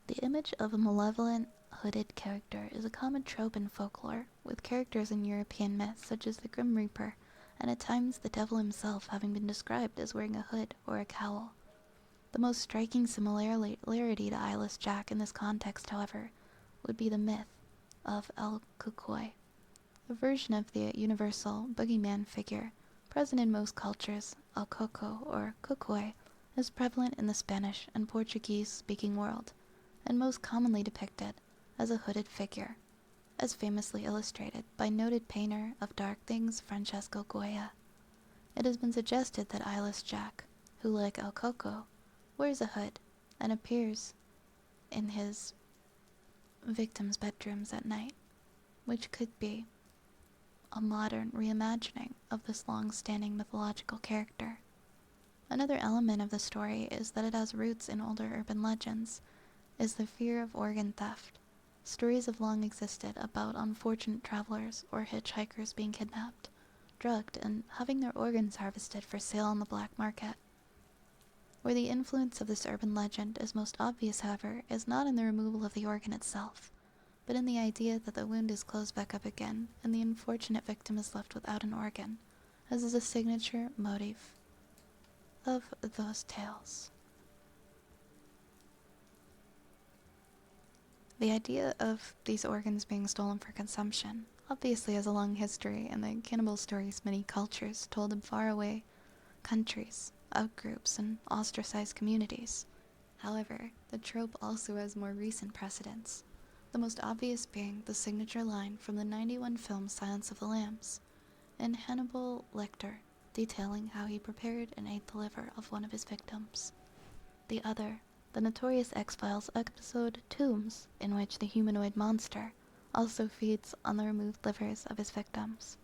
The image of a malevolent, hooded character is a common trope in folklore, with characters in European myths such as the Grim Reaper, and at times the devil himself having been described as wearing a hood or a cowl. The most striking similarity to Eyeless Jack in this context, however, would be the myth of El Cucuy, a version of the universal boogeyman figure present in most cultures. El Coco, or Cucuy, is prevalent in the Spanish and Portuguese-speaking world, and most commonly depicted as a hooded figure, as famously illustrated by noted painter of dark things Francesco Goya. It has been suggested that Eyeless Jack, who, like El Coco, wears a hood and appears in his victims' bedrooms at night, which could be a modern reimagining of this long-standing mythological character. Another element of the story is that it has roots in older urban legends, is the fear of organ theft. Stories have long existed about unfortunate travelers or hitchhikers being kidnapped, drugged, and having their organs harvested for sale on the black market. Where the influence of this urban legend is most obvious, however, is not in the removal of the organ itself, but in the idea that the wound is closed back up again and the unfortunate victim is left without an organ, as is a signature motif of those tales. The idea of these organs being stolen for consumption obviously has a long history in the cannibal stories many cultures told in faraway countries, outgroups, and ostracized communities. However, the trope also has more recent precedents, the most obvious being the signature line from the 91 film Silence of the Lambs, and Hannibal Lecter detailing how he prepared and ate the liver of one of his victims. The other, the notorious X-Files episode Tombs, in which the humanoid monster also feeds on the removed livers of his victims.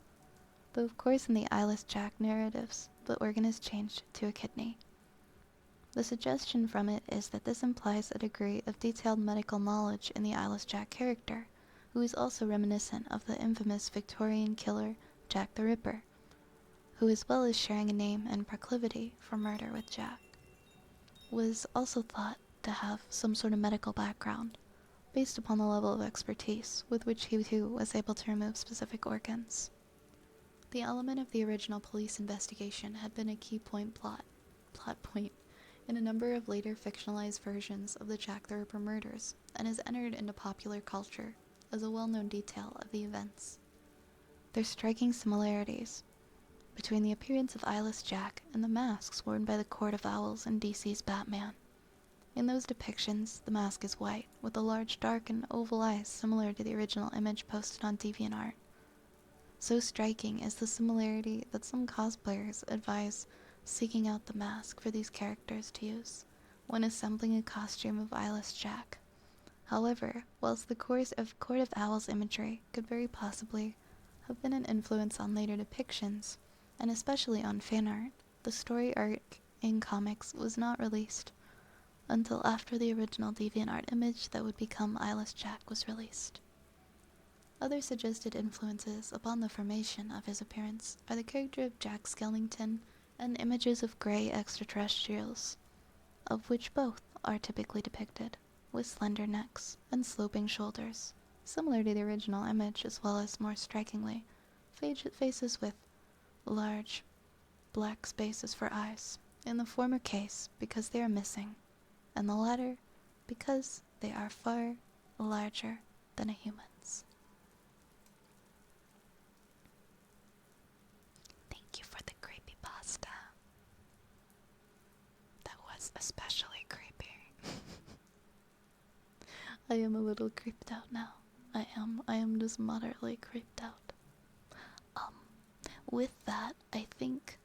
Though of course in the Eyeless Jack narratives, the organ is changed to a kidney. The suggestion from it is that this implies a degree of detailed medical knowledge in the Eyeless Jack character, who is also reminiscent of the infamous Victorian killer Jack the Ripper, who, as well as sharing a name and proclivity for murder with Jack, was also thought to have some sort of medical background, based upon the level of expertise with which he too was able to remove specific organs. The element of the original police investigation had been a key plot point, in a number of later fictionalized versions of the Jack the Ripper murders, and has entered into popular culture as a well-known detail of the events. There's striking similarities between the appearance of Eyeless Jack and the masks worn by the Court of Owls in DC's Batman. In those depictions, the mask is white, with a large dark and oval eyes similar to the original image posted on DeviantArt. So striking is the similarity that some cosplayers advise seeking out the mask for these characters to use when assembling a costume of Eyeless Jack. However, whilst the Court of Owls imagery could very possibly have been an influence on later depictions, and especially on fan art, the story arc in comics was not released until after the original DeviantArt image that would become Eyeless Jack was released. Other suggested influences upon the formation of his appearance are the character of Jack Skellington and images of grey extraterrestrials, of which both are typically depicted, with slender necks and sloping shoulders, similar to the original image, as well as, more strikingly, faces with large black spaces for eyes, in the former case because they are missing, and the latter because they are far larger than a human's. Thank you for the creepypasta. That was especially creepy. I am a little creeped out now. I am just moderately creeped out. With that, I think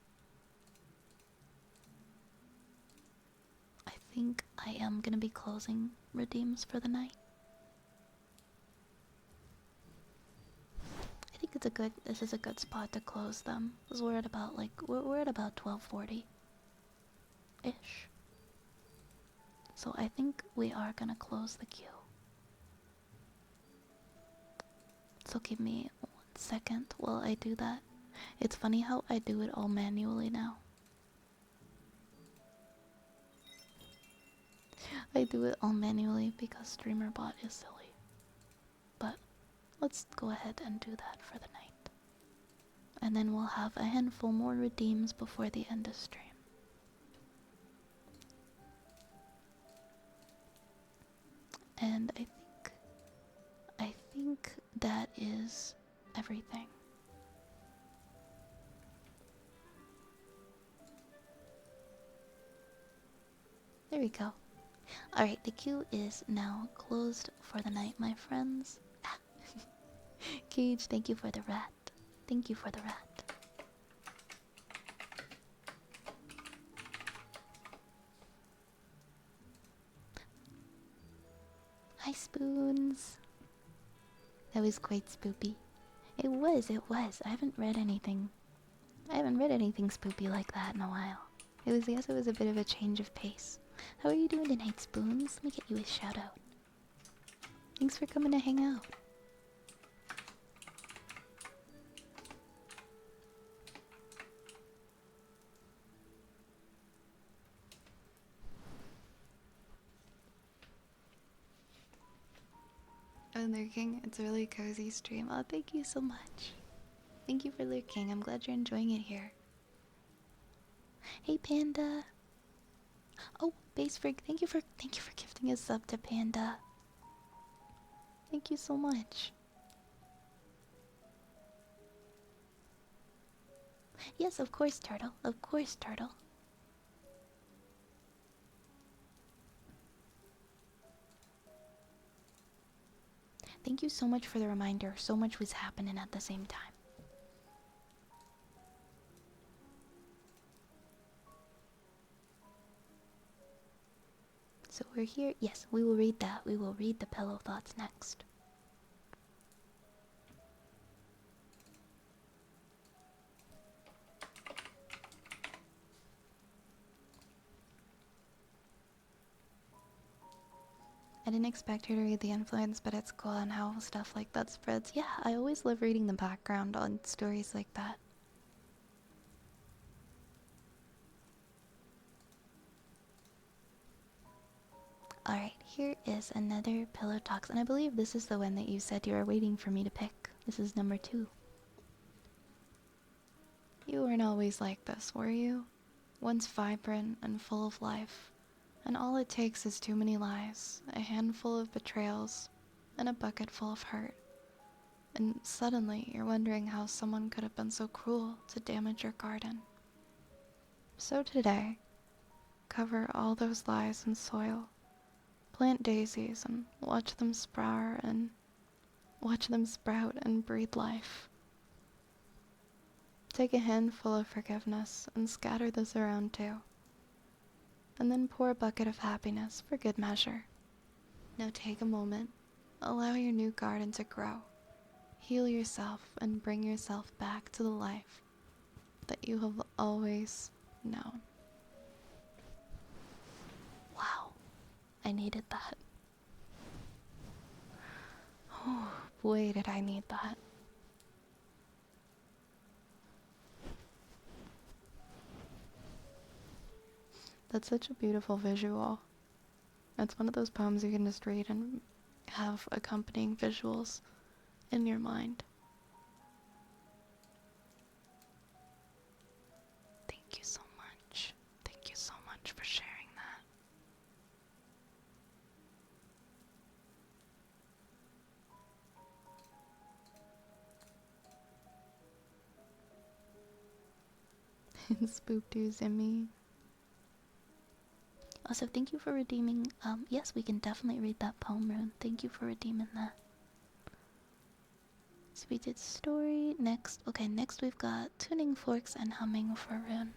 I am gonna be closing redeems for the night. I think this is a good spot to close them, because we're at about 12:40 ish. So I think we are gonna close the queue. So give me 1 second while I do that. It's funny how I do it all manually now. I do it all manually because StreamerBot is silly. But let's go ahead and do that for the night. And then we'll have a handful more redeems before the end of stream. And I think that is everything. There we go. Alright, the queue is now closed for the night, my friends. Cage, thank you for the rat. Thank you for the rat. Hi, Spoons. That was quite spoopy. It was. I haven't read anything spoopy like that in a while. I guess it was a bit of a change of pace. How are you doing tonight, Spoons? Let me get you a shout out. Thanks for coming to hang out. Oh, lurking. It's a really cozy stream. Oh, thank you so much. Thank you for lurking. I'm glad you're enjoying it here. Hey, Panda. Oh, Base Freak, thank you for gifting a sub to Panda. Thank you so much. Yes, of course, Turtle. Of course, Turtle. Thank you so much for the reminder. So much was happening at the same time. So we're here. Yes, we will read that. We will read the pillow thoughts next. I didn't expect her to read the influence, but it's cool on how stuff like that spreads. Yeah, I always love reading the background on stories like that. Alright, here is another pillow talks, and I believe this is the one that you said you were waiting for me to pick. This is number 2. You weren't always like this, were you? Once vibrant and full of life. And all it takes is too many lies, a handful of betrayals, and a bucket full of hurt. And suddenly you're wondering how someone could have been so cruel to damage your garden. So today, cover all those lies in soil. Plant daisies and watch them sprout and breathe life. Take a handful of forgiveness and scatter this around too. And then pour a bucket of happiness for good measure. Now take a moment, allow your new garden to grow. Heal yourself and bring yourself back to the life that you have always known. Wow, I needed that. Oh, boy, did I need that. That's such a beautiful visual. It's one of those poems you can just read and have accompanying visuals in your mind. Thank you so much. Thank you so much for sharing that. Spooked you, Zimmy. Also, thank you for redeeming. Yes, we can definitely read that poem rune. Thank you for redeeming that. So we did story. Next, okay, next we've got tuning forks and humming for rune.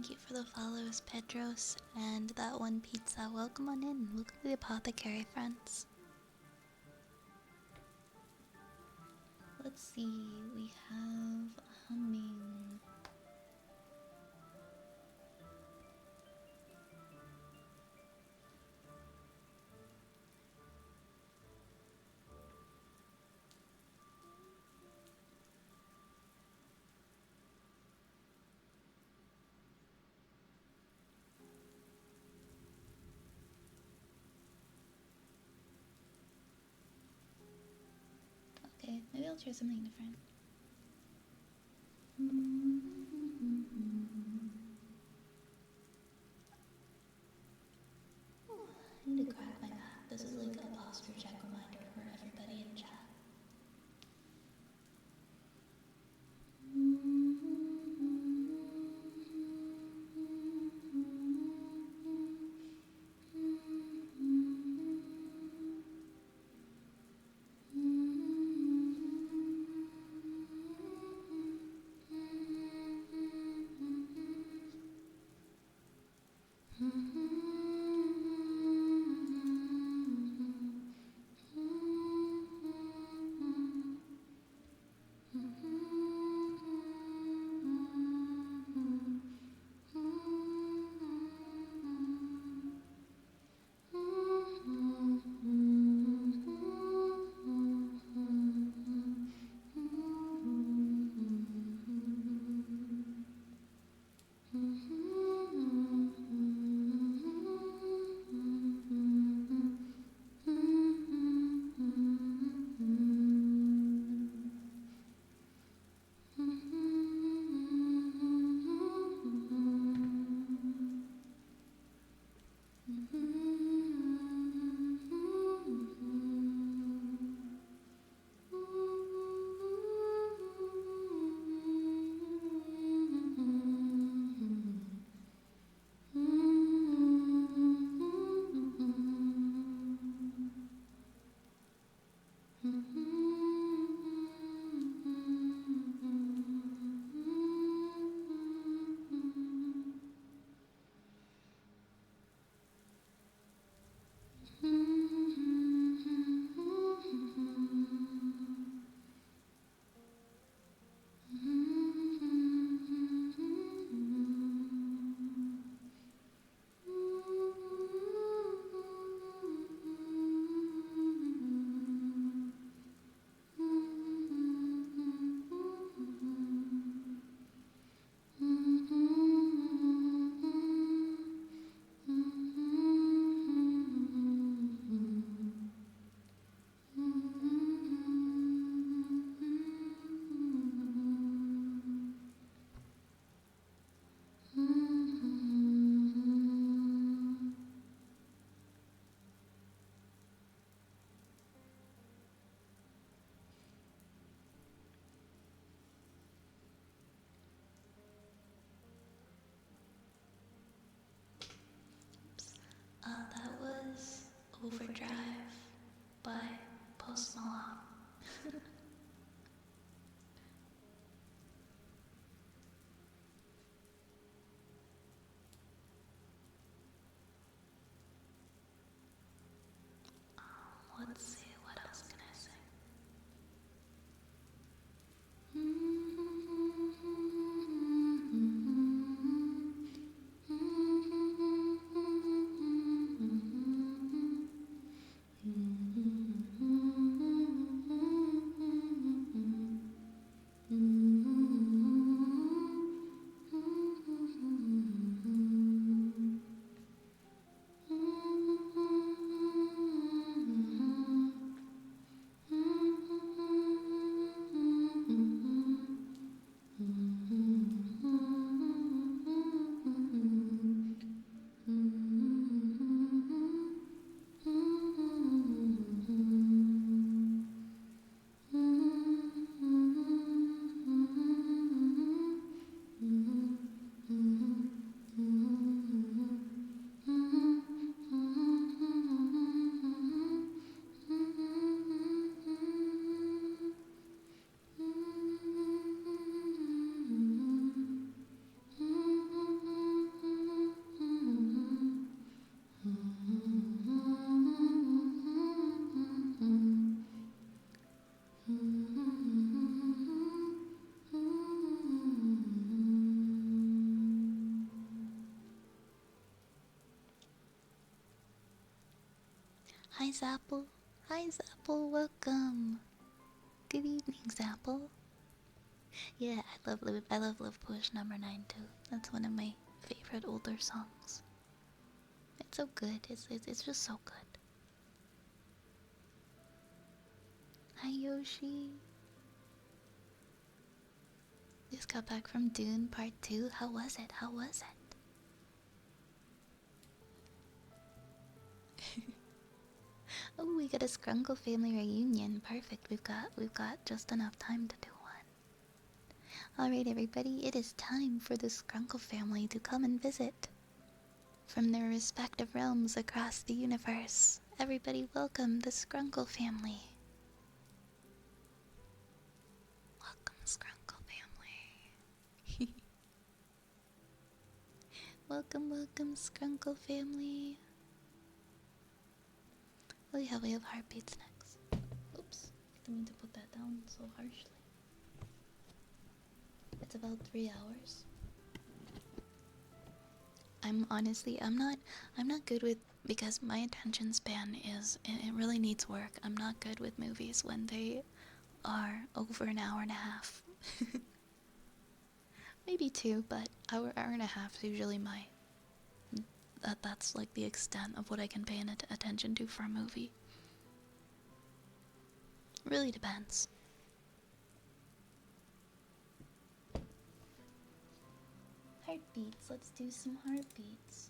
Thank you for the follows, Pedros, and that one pizza. Welcome on in. Welcome to the apothecary, friends. Let's see. We have humming. Okay, maybe I'll try something different. I need to crack my back. This is like a posture check reminder for everybody in chat. That was Overdrive by Post Malone. Let's see, what else can I sing? Hi, Zapple. Hi, Zapple. Welcome. Good evening, Zapple. Yeah, I love Live Push number 9 too. That's one of my favorite older songs. It's so good. It's just so good. Hi, Yoshi. Just got back from Dune Part 2. How was it? How was it? Oh, we got a Scrunkle family reunion. Perfect. We've got just enough time to do one. Alright everybody, it is time for the Scrunkle family to come and visit. From their respective realms across the universe, everybody welcome the Scrunkle family. Welcome, Scrunkle family. Welcome, Scrunkle family. Oh yeah, we have heartbeats next. Oops, didn't mean to put that down so harshly. It's about 3 hours. I'm not good with, because my attention span it really needs work. I'm not good with movies when they are over an hour and a half. Maybe 2, but hour and a half is usually that's like the extent of what I can pay attention to for a movie. Really depends. Heartbeats, let's do some heartbeats.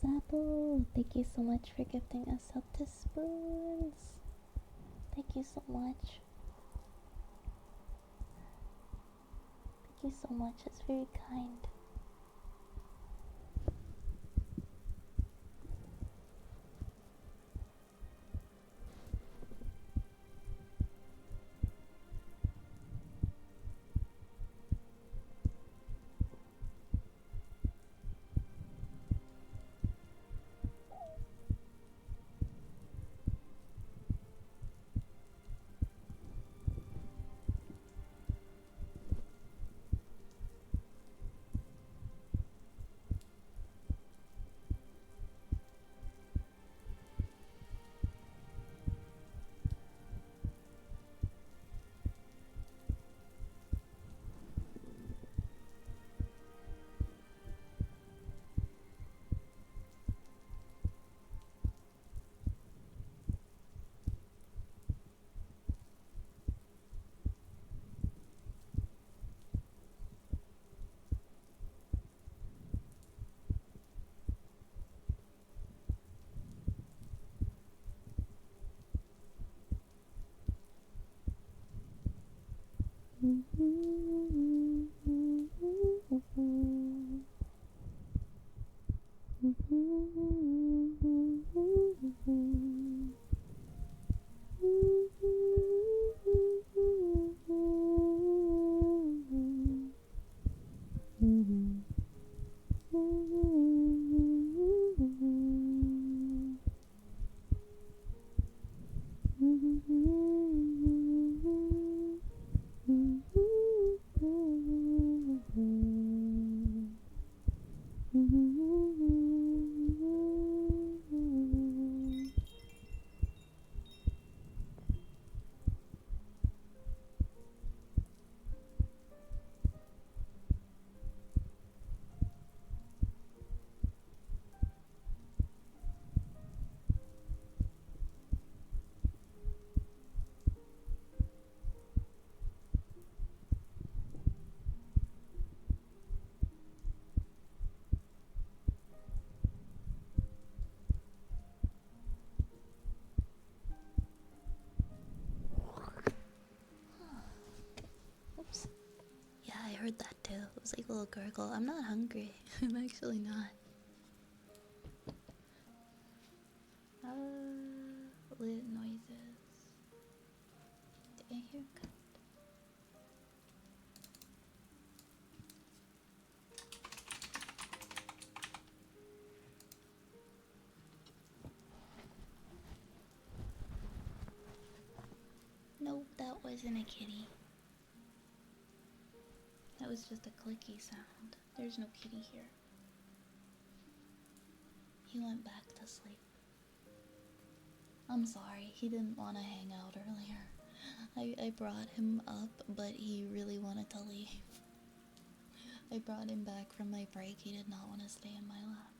Zapple, thank you so much for gifting us up to spoons. Thank you so much. Thank you so much, it's very kind. Oops. Yeah, I heard that too. It was like a little gurgle. I'm not hungry. I'm actually not. Lit noises. Did I hear cut? Nope, that wasn't a kitty. That was just a clicky sound. There's no kitty here. He went back to sleep. I'm sorry, he didn't want to hang out earlier. I brought him up, but he really wanted to leave. I brought him back from my break. He did not want to stay in my lap.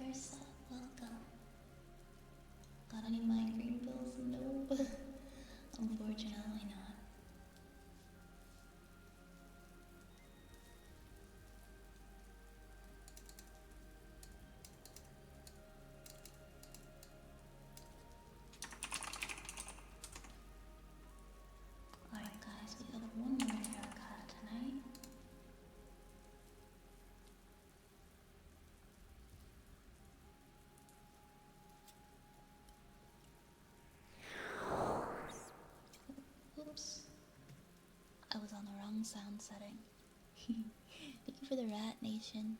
Versa, welcome. Got any migraine pills? Nope. Unfortunately not. Alright guys, we got one more haircut tonight. Oops. I was on the wrong sound setting. Thank you for the rat nation.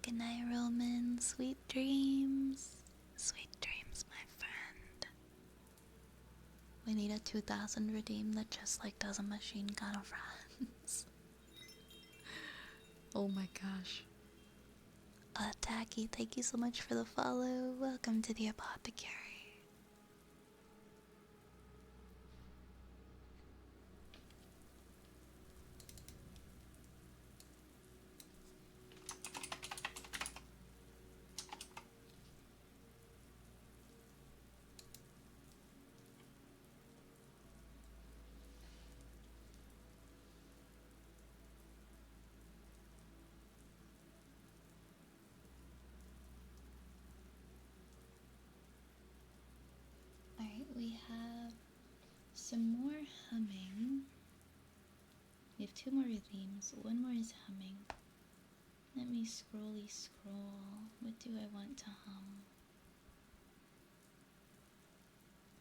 Good night, Roman. Sweet dreams. Sweet dreams, my friend. We need a 2000 redeem that just like does a machine gun of runs. Oh my gosh. Tacky, thank you so much for the follow. Welcome to the apothecary. two more themes. One more is humming. Let me scrolly scroll. What do I want to hum?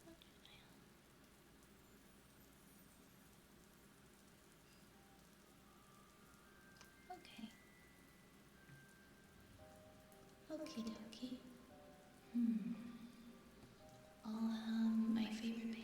What should I hum? Okay. Okie dokie. I'll hum my favorite band.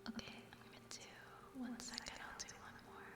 Okay, I'm gonna do 1 second, I'll do one more.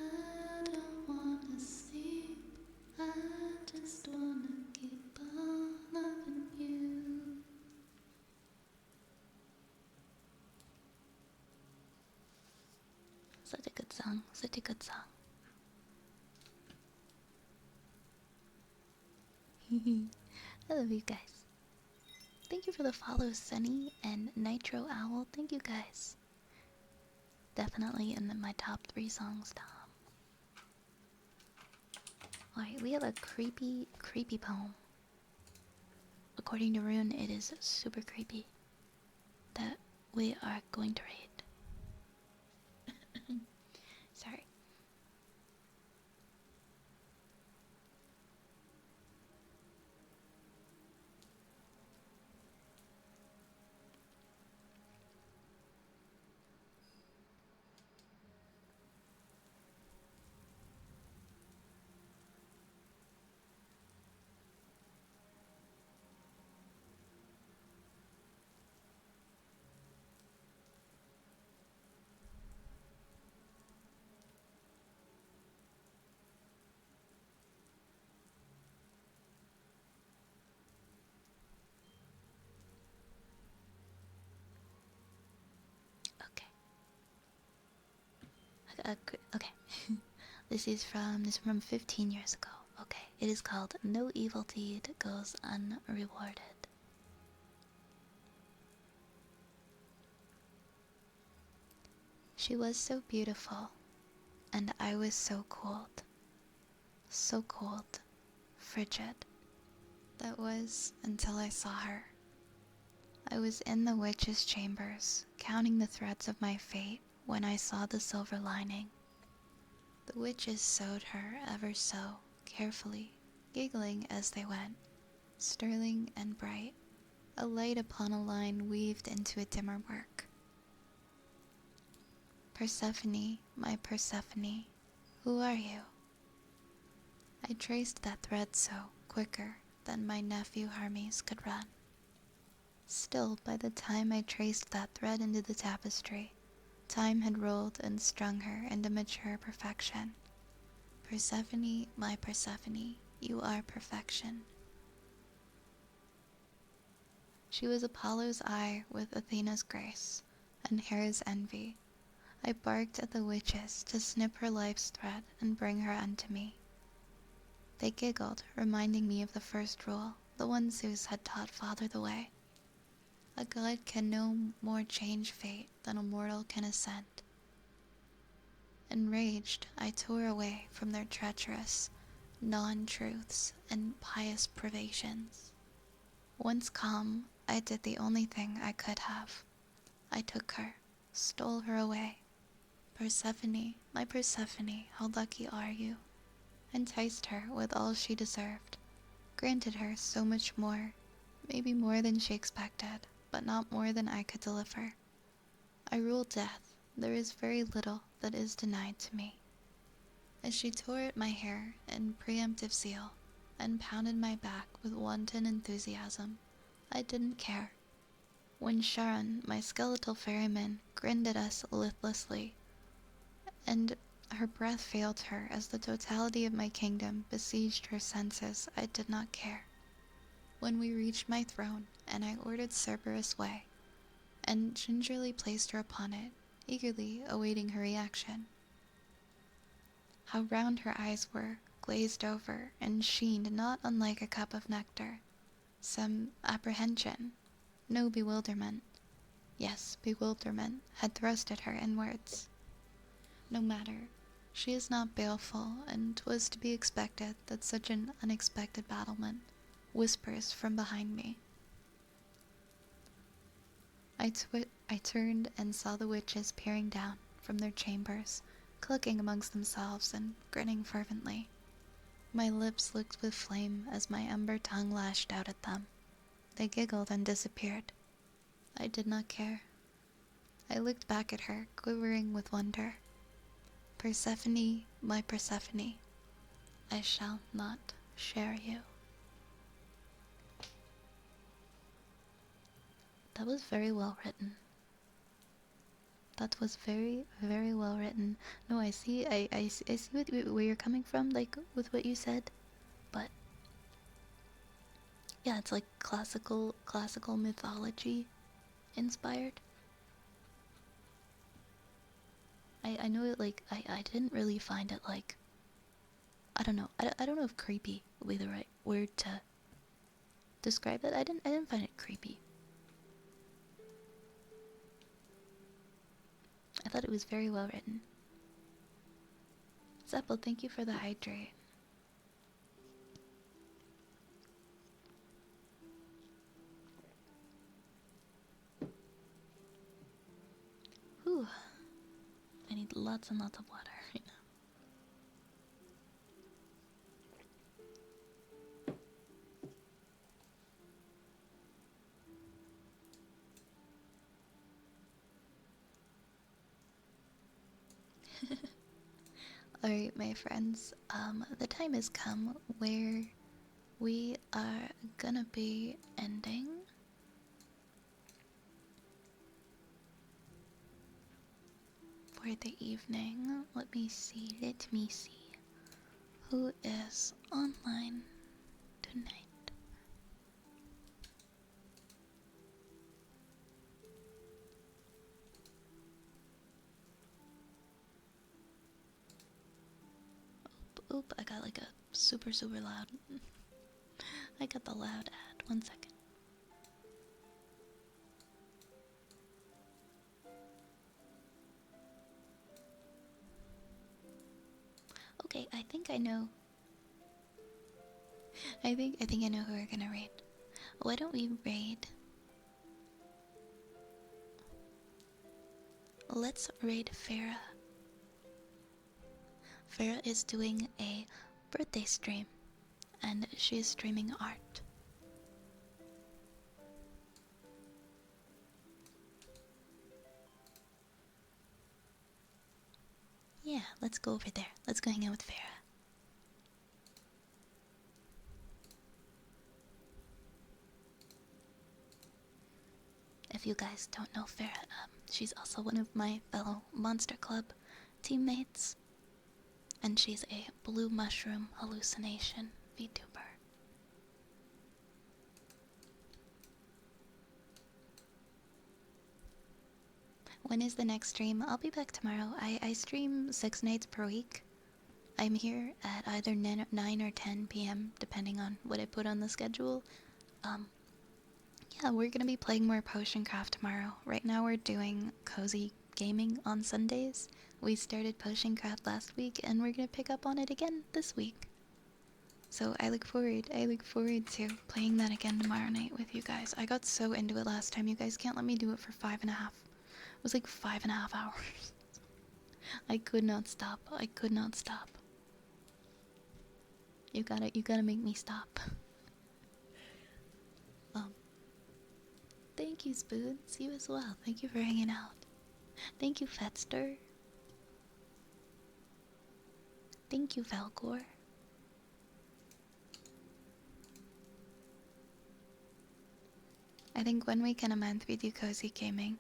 I don't wanna sleep, I just wanna keep on loving you. Such a good song, such a good song. I love you guys. Thank you for the follows, Sunny and Nitro Owl. Thank you guys. definitely in my top 3 songs, Tom. Alright, we have a creepy poem. According to Rune, it is super creepy. That we are going to read. Sorry. Okay. Okay. This is from 15 years ago. Okay. It is called No Evil Deed Goes Unrewarded. She was so beautiful, and I was so cold. So cold. Frigid. That was until I saw her. I was in the witch's chambers, counting the threads of my fate when I saw the silver lining. The witches sewed her ever so carefully, giggling as they went, sterling and bright, a light upon a line weaved into a dimmer work. Persephone, my Persephone, who are you? I traced that thread so quicker than my nephew Hermes could run. Still, by the time I traced that thread into the tapestry, time had rolled and strung her into mature perfection. Persephone, my Persephone, you are perfection. She was Apollo's eye with Athena's grace, and Hera's envy. I barked at the witches to snip her life's thread and bring her unto me. They giggled, reminding me of the first rule, the one Zeus had taught Father the way. A god can no more change fate than a mortal can ascend. Enraged, I tore away from their treacherous non-truths and pious privations. Once calm, I did the only thing I could have. I took her, stole her away. Persephone, my Persephone, how lucky are you? Enticed her with all she deserved, granted her so much more, maybe more than she expected, but not more than I could deliver. I rule death, there is very little that is denied to me. As she tore at my hair in preemptive zeal, and pounded my back with wanton enthusiasm, I didn't care. When Charon, my skeletal ferryman, grinned at us listlessly, and her breath failed her as the totality of my kingdom besieged her senses, I did not care. When we reached my throne, and I ordered Cerberus way, and gingerly placed her upon it, eagerly awaiting her reaction. How round her eyes were, glazed over, and sheened not unlike a cup of nectar. Some apprehension, no bewilderment. Yes, bewilderment had thrust at her inwards. No matter, she is not baleful, and 'twas to be expected that such an unexpected battlement whispers from behind me. I turned and saw the witches peering down from their chambers, clucking amongst themselves and grinning fervently. My lips licked with flame as my ember tongue lashed out at them. They giggled and disappeared. I did not care. I looked back at her, quivering with wonder. Persephone, my Persephone, I shall not share you. That was very well written. That was very, very well written. No, I see where you're coming from, like, with what you said. But, yeah, it's like classical mythology inspired. I know it, like, I didn't really find it, like, I don't know. I don't know if creepy would be the right word to describe it. I didn't find it creepy. I thought it was very well written. Zeppel, thank you for the hydrate. Whew. I need lots and lots of water right now. Alright, my friends, the time has come where we are gonna be ending. For the evening. Let me see. Who is online tonight? Oop, I got like a super loud. I got the loud ad. 1 second. Okay, I think I know. I think I know who we're gonna raid. Why don't we raid? Let's raid Farah. Farah is doing a birthday stream, and she is streaming art. Yeah, let's go over there. Let's go hang out with Farah. If you guys don't know Farah, she's also one of my fellow Monster Club teammates. And she's a blue mushroom hallucination VTuber. When is the next stream? I'll be back tomorrow. I stream 6 nights per week. I'm here at either 9 or 10 p.m. depending on what I put on the schedule. Yeah, we're gonna be playing more Potion Craft tomorrow. Right now we're doing cozy gaming on Sundays. We started Potion Craft last week and we're gonna pick up on it again this week. So I look forward to playing that again tomorrow night with you guys. I got so into it last time, you guys can't let me do it for 5.5. It was like 5.5 hours. I could not stop. You gotta make me stop. Thank you, Spoons. You as well. Thank you for hanging out. Thank you, Fetster. Thank you, Valcor. I think 1 week and a month we do cozy gaming.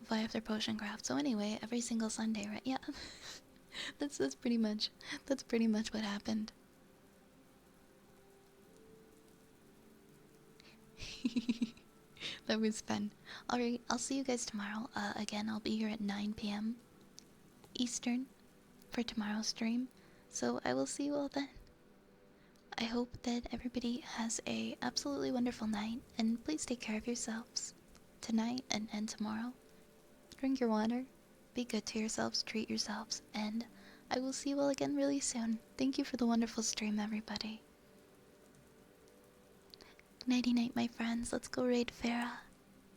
Via their Potion Craft. So anyway, every single Sunday, right? Yeah. that's pretty much what happened. That was fun. Alright, I'll see you guys tomorrow. Again, I'll be here at 9 p.m. Eastern for tomorrow's stream. So I will see you all then. I hope that everybody has a absolutely wonderful night, and please take care of yourselves tonight and tomorrow. Drink your water, be good to yourselves, treat yourselves, and I will see you all again really soon. Thank you for the wonderful stream, everybody. Nighty night, my friends. Let's go raid Farah.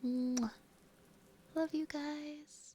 Mwah. Love you guys.